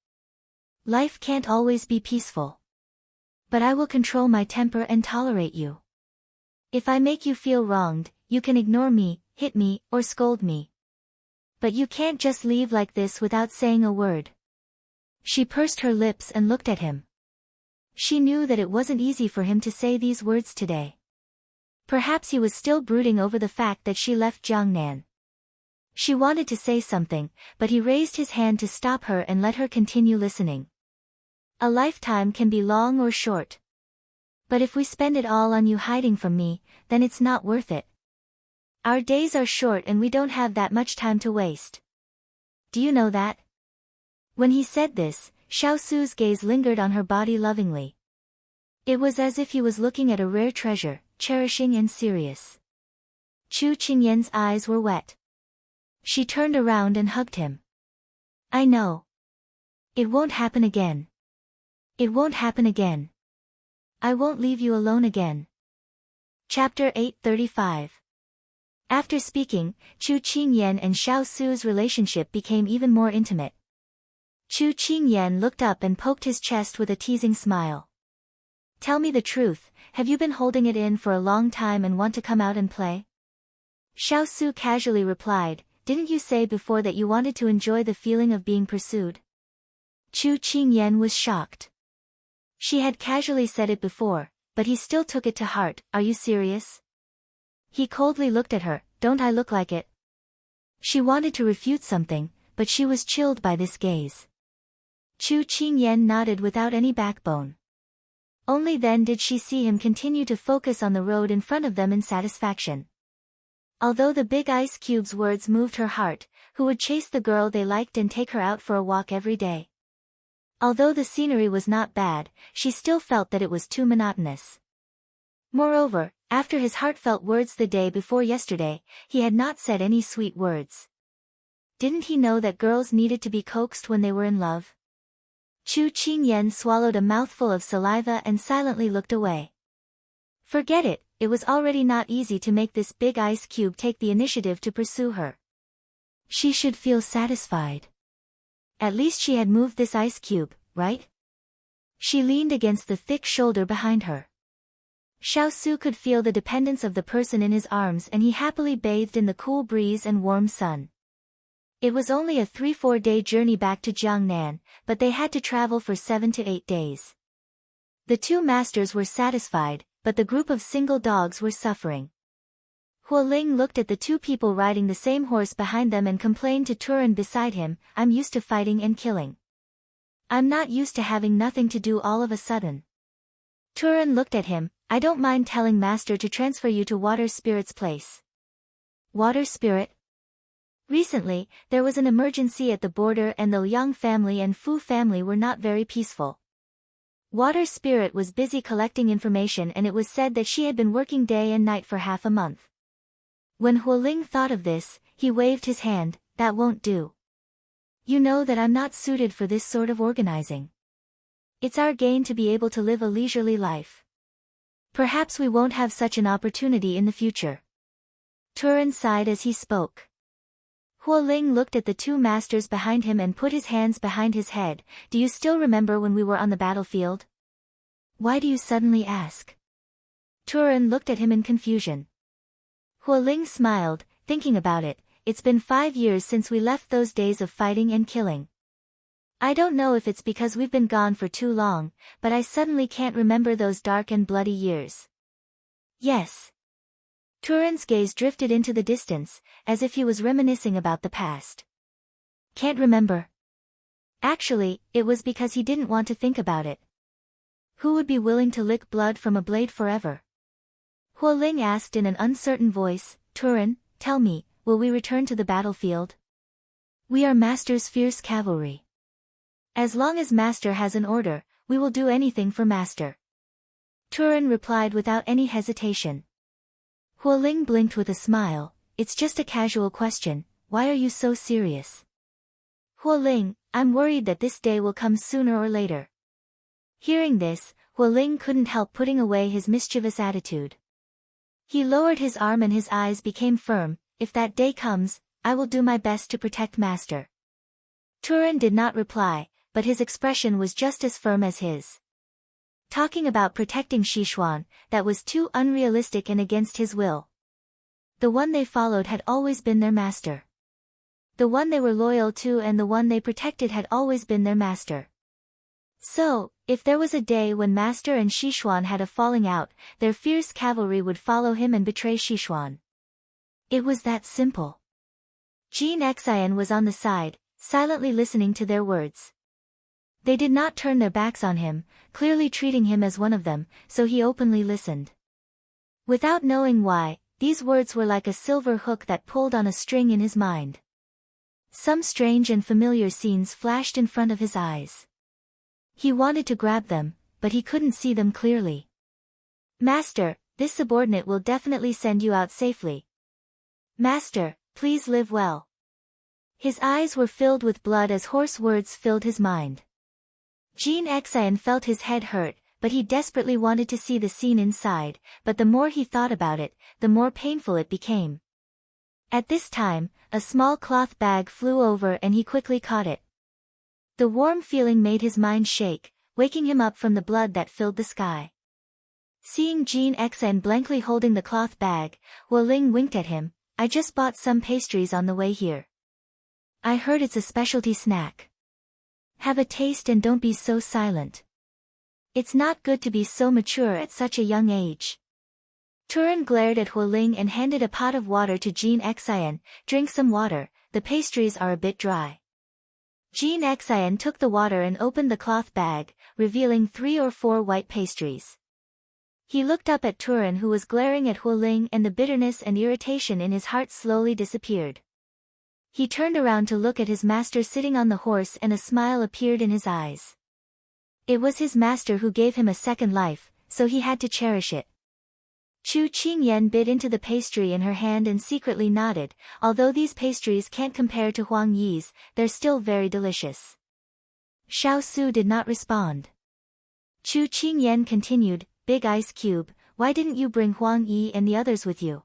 Life can't always be peaceful. But I will control my temper and tolerate you. If I make you feel wronged, you can ignore me, hit me, or scold me. But you can't just leave like this without saying a word. She pursed her lips and looked at him. She knew that it wasn't easy for him to say these words today. Perhaps he was still brooding over the fact that she left Jiangnan. She wanted to say something, but he raised his hand to stop her and let her continue listening. A lifetime can be long or short. But if we spend it all on you hiding from me, then it's not worth it. Our days are short and we don't have that much time to waste. Do you know that? When he said this, Xiao Su's gaze lingered on her body lovingly. It was as if he was looking at a rare treasure, cherishing and serious. Chu Qingyan's eyes were wet. She turned around and hugged him. I know. It won't happen again. It won't happen again. I won't leave you alone again. Chapter 835. After speaking, Chu Qingyan and Xiao Su's relationship became even more intimate. Chu Qingyan looked up and poked his chest with a teasing smile. Tell me the truth, have you been holding it in for a long time and want to come out and play? Xiao Su casually replied, "Didn't you say before that you wanted to enjoy the feeling of being pursued?" Chu Qingyan was shocked. She had casually said it before, but he still took it to heart. "Are you serious?" He coldly looked at her. "Don't I look like it?" She wanted to refute something, but she was chilled by this gaze. Chu Qingyan nodded without any backbone. Only then did she see him continue to focus on the road in front of them in satisfaction. Although the big ice cube's words moved her heart, who would chase the girl they liked and take her out for a walk every day? Although the scenery was not bad, she still felt that it was too monotonous. Moreover, after his heartfelt words the day before yesterday, he had not said any sweet words. Didn't he know that girls needed to be coaxed when they were in love? Chu Qingyan swallowed a mouthful of saliva and silently looked away. Forget it, it was already not easy to make this big ice cube take the initiative to pursue her. She should feel satisfied. At least she had moved this ice cube, right? She leaned against the thick shoulder behind her. Xiao Su could feel the dependence of the person in his arms, and he happily bathed in the cool breeze and warm sun. It was only a 3-4 day journey back to Jiangnan, but they had to travel for 7 to 8 days. The two masters were satisfied, but the group of single dogs were suffering. Huoling looked at the two people riding the same horse behind them and complained to Turan beside him, "I'm used to fighting and killing. I'm not used to having nothing to do all of a sudden." Turan looked at him, "I don't mind telling Master to transfer you to Water Spirit's place." Water Spirit? Recently, there was an emergency at the border and the Liang family and Fu family were not very peaceful. Water Spirit was busy collecting information, and it was said that she had been working day and night for half a month. When Huoling thought of this, he waved his hand, "That won't do. You know that I'm not suited for this sort of organizing. It's our gain to be able to live a leisurely life. Perhaps we won't have such an opportunity in the future." Turan sighed as he spoke. Huoling looked at the two masters behind him and put his hands behind his head. "Do you still remember when we were on the battlefield?" "Why do you suddenly ask?" Turan looked at him in confusion. Huoling smiled, thinking about it. "It's been 5 years since we left those days of fighting and killing. I don't know if it's because we've been gone for too long, but I suddenly can't remember those dark and bloody years." "Yes." Turan's gaze drifted into the distance, as if he was reminiscing about the past. "Can't remember?" Actually, it was because he didn't want to think about it. Who would be willing to lick blood from a blade forever? Huoling asked in an uncertain voice, "Turan, tell me, will we return to the battlefield?" "We are Master's fierce cavalry. As long as Master has an order, we will do anything for Master." Turan replied without any hesitation. Huoling blinked with a smile. "It's just a casual question, why are you so serious?" "Huoling, I'm worried that this day will come sooner or later." Hearing this, Huoling couldn't help putting away his mischievous attitude. He lowered his arm and his eyes became firm. "If that day comes, I will do my best to protect Master." Turan did not reply, but his expression was just as firm as his. Talking about protecting Xishuan, that was too unrealistic and against his will. The one they followed had always been their master. The one they were loyal to and the one they protected had always been their master. So, if there was a day when Master and Xishuan had a falling out, their fierce cavalry would follow him and betray Xishuan. It was that simple. Jean Xian was on the side, silently listening to their words. They did not turn their backs on him, clearly treating him as one of them, so he openly listened. Without knowing why, these words were like a silver hook that pulled on a string in his mind. Some strange and familiar scenes flashed in front of his eyes. He wanted to grab them, but he couldn't see them clearly. "Master, this subordinate will definitely send you out safely. Master, please live well." His eyes were filled with blood as hoarse words filled his mind. Jean Xian felt his head hurt, but he desperately wanted to see the scene inside, but the more he thought about it, the more painful it became. At this time, a small cloth bag flew over and he quickly caught it. The warm feeling made his mind shake, waking him up from the blood that filled the sky. Seeing Jean Xian blankly holding the cloth bag, Huoling winked at him. I just bought some pastries on the way here. I heard it's a specialty snack. Have a taste and don't be so silent. It's not good to be so mature at such a young age. Turan glared at Hualing and handed a pot of water to Jean Xian. Drink some water, the pastries are a bit dry. Jean Xian took the water and opened the cloth bag, revealing 3 or 4 white pastries. He looked up at Turan, who was glaring at Hualing, and the bitterness and irritation in his heart slowly disappeared. He turned around to look at his master sitting on the horse, and a smile appeared in his eyes. It was his master who gave him a second life, so he had to cherish it. Chu Qingyan bit into the pastry in her hand and secretly nodded. Although these pastries can't compare to Huang Yi's, they're still very delicious. Xiao Su did not respond. Chu Qingyan continued, Big Ice Cube, why didn't you bring Huang Yi and the others with you?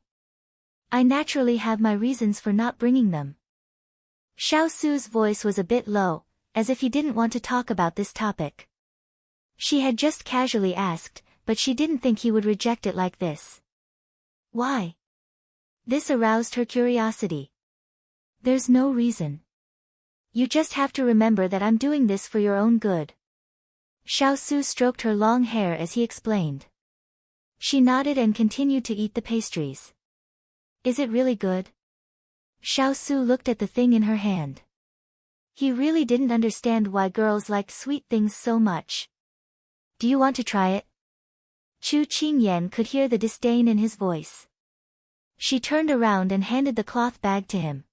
I naturally have my reasons for not bringing them. Xiao Su's voice was a bit low, as if he didn't want to talk about this topic. She had just casually asked, but she didn't think he would reject it like this. Why? This aroused her curiosity. There's no reason. You just have to remember that I'm doing this for your own good. Xiao Su stroked her long hair as he explained. She nodded and continued to eat the pastries. Is it really good? Xiao Su looked at the thing in her hand. He really didn't understand why girls liked sweet things so much. Do you want to try it? Chu Qingyan could hear the disdain in his voice. She turned around and handed the cloth bag to him.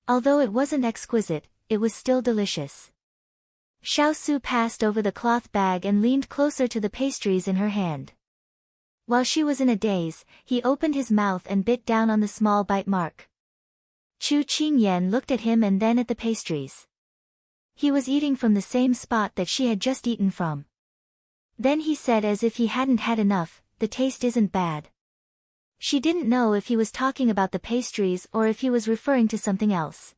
Although it wasn't exquisite, it was still delicious. Xiao Su passed over the cloth bag and leaned closer to the pastries in her hand. While she was in a daze, he opened his mouth and bit down on the small bite mark. Chu Qingyan looked at him and then at the pastries. He was eating from the same spot that she had just eaten from. Then he said, as if he hadn't had enough, the taste isn't bad. She didn't know if he was talking about the pastries or if he was referring to something else.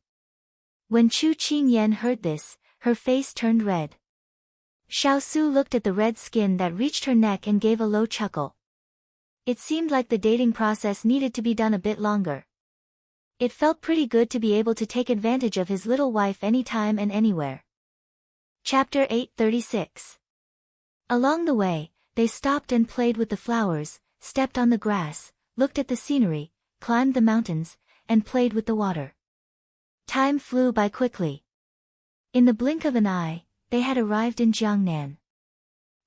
When Chu Qingyan heard this, her face turned red. Xiao Su looked at the red skin that reached her neck and gave a low chuckle. It seemed like the dating process needed to be done a bit longer. It felt pretty good to be able to take advantage of his little wife anytime and anywhere. Chapter 836. Along the way, they stopped and played with the flowers, stepped on the grass, looked at the scenery, climbed the mountains, and played with the water. Time flew by quickly. In the blink of an eye, they had arrived in Jiangnan.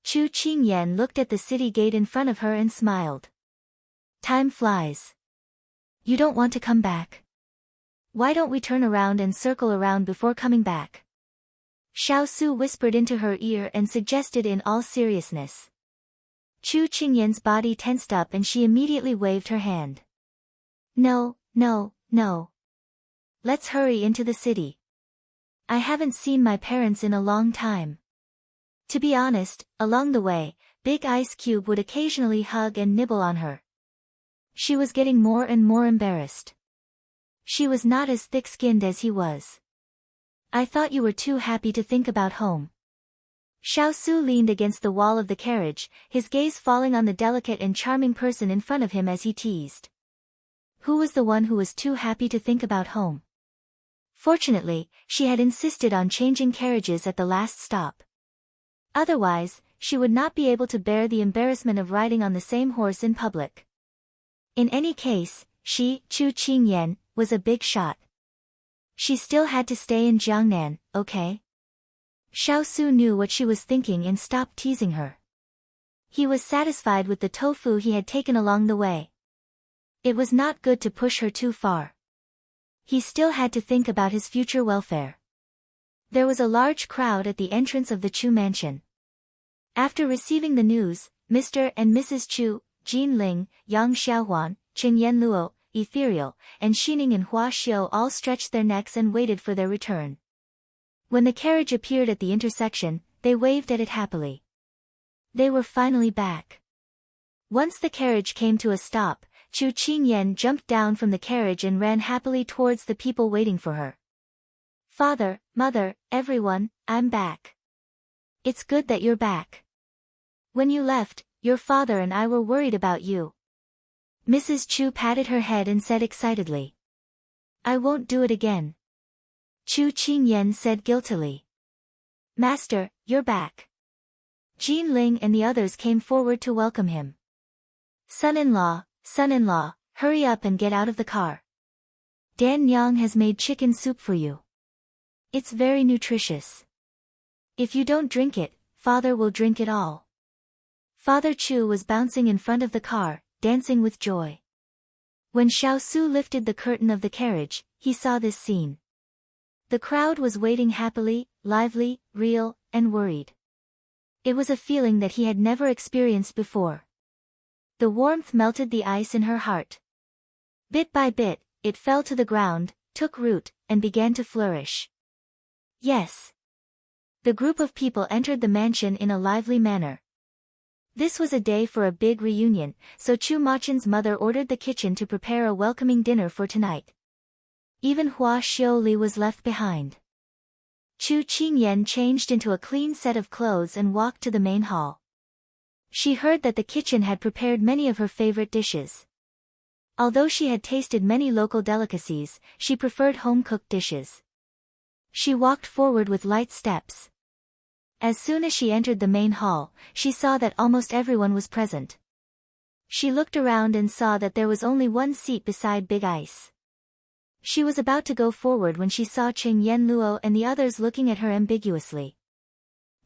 Chu Qingyan looked at the city gate in front of her and smiled. Time flies. You don't want to come back? Why don't we turn around and circle around before coming back? Xiao Su whispered into her ear and suggested in all seriousness. Chu Qingyan's body tensed up and she immediately waved her hand. No, no, no. Let's hurry into the city. I haven't seen my parents in a long time. To be honest, along the way, Big Ice Cube would occasionally hug and nibble on her. She was getting more and more embarrassed. She was not as thick-skinned as he was. I thought you were too happy to think about home. Xiao Su leaned against the wall of the carriage, his gaze falling on the delicate and charming person in front of him as he teased. Who was the one who was too happy to think about home? Fortunately, she had insisted on changing carriages at the last stop. Otherwise, she would not be able to bear the embarrassment of riding on the same horse in public. In any case, she, Chu Qingyan, was a big shot. She still had to stay in Jiangnan, okay? Xiao Su knew what she was thinking and stopped teasing her. He was satisfied with the tofu he had taken along the way. It was not good to push her too far. He still had to think about his future welfare. There was a large crowd at the entrance of the Chu mansion. After receiving the news, Mr. and Mrs. Chu, Jin Ling, Yang Xiaohuan, Qingyan Luo, Ethereal, and Xining and Hua Xiu all stretched their necks and waited for their return. When the carriage appeared at the intersection, they waved at it happily. They were finally back. Once the carriage came to a stop, Chu Qingyan jumped down from the carriage and ran happily towards the people waiting for her. Father, mother, everyone, I'm back. It's good that you're back. When you left, your father and I were worried about you. Mrs. Chu patted her head and said excitedly. I won't do it again. Chu Qingyan said guiltily. Master, you're back. Jean Ling and the others came forward to welcome him. Son-in-law, hurry up and get out of the car. Dan Nyang has made chicken soup for you. It's very nutritious. If you don't drink it, father will drink it all. Father Chu was bouncing in front of the car, dancing with joy. When Xiao Su lifted the curtain of the carriage, he saw this scene. The crowd was waiting happily, lively, real, and worried. It was a feeling that he had never experienced before. The warmth melted the ice in her heart. Bit by bit, it fell to the ground, took root, and began to flourish. Yes. The group of people entered the mansion in a lively manner. This was a day for a big reunion, so Chu Machen's mother ordered the kitchen to prepare a welcoming dinner for tonight. Even Hua Xiaoli was left behind. Chu Qingyan changed into a clean set of clothes and walked to the main hall. She heard that the kitchen had prepared many of her favorite dishes. Although she had tasted many local delicacies, she preferred home-cooked dishes. She walked forward with light steps. As soon as she entered the main hall, she saw that almost everyone was present. She looked around and saw that there was only one seat beside Big Ice. She was about to go forward when she saw Cheng Yenluo and the others looking at her ambiguously.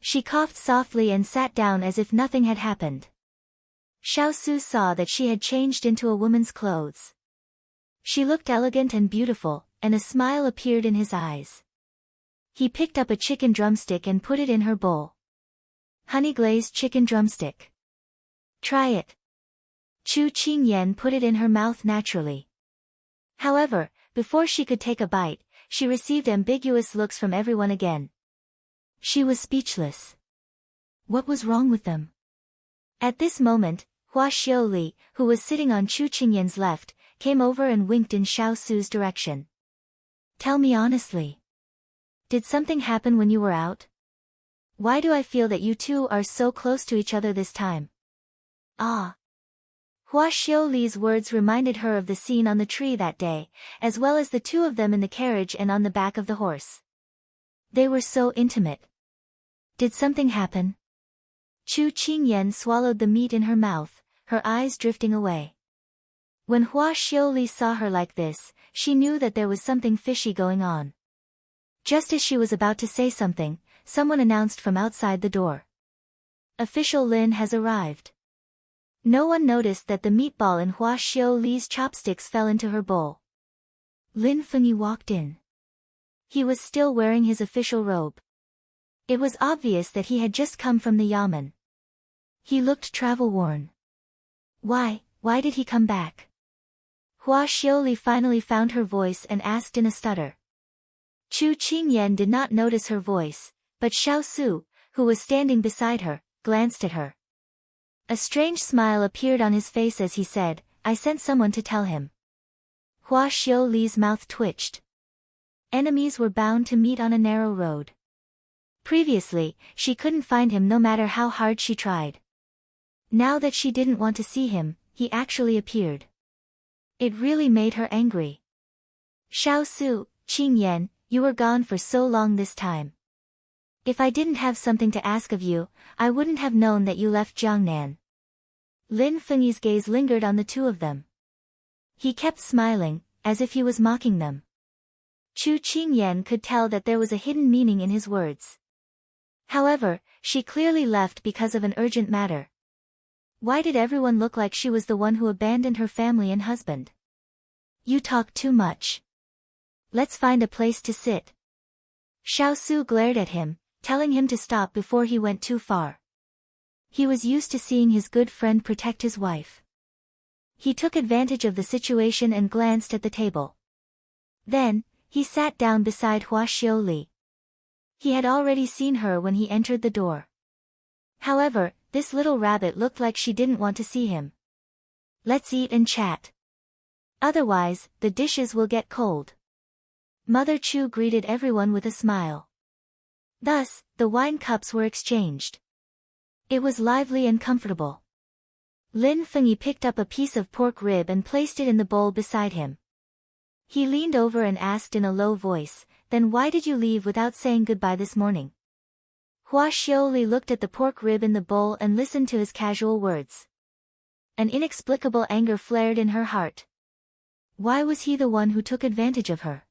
She coughed softly and sat down as if nothing had happened. Xiao Su saw that she had changed into a woman's clothes. She looked elegant and beautiful, and a smile appeared in his eyes. He picked up a chicken drumstick and put it in her bowl. Honey-glazed chicken drumstick. Try it. Chu Qingyan put it in her mouth naturally. However, before she could take a bite, she received ambiguous looks from everyone again. She was speechless. What was wrong with them? At this moment, Hua Xiaoli, who was sitting on Chu Qingyan's left, came over and winked in Xiao Su's direction. Tell me honestly. Did something happen when you were out? Why do I feel that you two are so close to each other this time? Ah. Hua Xiaoli's words reminded her of the scene on the tree that day, as well as the two of them in the carriage and on the back of the horse. They were so intimate. Did something happen? Chu Qingyan swallowed the meat in her mouth, her eyes drifting away. When Hua Xiaoli saw her like this, she knew that there was something fishy going on. Just as she was about to say something, someone announced from outside the door. Official Lin has arrived. No one noticed that the meatball in Hua Xiaoli's chopsticks fell into her bowl. Lin Fengyi walked in. He was still wearing his official robe. It was obvious that he had just come from the yamen. He looked travel-worn. Why did he come back? Hua Xiaoli finally found her voice and asked in a stutter. Chu Qingyan did not notice her voice, but Xiao Su, who was standing beside her, glanced at her. A strange smile appeared on his face as he said, I sent someone to tell him. Hua Xiaoli's mouth twitched. Enemies were bound to meet on a narrow road. Previously, she couldn't find him no matter how hard she tried. Now that she didn't want to see him, he actually appeared. It really made her angry. Xiao Su, Qingyan, you were gone for so long this time. If I didn't have something to ask of you, I wouldn't have known that you left Jiangnan. Lin Fengyi's gaze lingered on the two of them. He kept smiling, as if he was mocking them. Chu Qingyan could tell that there was a hidden meaning in his words. However, she clearly left because of an urgent matter. Why did everyone look like she was the one who abandoned her family and husband? You talk too much. Let's find a place to sit. Xiao Su glared at him, telling him to stop before he went too far. He was used to seeing his good friend protect his wife. He took advantage of the situation and glanced at the table. Then, he sat down beside Hua Xiaoli. He had already seen her when he entered the door. However, this little rabbit looked like she didn't want to see him. Let's eat and chat. Otherwise, the dishes will get cold. Mother Chu greeted everyone with a smile. Thus, the wine cups were exchanged. It was lively and comfortable. Lin Fengyi picked up a piece of pork rib and placed it in the bowl beside him. He leaned over and asked in a low voice, "Then why did you leave without saying goodbye this morning?" Hua Xiaoli looked at the pork rib in the bowl and listened to his casual words. An inexplicable anger flared in her heart. Why was he the one who took advantage of her?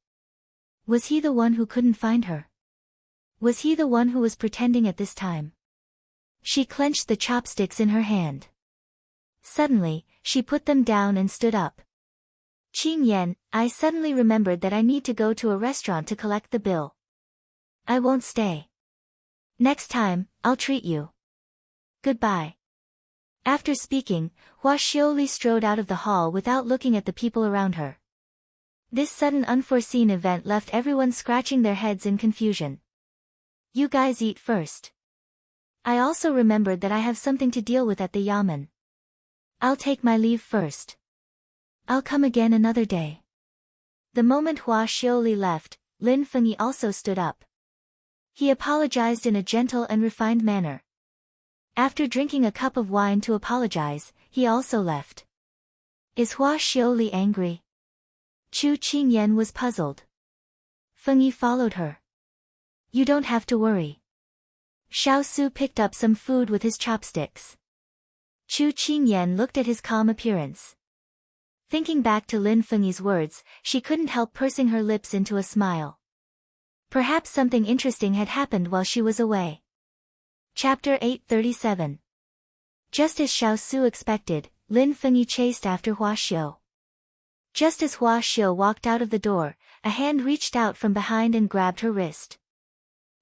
Was he the one who couldn't find her? Was he the one who was pretending at this time? She clenched the chopsticks in her hand. Suddenly, she put them down and stood up. "Qing Yan, I suddenly remembered that I need to go to a restaurant to collect the bill. I won't stay. Next time, I'll treat you. Goodbye." After speaking, Hua Xiaoli strode out of the hall without looking at the people around her. This sudden unforeseen event left everyone scratching their heads in confusion. "You guys eat first. I also remembered that I have something to deal with at the yamen. I'll take my leave first. I'll come again another day." The moment Hua Xiaoli left, Lin Fengyi also stood up. He apologized in a gentle and refined manner. After drinking a cup of wine to apologize, he also left. Is Hua Xiaoli angry? Chu Qingyan was puzzled. Fengyi followed her. "You don't have to worry." Xiao Su picked up some food with his chopsticks. Chu Qingyan looked at his calm appearance. Thinking back to Lin Fengyi's words, she couldn't help pursing her lips into a smile. Perhaps something interesting had happened while she was away. Chapter 837. Just as Xiao Su expected, Lin Fengyi chased after Hua Xiao. Just as Hua Xiao walked out of the door, a hand reached out from behind and grabbed her wrist.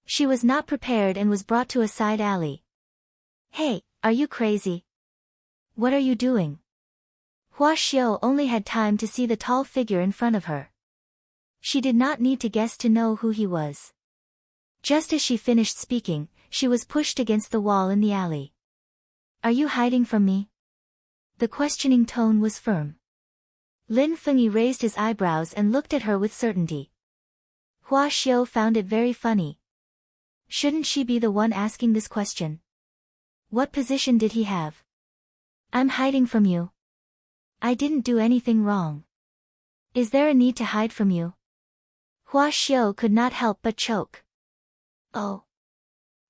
She was not prepared and was brought to a side alley. "Hey, are you crazy? What are you doing?" Hua Xiao only had time to see the tall figure in front of her. She did not need to guess to know who he was. Just as she finished speaking, she was pushed against the wall in the alley. "Are you hiding from me?" The questioning tone was firm. Lin Fengyi raised his eyebrows and looked at her with certainty. Hua Xiao found it very funny. Shouldn't she be the one asking this question? What position did he have? "I'm hiding from you. I didn't do anything wrong. Is there a need to hide from you?" Hua Xiao could not help but choke. "Oh."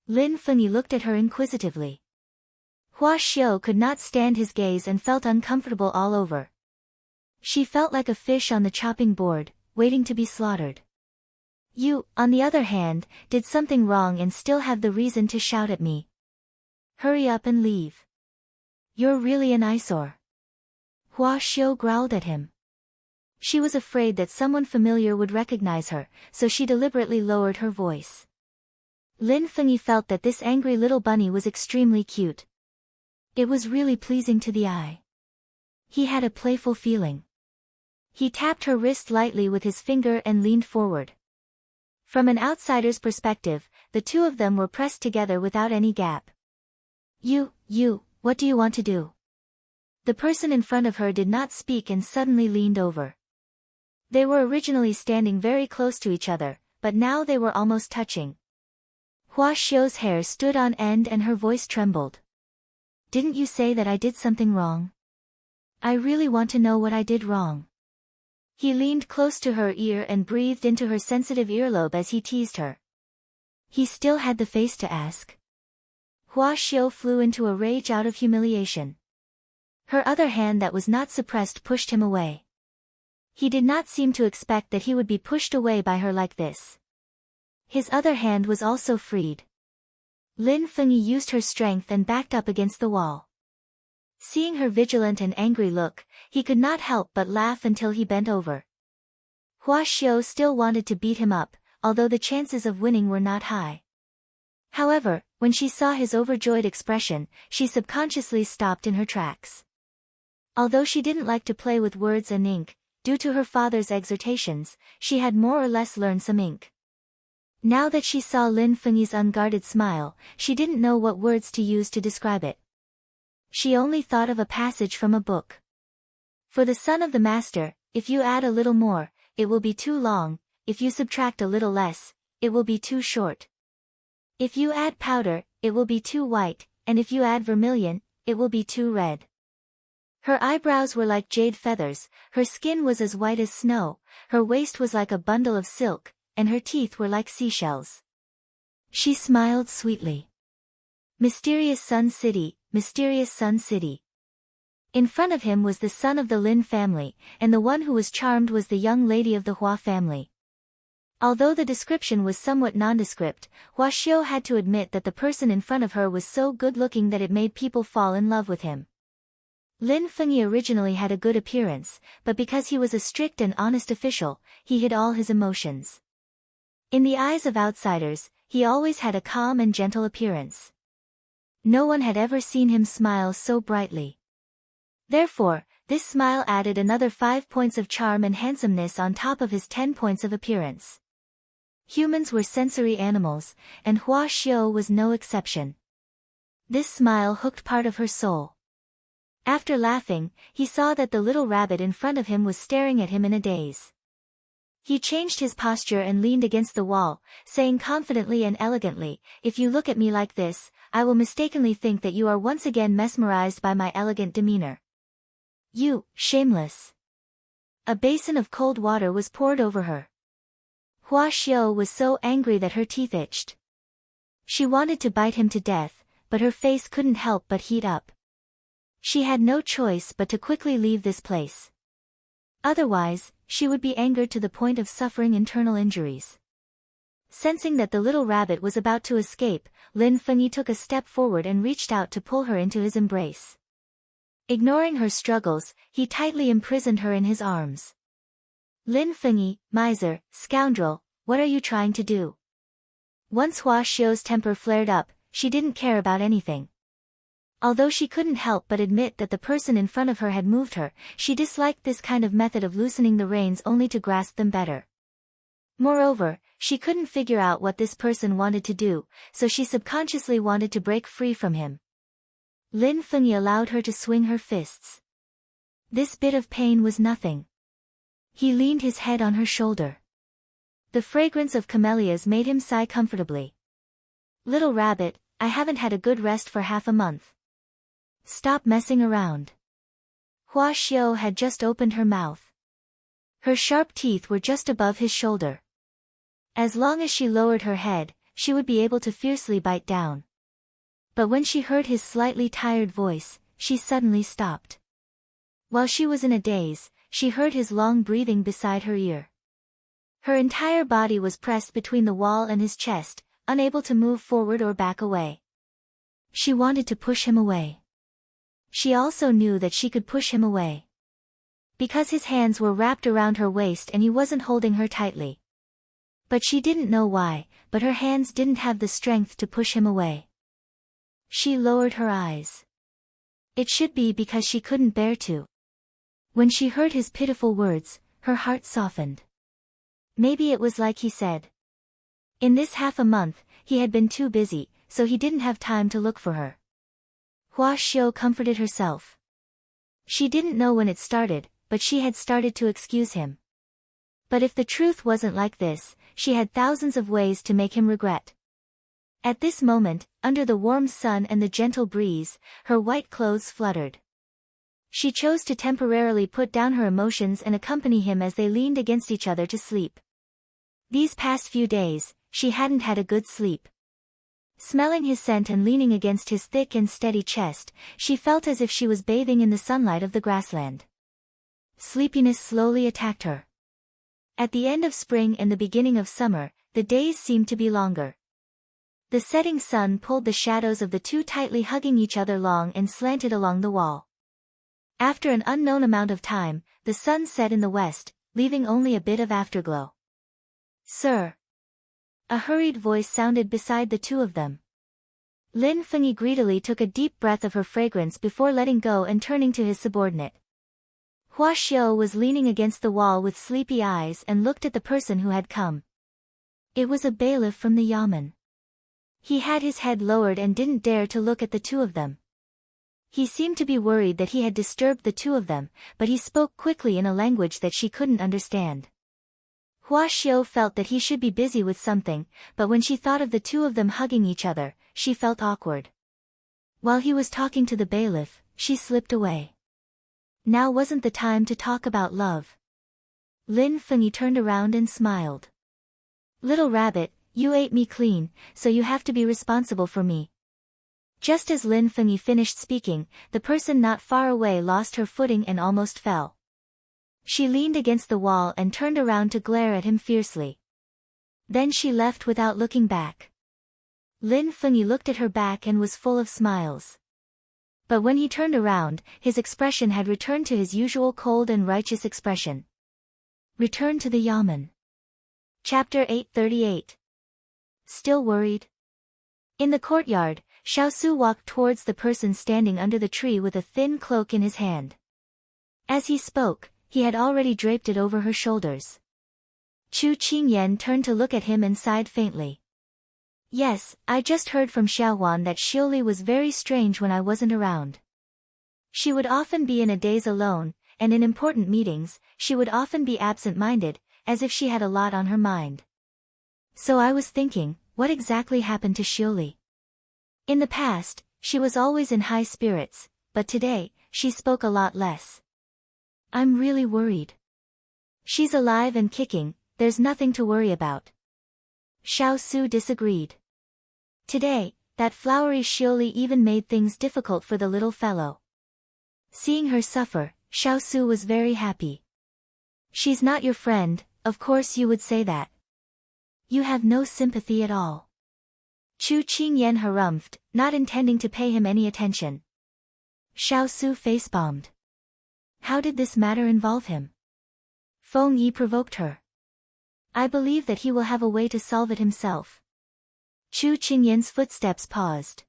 Lin Fengyi looked at her inquisitively. Hua Xiao could not stand his gaze and felt uncomfortable all over. She felt like a fish on the chopping board, waiting to be slaughtered. "You, on the other hand, did something wrong and still have the reason to shout at me. Hurry up and leave. You're really an eyesore." Hua Xiao growled at him. She was afraid that someone familiar would recognize her, so she deliberately lowered her voice. Lin Fengyi felt that this angry little bunny was extremely cute. It was really pleasing to the eye. He had a playful feeling. He tapped her wrist lightly with his finger and leaned forward. From an outsider's perspective, the two of them were pressed together without any gap. You, what do you want to do?" The person in front of her did not speak and suddenly leaned over. They were originally standing very close to each other, but now they were almost touching. Hua Xiao's hair stood on end and her voice trembled. "Didn't you say that I did something wrong? I really want to know what I did wrong." He leaned close to her ear and breathed into her sensitive earlobe as he teased her. He still had the face to ask. Hua Xiao flew into a rage out of humiliation. Her other hand that was not suppressed pushed him away. He did not seem to expect that he would be pushed away by her like this. His other hand was also freed. Lin Fengyi used her strength and backed up against the wall. Seeing her vigilant and angry look, he could not help but laugh until he bent over. Hua Xiao still wanted to beat him up, although the chances of winning were not high. However, when she saw his overjoyed expression, she subconsciously stopped in her tracks. Although she didn't like to play with words and ink, due to her father's exhortations, she had more or less learned some ink. Now that she saw Lin Fengyi's unguarded smile, she didn't know what words to use to describe it. She only thought of a passage from a book. For the son of the master, if you add a little more, it will be too long, if you subtract a little less, it will be too short. If you add powder, it will be too white, and if you add vermilion, it will be too red. Her eyebrows were like jade feathers, her skin was as white as snow, her waist was like a bundle of silk, and her teeth were like seashells. She smiled sweetly. Mysterious Sun City, Mysterious Sun City. In front of him was the son of the Lin family, and the one who was charmed was the young lady of the Hua family. Although the description was somewhat nondescript, Hua Xiu had to admit that the person in front of her was so good-looking that it made people fall in love with him. Lin Fengyi originally had a good appearance, but because he was a strict and honest official, he hid all his emotions. In the eyes of outsiders, he always had a calm and gentle appearance. No one had ever seen him smile so brightly. Therefore, this smile added another 5 points of charm and handsomeness on top of his 10 points of appearance. Humans were sensory animals, and Hua Xiu was no exception. This smile hooked part of her soul. After laughing, he saw that the little rabbit in front of him was staring at him in a daze. He changed his posture and leaned against the wall, saying confidently and elegantly, "If you look at me like this, I will mistakenly think that you are once again mesmerized by my elegant demeanor. You, shameless." A basin of cold water was poured over her. Hua Xiu was so angry that her teeth itched. She wanted to bite him to death, but her face couldn't help but heat up. She had no choice but to quickly leave this place. Otherwise, she would be angered to the point of suffering internal injuries. Sensing that the little rabbit was about to escape, Lin Fengyi took a step forward and reached out to pull her into his embrace. Ignoring her struggles, he tightly imprisoned her in his arms. "Lin Fengyi, miser, scoundrel, what are you trying to do?" Once Hua Xiu's temper flared up, she didn't care about anything. Although she couldn't help but admit that the person in front of her had moved her, she disliked this kind of method of loosening the reins only to grasp them better. Moreover, she couldn't figure out what this person wanted to do, so she subconsciously wanted to break free from him. Lin Fengyi allowed her to swing her fists. This bit of pain was nothing. He leaned his head on her shoulder. The fragrance of camellias made him sigh comfortably. "Little rabbit, I haven't had a good rest for half a month. Stop messing around." Hua Xiu had just opened her mouth. Her sharp teeth were just above his shoulder. As long as she lowered her head, she would be able to fiercely bite down. But when she heard his slightly tired voice, she suddenly stopped. While she was in a daze, she heard his long breathing beside her ear. Her entire body was pressed between the wall and his chest, unable to move forward or back away. She wanted to push him away. She also knew that she could push him away. Because his hands were wrapped around her waist and he wasn't holding her tightly. But she didn't know why, but her hands didn't have the strength to push him away. She lowered her eyes. It should be because she couldn't bear to. When she heard his pitiful words, her heart softened. Maybe it was like he said. In this half a month, he had been too busy, so he didn't have time to look for her. Hua Xiu comforted herself. She didn't know when it started, but she had started to excuse him. But if the truth wasn't like this, she had thousands of ways to make him regret. At this moment, under the warm sun and the gentle breeze, her white clothes fluttered. She chose to temporarily put down her emotions and accompany him as they leaned against each other to sleep. These past few days, she hadn't had a good sleep. Smelling his scent and leaning against his thick and steady chest, she felt as if she was bathing in the sunlight of the grassland. Sleepiness slowly attacked her. At the end of spring and the beginning of summer, the days seemed to be longer. The setting sun pulled the shadows of the two tightly hugging each other long and slanted along the wall. After an unknown amount of time, the sun set in the west, leaving only a bit of afterglow. "Sir." A hurried voice sounded beside the two of them. Lin Fengyi greedily took a deep breath of her fragrance before letting go and turning to his subordinate. Hua Xiu was leaning against the wall with sleepy eyes and looked at the person who had come. It was a bailiff from the yamen. He had his head lowered and didn't dare to look at the two of them. He seemed to be worried that he had disturbed the two of them, but he spoke quickly in a language that she couldn't understand. Hua Xiu felt that he should be busy with something, but when she thought of the two of them hugging each other, she felt awkward. While he was talking to the bailiff, she slipped away. Now wasn't the time to talk about love. Lin Fengyi turned around and smiled. Little rabbit, you ate me clean, so you have to be responsible for me. Just as Lin Fengyi finished speaking, the person not far away lost her footing and almost fell. She leaned against the wall and turned around to glare at him fiercely. Then she left without looking back. Lin Fengyi looked at her back and was full of smiles. But when he turned around, his expression had returned to his usual cold and righteous expression. Return to the yamen. Chapter 838. Still worried? In the courtyard, Xiaosu walked towards the person standing under the tree with a thin cloak in his hand. As he spoke, he had already draped it over her shoulders. Chu Qingyan turned to look at him and sighed faintly. Yes, I just heard from Xiaohuan that Xiuli was very strange when I wasn't around. She would often be in a daze alone, and in important meetings, she would often be absent-minded, as if she had a lot on her mind. So I was thinking, what exactly happened to Xiuli? In the past, she was always in high spirits, but today, she spoke a lot less. I'm really worried. She's alive and kicking, there's nothing to worry about. Xiaosu disagreed. Today, that flowery Xiuli even made things difficult for the little fellow. Seeing her suffer, Xiaosu was very happy. She's not your friend, of course you would say that. You have no sympathy at all. Chu Qingyan harumphed, not intending to pay him any attention. Xiaosu face-bombed. How did this matter involve him? Feng Yi provoked her. I believe that he will have a way to solve it himself. Chu Qingyan's footsteps paused.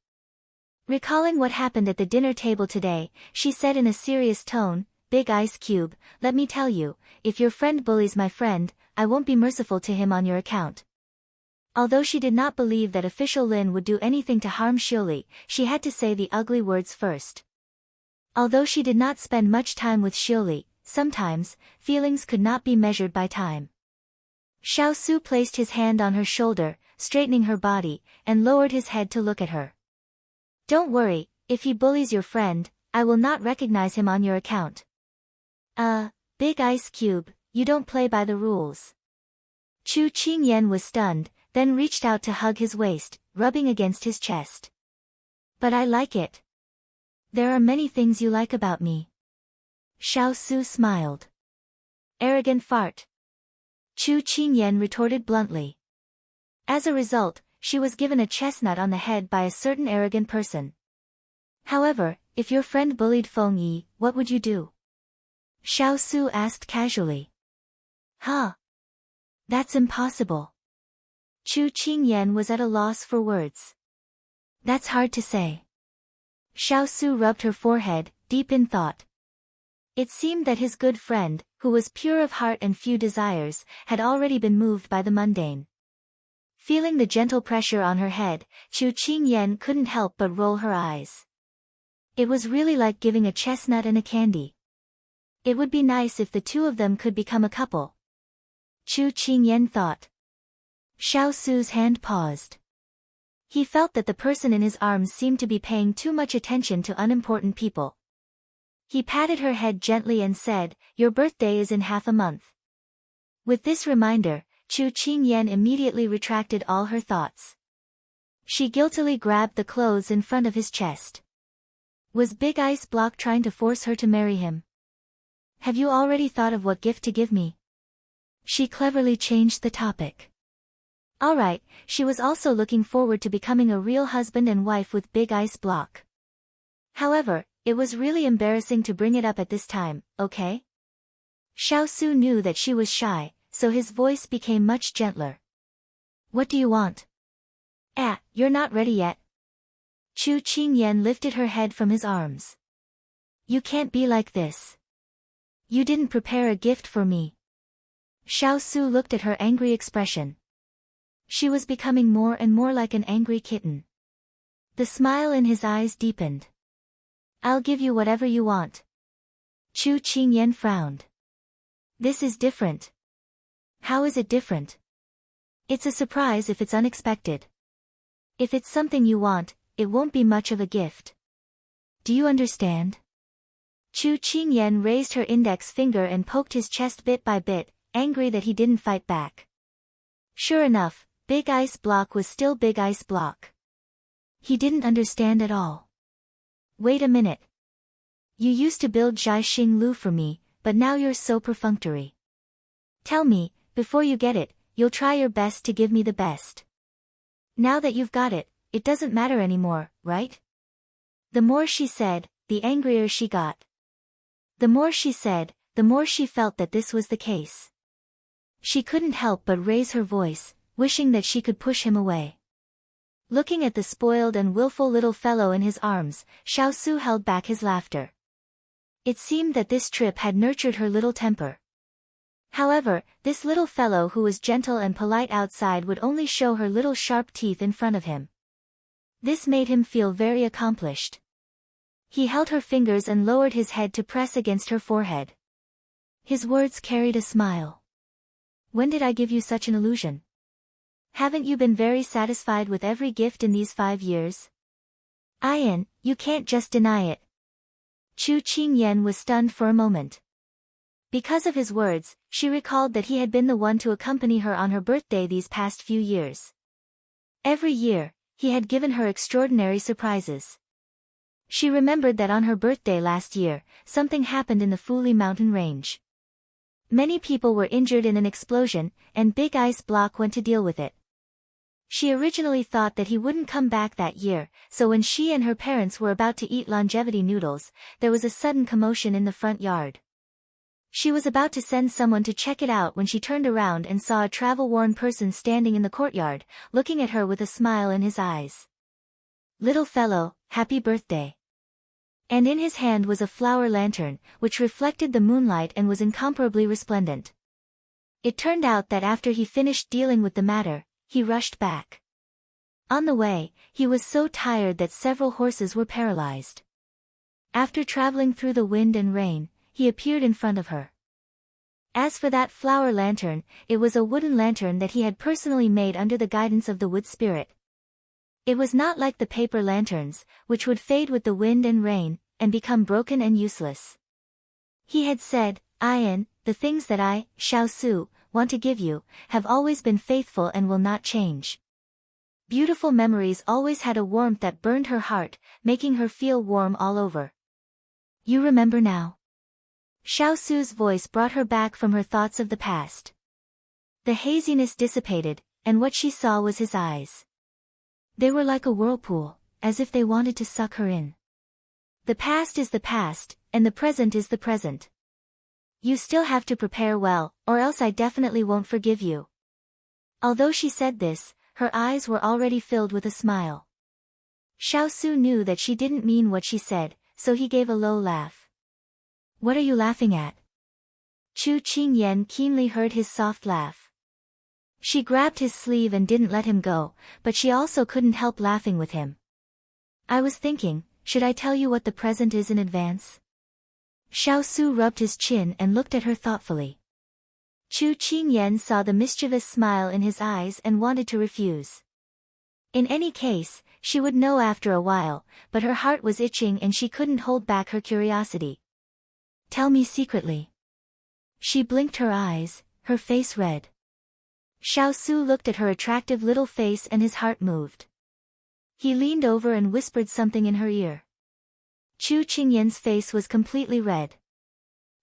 Recalling what happened at the dinner table today, she said in a serious tone, Big Ice Cube, let me tell you, if your friend bullies my friend, I won't be merciful to him on your account. Although she did not believe that official Lin would do anything to harm Xiuli, she had to say the ugly words first. Although she did not spend much time with Xiuli, sometimes, feelings could not be measured by time. Xiaosu placed his hand on her shoulder, straightening her body, and lowered his head to look at her. Don't worry, if he bullies your friend, I will not recognize him on your account. Big Ice Cube, you don't play by the rules. Chu Qingyan was stunned, then reached out to hug his waist, rubbing against his chest. But I like it. There are many things you like about me. Xiaosu smiled. Arrogant fart. Chu Qingyan retorted bluntly. As a result, she was given a chestnut on the head by a certain arrogant person. However, if your friend bullied Feng Yi, what would you do? Xiaosu asked casually. Huh? That's impossible. Chu Qingyan was at a loss for words. That's hard to say. Xiaosu rubbed her forehead, deep in thought. It seemed that his good friend, who was pure of heart and few desires, had already been moved by the mundane. Feeling the gentle pressure on her head, Chu Qingyan couldn't help but roll her eyes. It was really like giving a chestnut and a candy. It would be nice if the two of them could become a couple. Chu Qingyan thought. Xiaosu's hand paused. He felt that the person in his arms seemed to be paying too much attention to unimportant people. He patted her head gently and said, Your birthday is in half a month. With this reminder, Chu Qingyan immediately retracted all her thoughts. She guiltily grabbed the clothes in front of his chest. Was Big Ice Block trying to force her to marry him? Have you already thought of what gift to give me? She cleverly changed the topic. Alright, she was also looking forward to becoming a real husband and wife with Big Ice Block. However, it was really embarrassing to bring it up at this time, okay? Xiaosu knew that she was shy, so his voice became much gentler. What do you want? You're not ready yet. Chu Qingyan lifted her head from his arms. You can't be like this. You didn't prepare a gift for me. Xiaosu looked at her angry expression. She was becoming more and more like an angry kitten. The smile in his eyes deepened. I'll give you whatever you want. Chu Qingyan frowned. This is different. How is it different? It's a surprise if it's unexpected. If it's something you want, it won't be much of a gift. Do you understand? Chu Qingyan raised her index finger and poked his chest bit by bit, angry that he didn't fight back. Sure enough, Big Ice Block was still Big Ice Block. He didn't understand at all. Wait a minute. You used to build Zhai Xing Lu for me, but now you're so perfunctory. Tell me, before you get it, you'll try your best to give me the best. Now that you've got it, it doesn't matter anymore, right? The more she said, the angrier she got. The more she said, the more she felt that this was the case. She couldn't help but raise her voice, wishing that she could push him away. Looking at the spoiled and willful little fellow in his arms, Xiao Su held back his laughter. It seemed that this trip had nurtured her little temper. However, this little fellow who was gentle and polite outside would only show her little sharp teeth in front of him. This made him feel very accomplished. He held her fingers and lowered his head to press against her forehead. His words carried a smile. When did I give you such an illusion? Haven't you been very satisfied with every gift in these 5 years? Ian, you can't just deny it. Chu Qingyan was stunned for a moment. Because of his words, she recalled that he had been the one to accompany her on her birthday these past few years. Every year, he had given her extraordinary surprises. She remembered that on her birthday last year, something happened in the Fuli mountain range. Many people were injured in an explosion, and Big Ice Block went to deal with it. She originally thought that he wouldn't come back that year, so when she and her parents were about to eat longevity noodles, there was a sudden commotion in the front yard. She was about to send someone to check it out when she turned around and saw a travel-worn person standing in the courtyard, looking at her with a smile in his eyes. Little fellow, happy birthday. And in his hand was a flower lantern, which reflected the moonlight and was incomparably resplendent. It turned out that after he finished dealing with the matter, he rushed back. On the way, he was so tired that several horses were paralyzed. After traveling through the wind and rain, he appeared in front of her. As for that flower lantern, it was a wooden lantern that he had personally made under the guidance of the wood spirit. It was not like the paper lanterns, which would fade with the wind and rain, and become broken and useless. He had said, Ian, the things that I, Xiao Su, want to give you, have always been faithful and will not change. Beautiful memories always had a warmth that burned her heart, making her feel warm all over. You remember now? Xiao Su's voice brought her back from her thoughts of the past. The haziness dissipated, and what she saw was his eyes. They were like a whirlpool, as if they wanted to suck her in. The past is the past, and the present is the present. You still have to prepare well, or else I definitely won't forgive you. Although she said this, her eyes were already filled with a smile. Xiao Su knew that she didn't mean what she said, so he gave a low laugh. What are you laughing at? Chu Qingyan keenly heard his soft laugh. She grabbed his sleeve and didn't let him go, but she also couldn't help laughing with him. I was thinking, should I tell you what the present is in advance? Xiao Su rubbed his chin and looked at her thoughtfully. Chu Qingyan saw the mischievous smile in his eyes and wanted to refuse. In any case, she would know after a while, but her heart was itching and she couldn't hold back her curiosity. Tell me secretly. She blinked her eyes, her face red. Xiao Su looked at her attractive little face and his heart moved. He leaned over and whispered something in her ear. Chu Qingyan's face was completely red.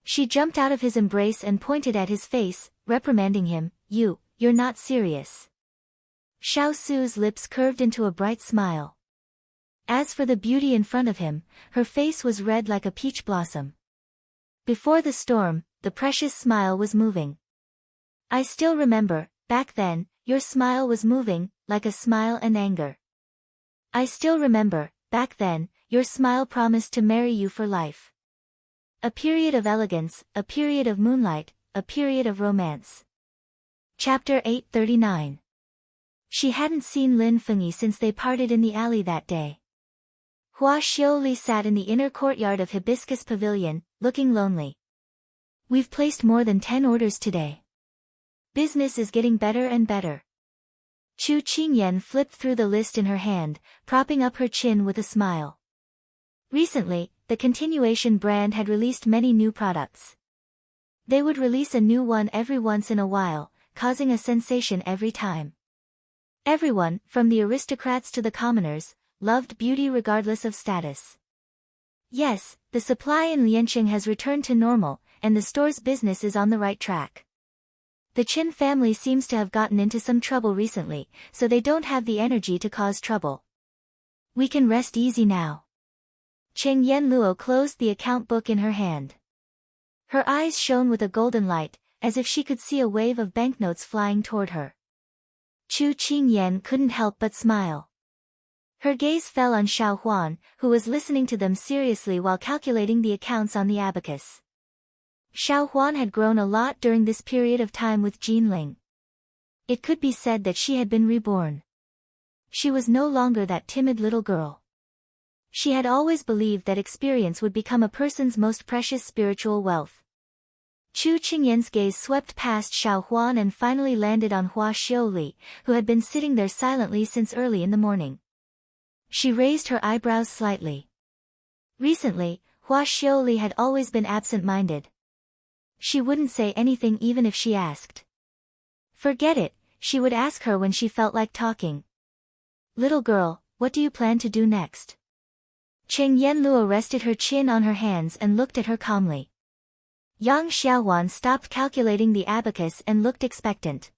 She jumped out of his embrace and pointed at his face, reprimanding him, You're not serious. Xiao Su's lips curved into a bright smile. As for the beauty in front of him, her face was red like a peach blossom. Before the storm, the precious smile was moving. I still remember, back then, your smile was moving, like a smile and anger. I still remember, back then, your smile promised to marry you for life. A period of elegance, a period of moonlight, a period of romance. Chapter 839. She hadn't seen Lin Fengyi since they parted in the alley that day. Hua Xiaoli sat in the inner courtyard of Hibiscus Pavilion, looking lonely. We've placed more than 10 orders today. Business is getting better and better. Chu Qingyan flipped through the list in her hand, propping up her chin with a smile. Recently, the continuation brand had released many new products. They would release a new one every once in a while, causing a sensation every time. Everyone, from the aristocrats to the commoners, loved beauty regardless of status. Yes, the supply in Lianqing has returned to normal, and the store's business is on the right track. The Qin family seems to have gotten into some trouble recently, so they don't have the energy to cause trouble. We can rest easy now. Cheng Yanluo closed the account book in her hand. Her eyes shone with a golden light, as if she could see a wave of banknotes flying toward her. Chu Qingyan couldn't help but smile. Her gaze fell on Xiao Huan, who was listening to them seriously while calculating the accounts on the abacus. Xiao Huan had grown a lot during this period of time with Jinling. It could be said that she had been reborn. She was no longer that timid little girl. She had always believed that experience would become a person's most precious spiritual wealth. Chu Qingyan's gaze swept past Xiao Huan and finally landed on Hua Xiuli, who had been sitting there silently since early in the morning. She raised her eyebrows slightly. Recently, Hua Xiuli had always been absent-minded. She wouldn't say anything even if she asked. Forget it, she would ask her when she felt like talking. Little girl, what do you plan to do next? Cheng Yanluo rested her chin on her hands and looked at her calmly. Yang Xiaowan stopped calculating the abacus and looked expectant.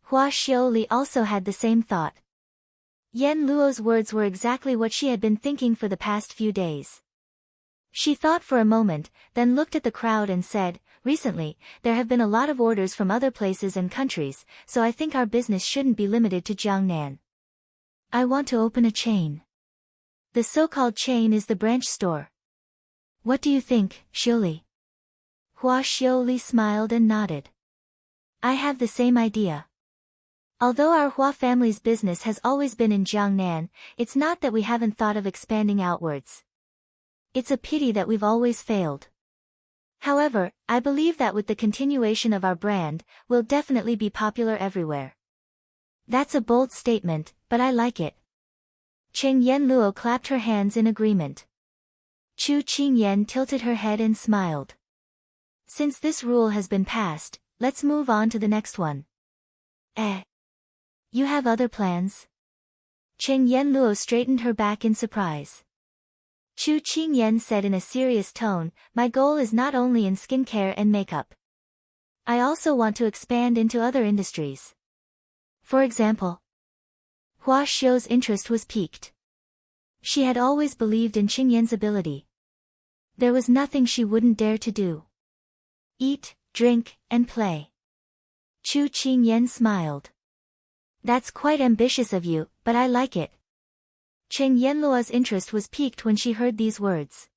Hua Xiuli also had the same thought. Yan Luo's words were exactly what she had been thinking for the past few days. She thought for a moment, then looked at the crowd and said, "Recently, there have been a lot of orders from other places and countries, so I think our business shouldn't be limited to Jiangnan. I want to open a chain. The so-called chain is the branch store. What do you think, Xiuli?" Hua Xiuli smiled and nodded. "I have the same idea. Although our Hua family's business has always been in Jiangnan, it's not that we haven't thought of expanding outwards. It's a pity that we've always failed. However, I believe that with the continuation of our brand, we'll definitely be popular everywhere." "That's a bold statement, but I like it." Cheng Yanluo clapped her hands in agreement. Chu Qingyan tilted her head and smiled. "Since this rule has been passed, let's move on to the next one." You have other plans?" Cheng Yanluo straightened her back in surprise. Chu Qingyan said in a serious tone, "My goal is not only in skincare and makeup. I also want to expand into other industries." "For example?" Hua Xiu's interest was piqued. She had always believed in Qingyan's ability. There was nothing she wouldn't dare to do. Eat, drink, and play. Chu Qingyan smiled. "That's quite ambitious of you, but I like it." Cheng Yanluo's interest was piqued when she heard these words.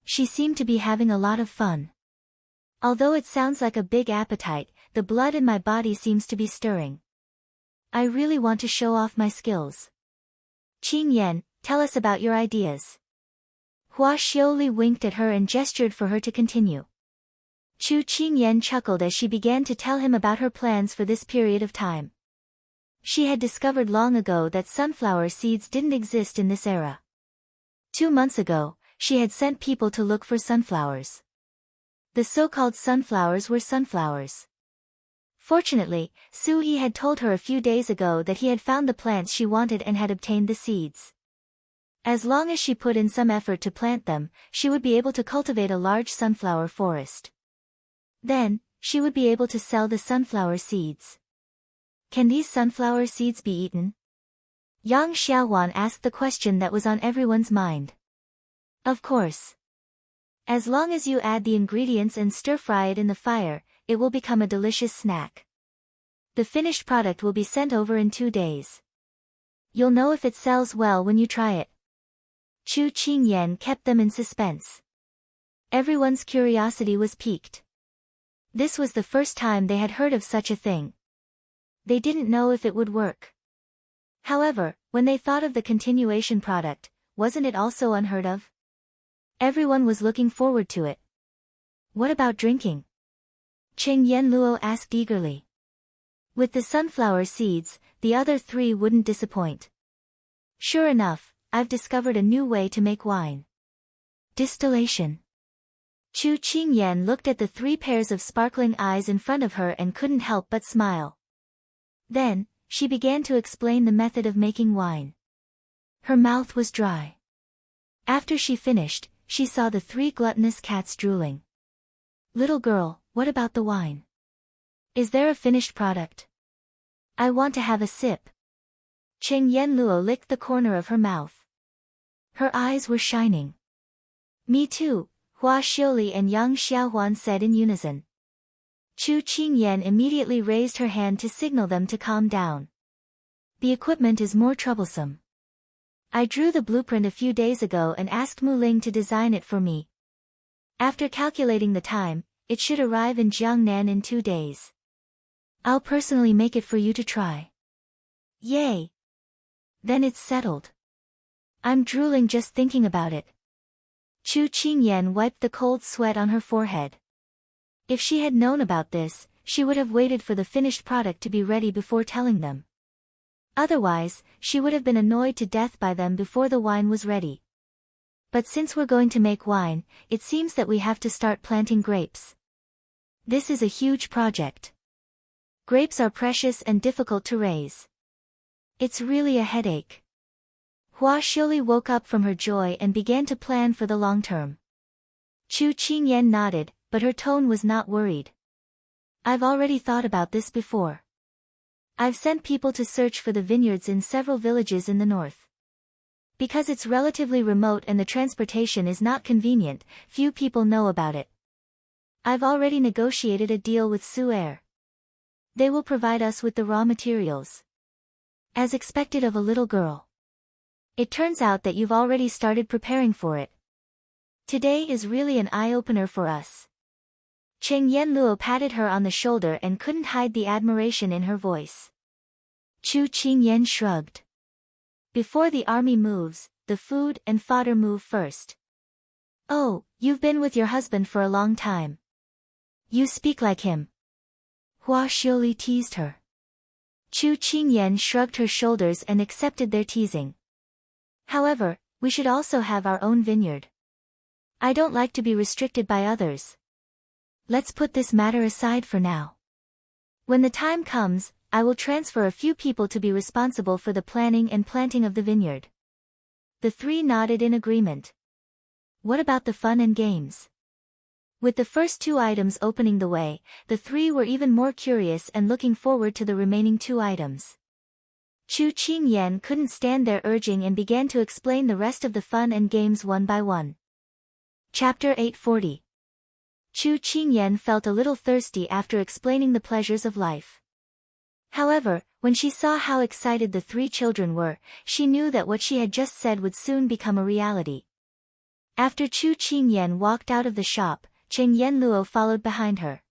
She seemed to be having a lot of fun. "Although it sounds like a big appetite, the blood in my body seems to be stirring. I really want to show off my skills. Qingyan, tell us about your ideas." Hua Xiuli winked at her and gestured for her to continue. Chu Qingyan chuckled as she began to tell him about her plans for this period of time. She had discovered long ago that sunflower seeds didn't exist in this era. 2 months ago, she had sent people to look for sunflowers. The so-called sunflowers were sunflowers. Fortunately, Su Yi had told her a few days ago that he had found the plants she wanted and had obtained the seeds. As long as she put in some effort to plant them, she would be able to cultivate a large sunflower forest. Then, she would be able to sell the sunflower seeds. "Can these sunflower seeds be eaten?" Yang Xiaowan asked the question that was on everyone's mind. "Of course. As long as you add the ingredients and stir-fry it in the fire, it will become a delicious snack. The finished product will be sent over in 2 days. You'll know if it sells well when you try it." Chu Qingyan kept them in suspense. Everyone's curiosity was piqued. This was the first time they had heard of such a thing. They didn't know if it would work. However, when they thought of the continuation product, wasn't it also unheard of? Everyone was looking forward to it. "What about drinking?" Cheng Yanluo asked eagerly. With the sunflower seeds, the other 3 wouldn't disappoint. "Sure enough, I've discovered a new way to make wine." Distillation. Chu Qingyan looked at the 3 pairs of sparkling eyes in front of her and couldn't help but smile. Then, she began to explain the method of making wine. Her mouth was dry. After she finished, she saw the 3 gluttonous cats drooling. Little girl, what about the wine? Is there a finished product? I want to have a sip. Cheng Yenluo licked the corner of her mouth. Her eyes were shining. Me too, Hua Xiuli and Yang Xiaohuan said in unison. Chu Qingyan immediately raised her hand to signal them to calm down. The equipment is more troublesome. I drew the blueprint a few days ago and asked Mu Ling to design it for me. After calculating the time, it should arrive in Jiangnan in 2 days. I'll personally make it for you to try. Yay! Then it's settled. I'm drooling just thinking about it. Chu Qingyan wiped the cold sweat on her forehead. If she had known about this, she would have waited for the finished product to be ready before telling them. Otherwise, she would have been annoyed to death by them before the wine was ready. But since we're going to make wine, it seems that we have to start planting grapes. This is a huge project. Grapes are precious and difficult to raise. It's really a headache. Hua Xiuli woke up from her joy and began to plan for the long term. Chu Qingyan nodded, but her tone was not worried. I've already thought about this before. I've sent people to search for the vineyards in several villages in the north. Because it's relatively remote and the transportation is not convenient, few people know about it. I've already negotiated a deal with Su'er. They will provide us with the raw materials. As expected of a little girl. It turns out that you've already started preparing for it. Today is really an eye-opener for us. Cheng Yenluo patted her on the shoulder and couldn't hide the admiration in her voice. Chu Qingyan shrugged. Before the army moves, the food and fodder move first. Oh, you've been with your husband for a long time. You speak like him. Hua Xiuli teased her. Chu Qingyan shrugged her shoulders and accepted their teasing. However, we should also have our own vineyard. I don't like to be restricted by others. Let's put this matter aside for now. When the time comes, I will transfer a few people to be responsible for the planning and planting of the vineyard. The 3 nodded in agreement. What about the fun and games? With the first 2 items opening the way, the 3 were even more curious and looking forward to the remaining 2 items. Chu Qingyan couldn't stand their urging and began to explain the rest of the fun and games one by one. Chapter 840. Chu Qingyan felt a little thirsty after explaining the pleasures of life. However, when she saw how excited the 3 children were, she knew that what she had just said would soon become a reality. After Chu Qingyan walked out of the shop, Cheng Yenluo followed behind her.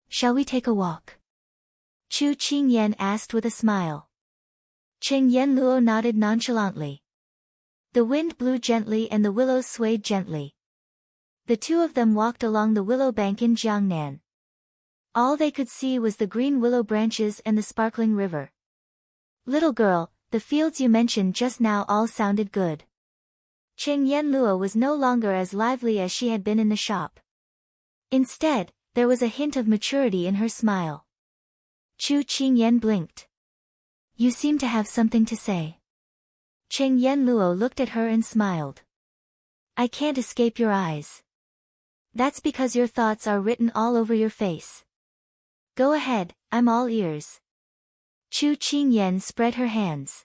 Shall we take a walk? Chu Qingyan asked with a smile. Cheng Yenluo nodded nonchalantly. The wind blew gently and the willows swayed gently. The 2 of them walked along the willow bank in Jiangnan. All they could see was the green willow branches and the sparkling river. Little girl, the fields you mentioned just now all sounded good. Cheng Yenluo was no longer as lively as she had been in the shop. Instead, there was a hint of maturity in her smile. Chu Qingyan blinked. You seem to have something to say. Cheng Yenluo looked at her and smiled. I can't escape your eyes. That's because your thoughts are written all over your face. Go ahead, I'm all ears. Chu Qingyan spread her hands.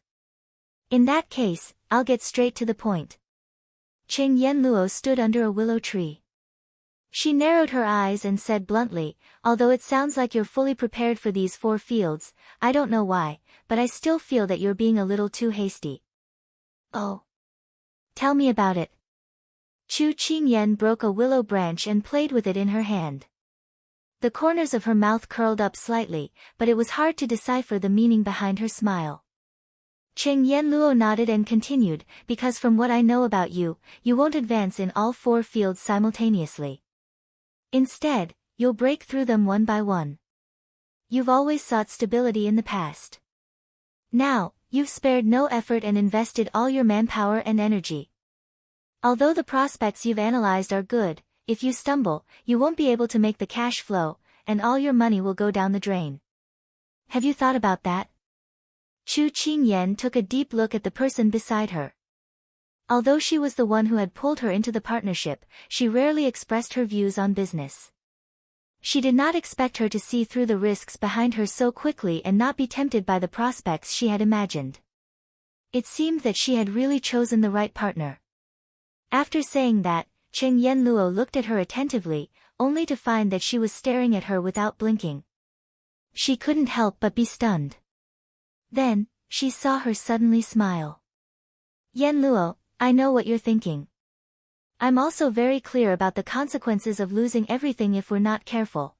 In that case, I'll get straight to the point. Cheng Yenluo stood under a willow tree. She narrowed her eyes and said bluntly, although it sounds like you're fully prepared for these 4 fields, I don't know why, but I still feel that you're being a little too hasty. Oh. Tell me about it. Chu Qingyan broke a willow branch and played with it in her hand. The corners of her mouth curled up slightly, but it was hard to decipher the meaning behind her smile. Cheng Yenluo nodded and continued, because from what I know about you, you won't advance in all 4 fields simultaneously. Instead, you'll break through them one by one. You've always sought stability in the past. Now, you've spared no effort and invested all your manpower and energy. Although the prospects you've analyzed are good, if you stumble, you won't be able to make the cash flow, and all your money will go down the drain. Have you thought about that? Chu Qingyan took a deep look at the person beside her. Although she was the one who had pulled her into the partnership, she rarely expressed her views on business. She did not expect her to see through the risks behind her so quickly and not be tempted by the prospects she had imagined. It seemed that she had really chosen the right partner. After saying that, Cheng Yenluo looked at her attentively, only to find that she was staring at her without blinking. She couldn't help but be stunned. Then, she saw her suddenly smile. Yenluo, I know what you're thinking. I'm also very clear about the consequences of losing everything if we're not careful.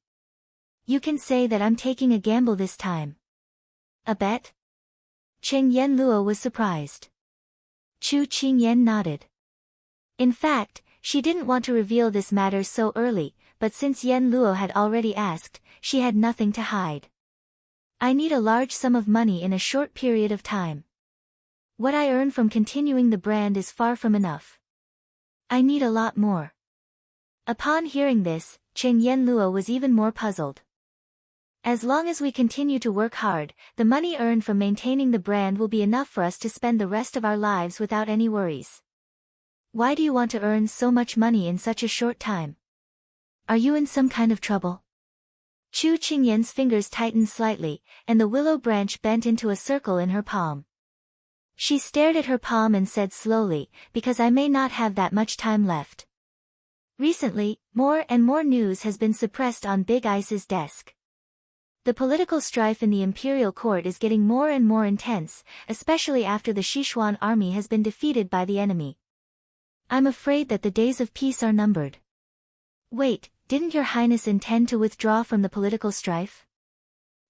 You can say that I'm taking a gamble this time. A bet? Cheng Yenluo was surprised. Chu Qingyan nodded. In fact, she didn't want to reveal this matter so early, but since Yenluo had already asked, she had nothing to hide. I need a large sum of money in a short period of time. What I earn from continuing the brand is far from enough. I need a lot more. Upon hearing this, Cheng Yenluo was even more puzzled. As long as we continue to work hard, the money earned from maintaining the brand will be enough for us to spend the rest of our lives without any worries. Why do you want to earn so much money in such a short time? Are you in some kind of trouble? Chu Qingyan's fingers tightened slightly, and the willow branch bent into a circle in her palm. She stared at her palm and said slowly, because I may not have that much time left. Recently, more and more news has been suppressed on Big Ice's desk. The political strife in the imperial court is getting more and more intense, especially after the Sichuan army has been defeated by the enemy. I'm afraid that the days of peace are numbered. Wait, didn't your highness intend to withdraw from the political strife?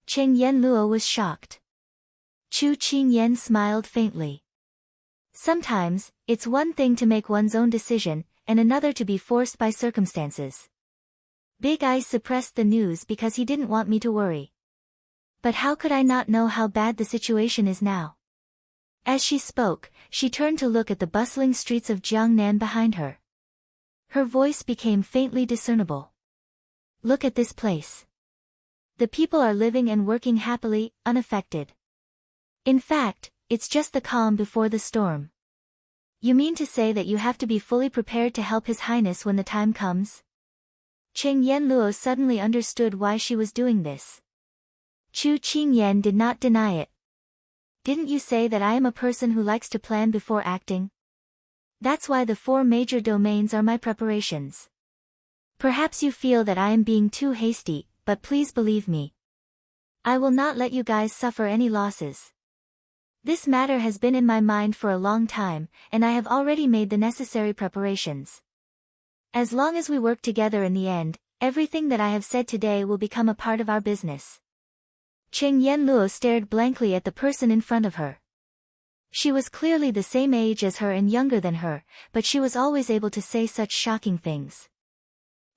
Cheng Yenluo was shocked. Chu Qingyan smiled faintly. Sometimes, it's one thing to make one's own decision, and another to be forced by circumstances. Big Ice suppressed the news because he didn't want me to worry. But how could I not know how bad the situation is now? As she spoke, she turned to look at the bustling streets of Jiangnan behind her. Her voice became faintly discernible. Look at this place. The people are living and working happily, unaffected. In fact, it's just the calm before the storm. You mean to say that you have to be fully prepared to help His Highness when the time comes? Cheng Yenluo suddenly understood why she was doing this. Chu Qingyan did not deny it. Didn't you say that I am a person who likes to plan before acting? That's why the 4 major domains are my preparations. Perhaps you feel that I am being too hasty, but please believe me. I will not let you guys suffer any losses. This matter has been in my mind for a long time, and I have already made the necessary preparations. As long as we work together in the end, everything that I have said today will become a part of our business. Cheng Yenluo stared blankly at the person in front of her. She was clearly the same age as her and younger than her, but she was always able to say such shocking things.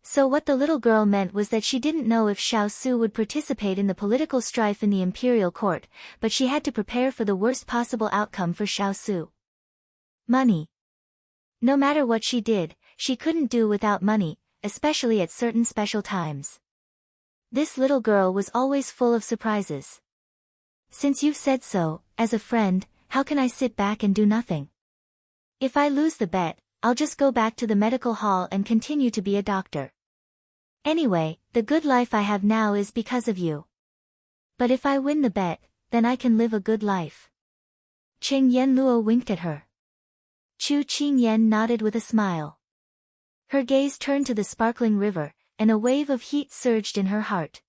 So what the little girl meant was that she didn't know if Xiao Su would participate in the political strife in the imperial court, but she had to prepare for the worst possible outcome for Xiao Su. Money. No matter what she did, she couldn't do without money, especially at certain special times. This little girl was always full of surprises. Since you've said so, as a friend, how can I sit back and do nothing? If I lose the bet, I'll just go back to the medical hall and continue to be a doctor. Anyway, the good life I have now is because of you. But if I win the bet, then I can live a good life. Cheng Yenluo winked at her. Chu Qingyan nodded with a smile. Her gaze turned to the sparkling river, and a wave of heat surged in her heart.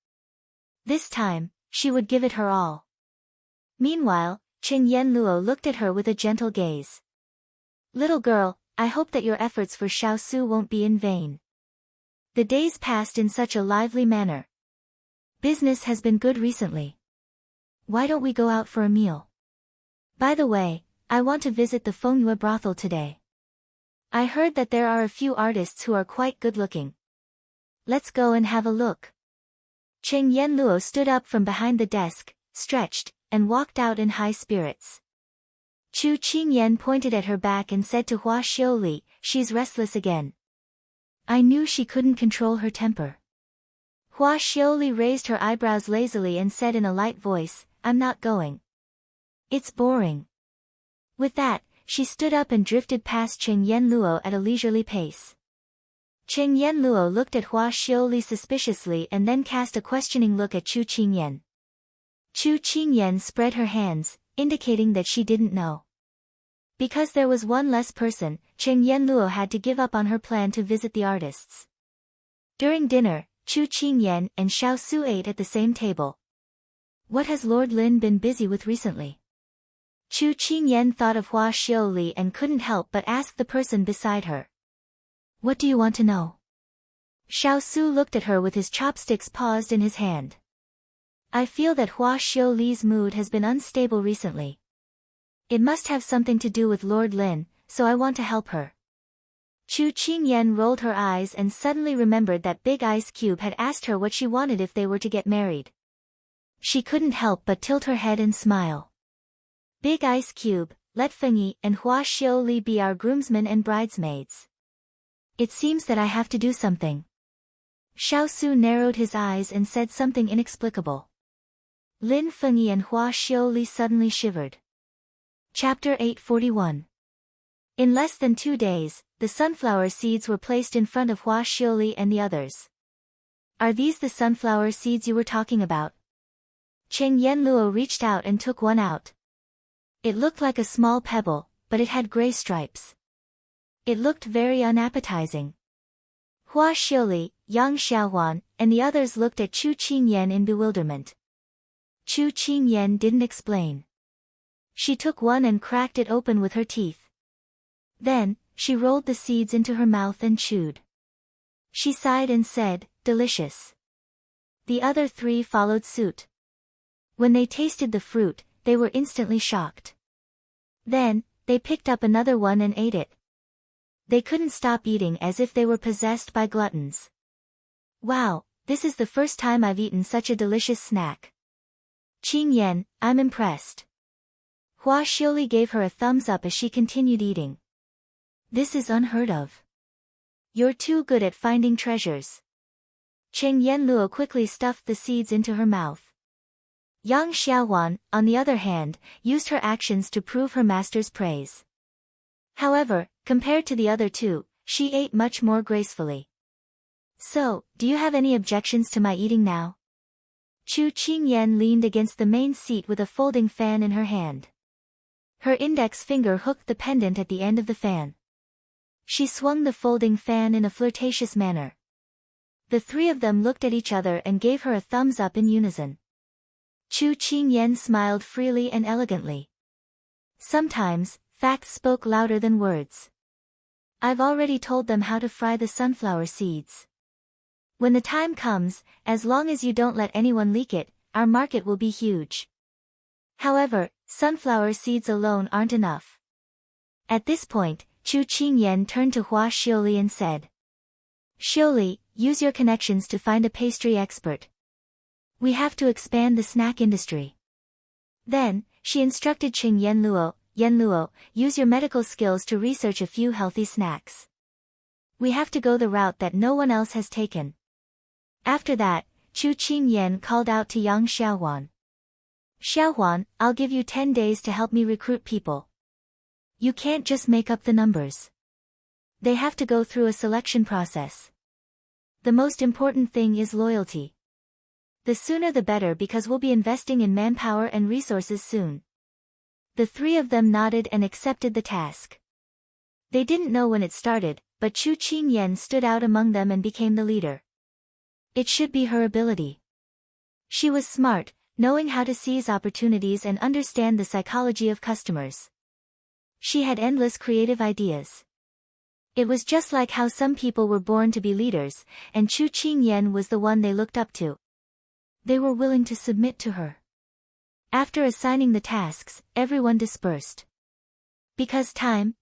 This time, she would give it her all. Meanwhile, Cheng Yenluo looked at her with a gentle gaze. Little girl, I hope that your efforts for Xiao Su won't be in vain. The days passed in such a lively manner. Business has been good recently. Why don't we go out for a meal? By the way, I want to visit the Fengyue brothel today. I heard that there are a few artists who are quite good-looking. Let's go and have a look. Cheng Yenluo stood up from behind the desk, stretched, and walked out in high spirits. Chu Qingyan pointed at her back and said to Hua Xiaoli, "She's restless again." I knew she couldn't control her temper. Hua Xiaoli raised her eyebrows lazily and said in a light voice, "I'm not going. It's boring." With that, she stood up and drifted past Cheng Yenluo at a leisurely pace. Cheng Yenluo looked at Hua Xiaoli suspiciously and then cast a questioning look at Chu Qingyan. Chu Qingyan spread her hands, indicating that she didn't know. Because there was one less person, Cheng Yenluo had to give up on her plan to visit the artists. During dinner, Chu Qingyan and Xiao Su ate at the same table. What has Lord Lin been busy with recently? Chu Qingyan thought of Hua Xiaoli and couldn't help but ask the person beside her. What do you want to know? Xiao Su looked at her with his chopsticks paused in his hand. I feel that Hua Xiaoli's mood has been unstable recently. It must have something to do with Lord Lin, so I want to help her. Chu Qingyan rolled her eyes and suddenly remembered that Big Ice Cube had asked her what she wanted if they were to get married. She couldn't help but tilt her head and smile. Big Ice Cube, let Fengyi and Hua Xiaoli be our groomsmen and bridesmaids. It seems that I have to do something. Xiao Su narrowed his eyes and said something inexplicable. Lin Fengyi and Hua Xiaoli suddenly shivered. Chapter 841. In less than 2 days, the sunflower seeds were placed in front of Hua Xiaoli and the others. Are these the sunflower seeds you were talking about? Cheng Yenluo reached out and took one out. It looked like a small pebble, but it had gray stripes. It looked very unappetizing. Hua Xiaoli, Yang Xiaohuan, and the others looked at Chu Qingyan in bewilderment. Chu Qingyan didn't explain. She took one and cracked it open with her teeth. Then, she rolled the seeds into her mouth and chewed. She sighed and said, "Delicious." The other 3 followed suit. When they tasted the fruit, they were instantly shocked. Then, they picked up another one and ate it. They couldn't stop eating as if they were possessed by gluttons. Wow, this is the first time I've eaten such a delicious snack. Qingyan, I'm impressed. Hua Xiaoli gave her a thumbs up as she continued eating. This is unheard of. You're too good at finding treasures. Cheng Yenluo quickly stuffed the seeds into her mouth. Yang Xiaohuan, on the other hand, used her actions to prove her master's praise. However, compared to the other 2, she ate much more gracefully. So, do you have any objections to my eating now? Chu Qingyan leaned against the main seat with a folding fan in her hand. Her index finger hooked the pendant at the end of the fan. She swung the folding fan in a flirtatious manner. The 3 of them looked at each other and gave her a thumbs up in unison. Chu Qingyan smiled freely and elegantly. Sometimes, facts spoke louder than words. I've already told them how to fry the sunflower seeds. When the time comes, as long as you don't let anyone leak it, our market will be huge. However, sunflower seeds alone aren't enough. At this point, Chu Qingyan turned to Hua Xiaoli and said, Xiaoli, use your connections to find a pastry expert. We have to expand the snack industry. Then, she instructed Cheng Yenluo, use your medical skills to research a few healthy snacks. We have to go the route that no one else has taken. After that, Chu Qingyan called out to Yang Xiaohuan. Xiaohuan, I'll give you 10 days to help me recruit people. You can't just make up the numbers. They have to go through a selection process. The most important thing is loyalty. The sooner the better because we'll be investing in manpower and resources soon. The 3 of them nodded and accepted the task. They didn't know when it started, but Chu Qingyan stood out among them and became the leader. It should be her ability. She was smart, knowing how to seize opportunities and understand the psychology of customers. She had endless creative ideas. It was just like how some people were born to be leaders, and Chu Qingyan was the one they looked up to. They were willing to submit to her. After assigning the tasks, everyone dispersed. Because time.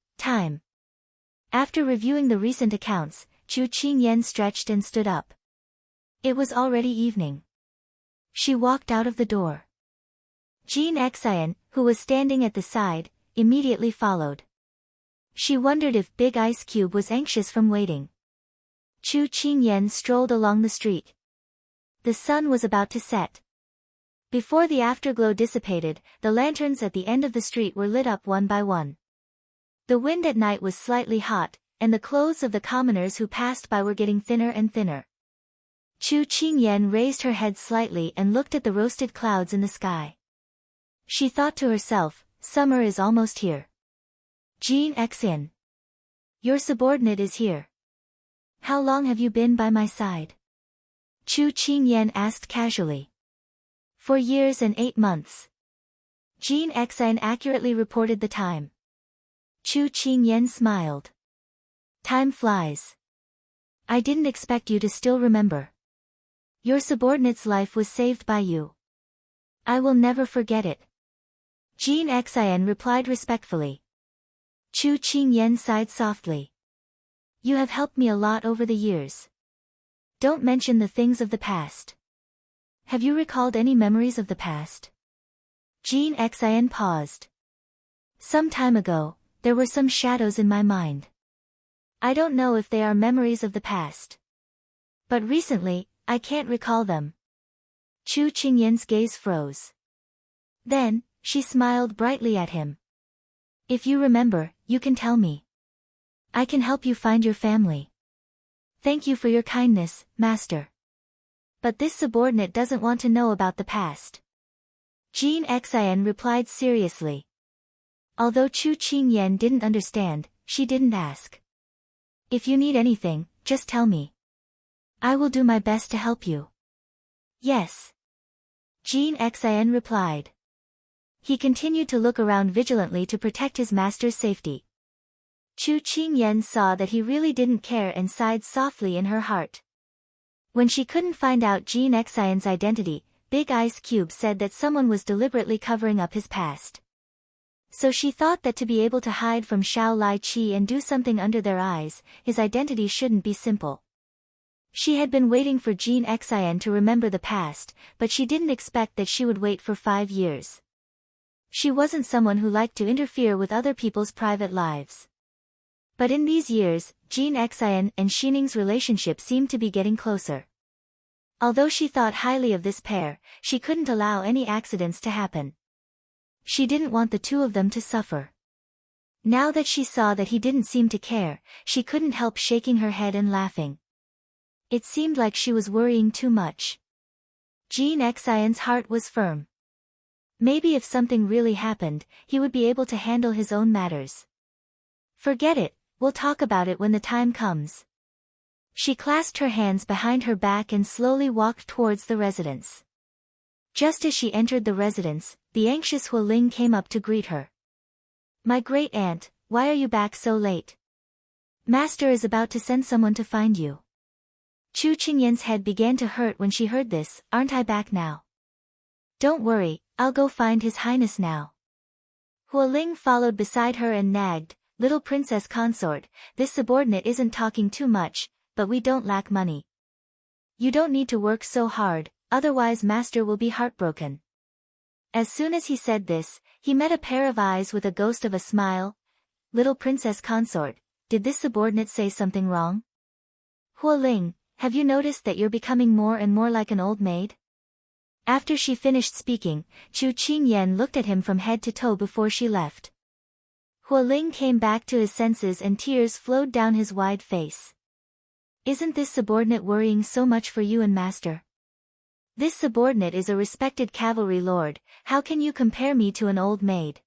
After reviewing the recent accounts, Chu Qingyan stretched and stood up. It was already evening. She walked out of the door. Jean Xian, who was standing at the side, immediately followed. She wondered if Big Ice Cube was anxious from waiting. Chu Qingyan strolled along the street. The sun was about to set. Before the afterglow dissipated, the lanterns at the end of the street were lit up one by one. The wind at night was slightly hot, and the clothes of the commoners who passed by were getting thinner and thinner. Chu Qingyan raised her head slightly and looked at the roasted clouds in the sky. She thought to herself, summer is almost here. Jean Xin. Your subordinate is here. How long have you been by my side? Chu Qingyan asked casually. 4 years and 8 months. Jean Xin accurately reported the time. Chu Qingyan smiled. Time flies. I didn't expect you to still remember. Your subordinate's life was saved by you. I will never forget it. Jean Xin replied respectfully. Chu Qingyan sighed softly. You have helped me a lot over the years. Don't mention the things of the past. Have you recalled any memories of the past? Jean Xin paused. Some time ago, there were some shadows in my mind. I don't know if they are memories of the past. But recently, I can't recall them. Chu Qingyan's gaze froze. Then, she smiled brightly at him. If you remember, you can tell me. I can help you find your family. Thank you for your kindness, Master. But this subordinate doesn't want to know about the past. Jean Xin replied seriously. Although Chu Qingyan didn't understand, she didn't ask. If you need anything, just tell me. I will do my best to help you. Yes. Jean Xin replied. He continued to look around vigilantly to protect his master's safety. Chu Qingyan saw that he really didn't care and sighed softly in her heart. When she couldn't find out Jean Xion's identity, Big Ice Cube said that someone was deliberately covering up his past. So she thought that to be able to hide from Xiao Lai Qi and do something under their eyes, his identity shouldn't be simple. She had been waiting for Jean Xion to remember the past, but she didn't expect that she would wait for 5 years. She wasn't someone who liked to interfere with other people's private lives. But in these years, Jean Xion and Xining's relationship seemed to be getting closer. Although she thought highly of this pair, she couldn't allow any accidents to happen. She didn't want the two of them to suffer. Now that she saw that he didn't seem to care, she couldn't help shaking her head and laughing. It seemed like she was worrying too much. Jean Xion's heart was firm. Maybe if something really happened, he would be able to handle his own matters. Forget it, we'll talk about it when the time comes. She clasped her hands behind her back and slowly walked towards the residence. Just as she entered the residence, the anxious Hualing came up to greet her. My great aunt, why are you back so late? Master is about to send someone to find you. Chu Qingyan's head began to hurt when she heard this. Aren't I back now? Don't worry, I'll go find His Highness now. Hualing followed beside her and nagged, Little Princess Consort, this subordinate isn't talking too much, but we don't lack money. You don't need to work so hard, otherwise Master will be heartbroken. As soon as he said this, he met a pair of eyes with a ghost of a smile. Little Princess Consort, did this subordinate say something wrong? Hualing, have you noticed that you're becoming more and more like an old maid? After she finished speaking, Chu Qingyan looked at him from head to toe before she left. Hualing came back to his senses and tears flowed down his wide face. Isn't this subordinate worrying so much for you and Master? This subordinate is a respected cavalry lord, how can you compare me to an old maid?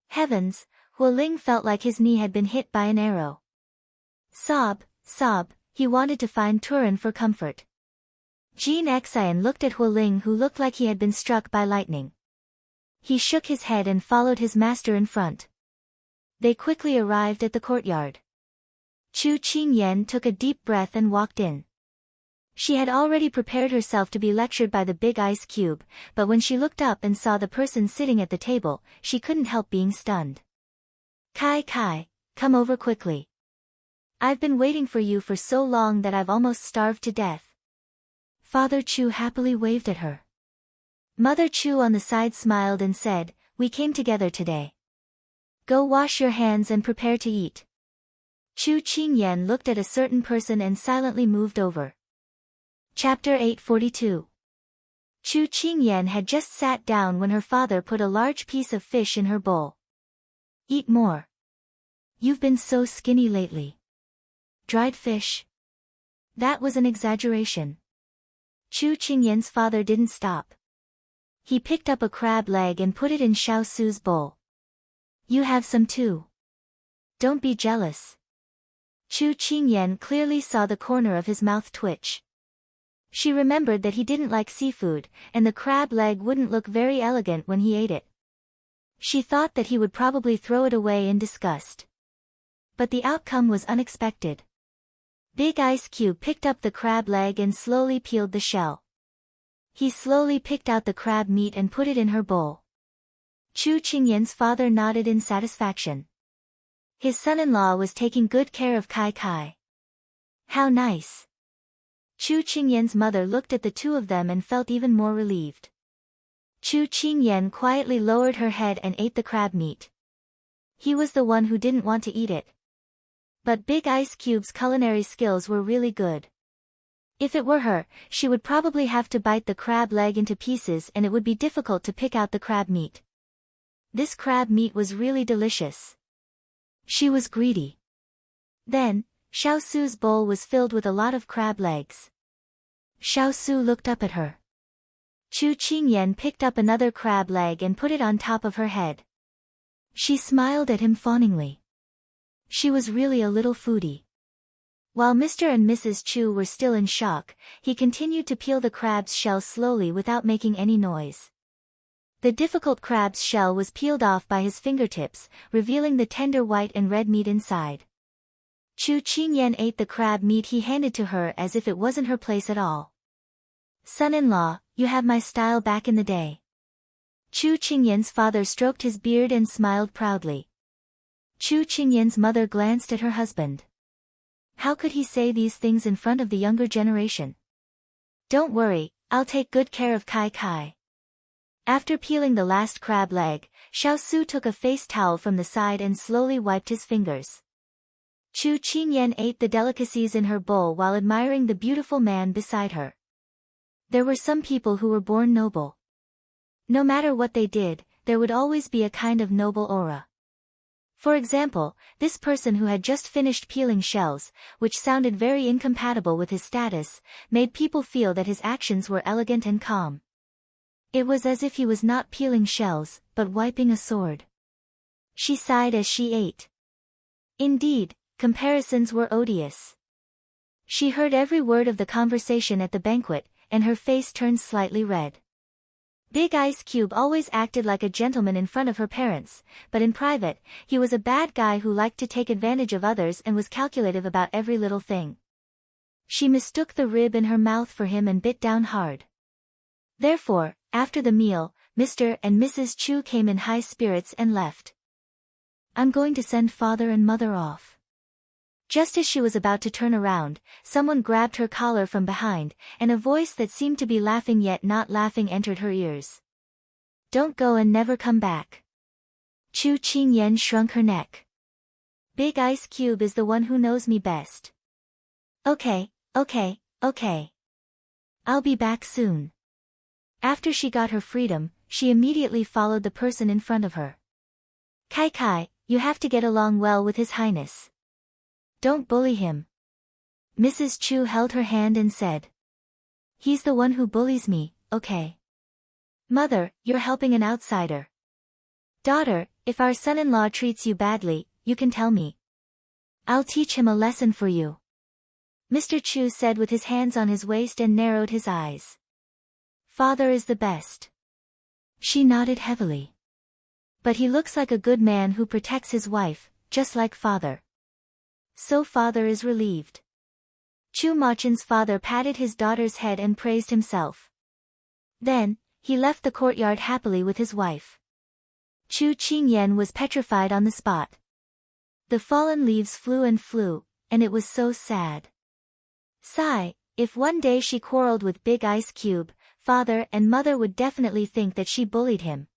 Heavens, Hualing felt like his knee had been hit by an arrow. Sob, he wanted to find Turin for comfort. Jean Xion looked at Hualing, who looked like he had been struck by lightning. He shook his head and followed his master in front. They quickly arrived at the courtyard. Chu Qingyan took a deep breath and walked in. She had already prepared herself to be lectured by the Big Ice Cube, but when she looked up and saw the person sitting at the table, she couldn't help being stunned. Kai, come over quickly. I've been waiting for you for so long that I've almost starved to death. Father Chu happily waved at her. Mother Chu on the side smiled and said, we came together today. Go wash your hands and prepare to eat. Chu Qingyan looked at a certain person and silently moved over. Chapter 842. Chu Qingyan had just sat down when her father put a large piece of fish in her bowl. Eat more. You've been so skinny lately. Dried fish? That was an exaggeration. Chu Qingyan's father didn't stop. He picked up a crab leg and put it in Xiao Su's bowl. You have some too. Don't be jealous. Chu Qingyan clearly saw the corner of his mouth twitch. She remembered that he didn't like seafood, and the crab leg wouldn't look very elegant when he ate it. She thought that he would probably throw it away in disgust. But the outcome was unexpected. Big Ice Cube picked up the crab leg and slowly peeled the shell. He slowly picked out the crab meat and put it in her bowl. Chu Qingyan's father nodded in satisfaction. His son-in-law was taking good care of Kai Kai. How nice. Chu Qingyan's mother looked at the two of them and felt even more relieved. Chu Qingyan quietly lowered her head and ate the crab meat. He was the one who didn't want to eat it. But Big Ice Cube's culinary skills were really good. If it were her, she would probably have to bite the crab leg into pieces and it would be difficult to pick out the crab meat. This crab meat was really delicious. She was greedy. Then, Xiao Su's bowl was filled with a lot of crab legs. Xiao Su looked up at her. Chu Qingyan picked up another crab leg and put it on top of her head. She smiled at him fawningly. She was really a little foodie. While Mr. and Mrs. Chu were still in shock, he continued to peel the crab's shell slowly without making any noise. The difficult crab's shell was peeled off by his fingertips, revealing the tender white and red meat inside. Chu Qingyan ate the crab meat he handed to her as if it wasn't her place at all. Son-in-law, you have my style back in the day. Chu Qingyan's father stroked his beard and smiled proudly. Chu Qingyan's mother glanced at her husband. How could he say these things in front of the younger generation? Don't worry, I'll take good care of Kai Kai. After peeling the last crab leg, Xiao Su took a face towel from the side and slowly wiped his fingers. Chu Qingyan ate the delicacies in her bowl while admiring the beautiful man beside her. There were some people who were born noble. No matter what they did, there would always be a kind of noble aura. For example, this person who had just finished peeling shells, which sounded very incompatible with his status, made people feel that his actions were elegant and calm. It was as if he was not peeling shells, but wiping a sword. She sighed as she ate. Indeed, comparisons were odious. She heard every word of the conversation at the banquet, and her face turned slightly red. Big Ice Cube always acted like a gentleman in front of her parents, but in private, he was a bad guy who liked to take advantage of others and was calculative about every little thing. She mistook the rib in her mouth for him and bit down hard. Therefore, after the meal, Mr. and Mrs. Chu came in high spirits and left. I'm going to send father and mother off. Just as she was about to turn around, someone grabbed her collar from behind, and a voice that seemed to be laughing yet not laughing entered her ears. Don't go and never come back. Chu Qingyan shrunk her neck. Big Ice Cube is the one who knows me best. Okay. I'll be back soon. After she got her freedom, she immediately followed the person in front of her. Kai Kai, you have to get along well with His Highness. Don't bully him. Mrs. Chu held her hand and said. He's the one who bullies me, okay? Mother, you're helping an outsider. Daughter, if our son-in-law treats you badly, you can tell me. I'll teach him a lesson for you. Mr. Chu said with his hands on his waist and narrowed his eyes. Father is the best. She nodded heavily. But he looks like a good man who protects his wife, just like father. So father is relieved. Chu Machin's father patted his daughter's head and praised himself. Then, he left the courtyard happily with his wife. Chu Qingyan was petrified on the spot. The fallen leaves flew, and it was so sad. Sigh, if one day she quarreled with Big Ice Cube, father and mother would definitely think that she bullied him.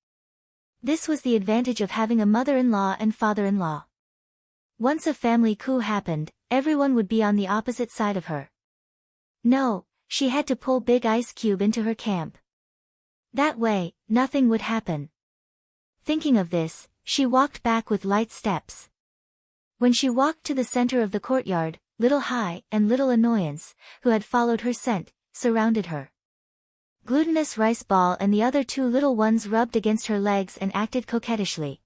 This was the advantage of having a mother-in-law and father-in-law. Once a family coup happened, everyone would be on the opposite side of her. No, she had to pull Big Ice Cube into her camp. That way, nothing would happen. Thinking of this, she walked back with light steps. When she walked to the center of the courtyard, Little High and Little Annoyance, who had followed her scent, surrounded her. Glutinous Rice Ball and the other two little ones rubbed against her legs and acted coquettishly.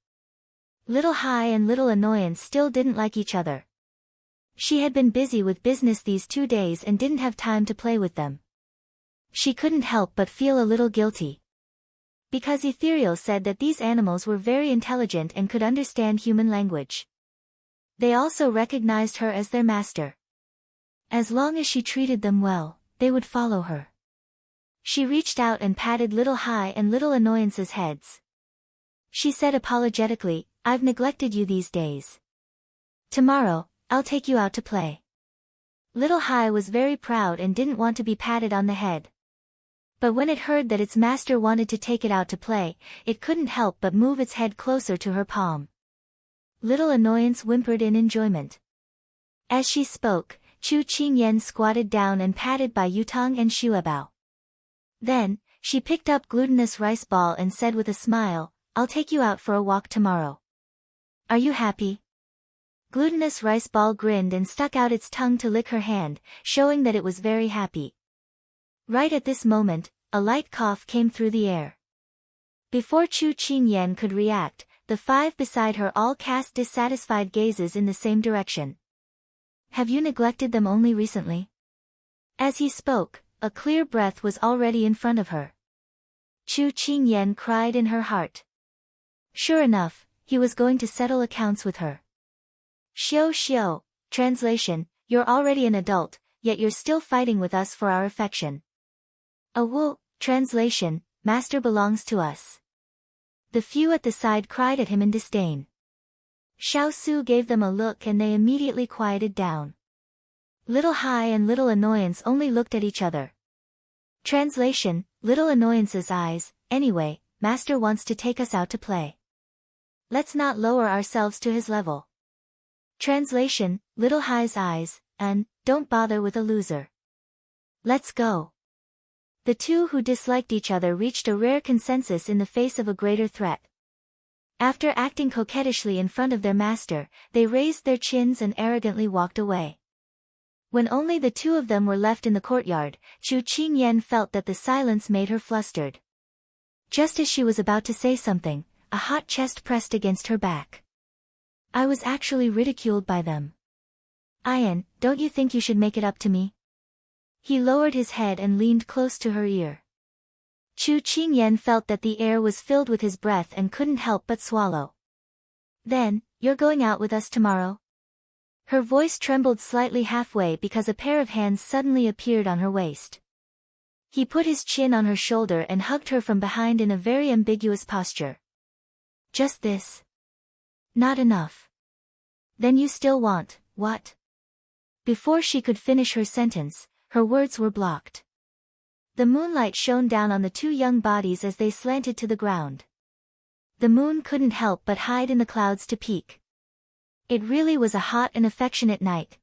Little High and Little Annoyance still didn't like each other. She had been busy with business these 2 days and didn't have time to play with them. She couldn't help but feel a little guilty. Because Ethereal said that these animals were very intelligent and could understand human language. They also recognized her as their master. As long as she treated them well, they would follow her. She reached out and patted Little High and Little Annoyance's heads. She said apologetically, "I've neglected you these days. Tomorrow, I'll take you out to play." Little High was very proud and didn't want to be patted on the head. But when it heard that its master wanted to take it out to play, it couldn't help but move its head closer to her palm. Little Annoyance whimpered in enjoyment. As she spoke, Chu Qingyan squatted down and patted by Yutong and Shuebao. Then, she picked up Glutinous Rice Ball and said with a smile, "I'll take you out for a walk tomorrow. Are you happy?" Glutinous Rice Ball grinned and stuck out its tongue to lick her hand, showing that it was very happy. Right at this moment, a light cough came through the air. Before Chu Qingyan could react, the 5 beside her all cast dissatisfied gazes in the same direction. "Have you neglected them only recently?" As he spoke, a clear breath was already in front of her. Chu Qingyan cried in her heart. Sure enough, he was going to settle accounts with her. Xiao Xiao, translation, you're already an adult, yet you're still fighting with us for our affection. Awu, translation, master belongs to us. The few at the side cried at him in disdain. Xiao Su gave them a look and they immediately quieted down. Little High and Little Annoyance only looked at each other. Translation, Little Annoyance's eyes, anyway, master wants to take us out to play. Let's not lower ourselves to his level. Translation, Little High's eyes, don't bother with a loser. Let's go. The two who disliked each other reached a rare consensus in the face of a greater threat. After acting coquettishly in front of their master, they raised their chins and arrogantly walked away. When only the two of them were left in the courtyard, Chu Qingyan felt that the silence made her flustered. Just as she was about to say something, a hot chest pressed against her back. I was actually ridiculed by them. Ian, don't you think you should make it up to me? He lowered his head and leaned close to her ear. Chu Qingyan felt that the air was filled with his breath and couldn't help but swallow. Then, you're going out with us tomorrow? Her voice trembled slightly halfway because a pair of hands suddenly appeared on her waist. He put his chin on her shoulder and hugged her from behind in a very ambiguous posture. Just this? Not enough. Then you still want, what? Before she could finish her sentence, her words were blocked. The moonlight shone down on the two young bodies as they slanted to the ground. The moon couldn't help but hide in the clouds to peek. It really was a hot and affectionate night.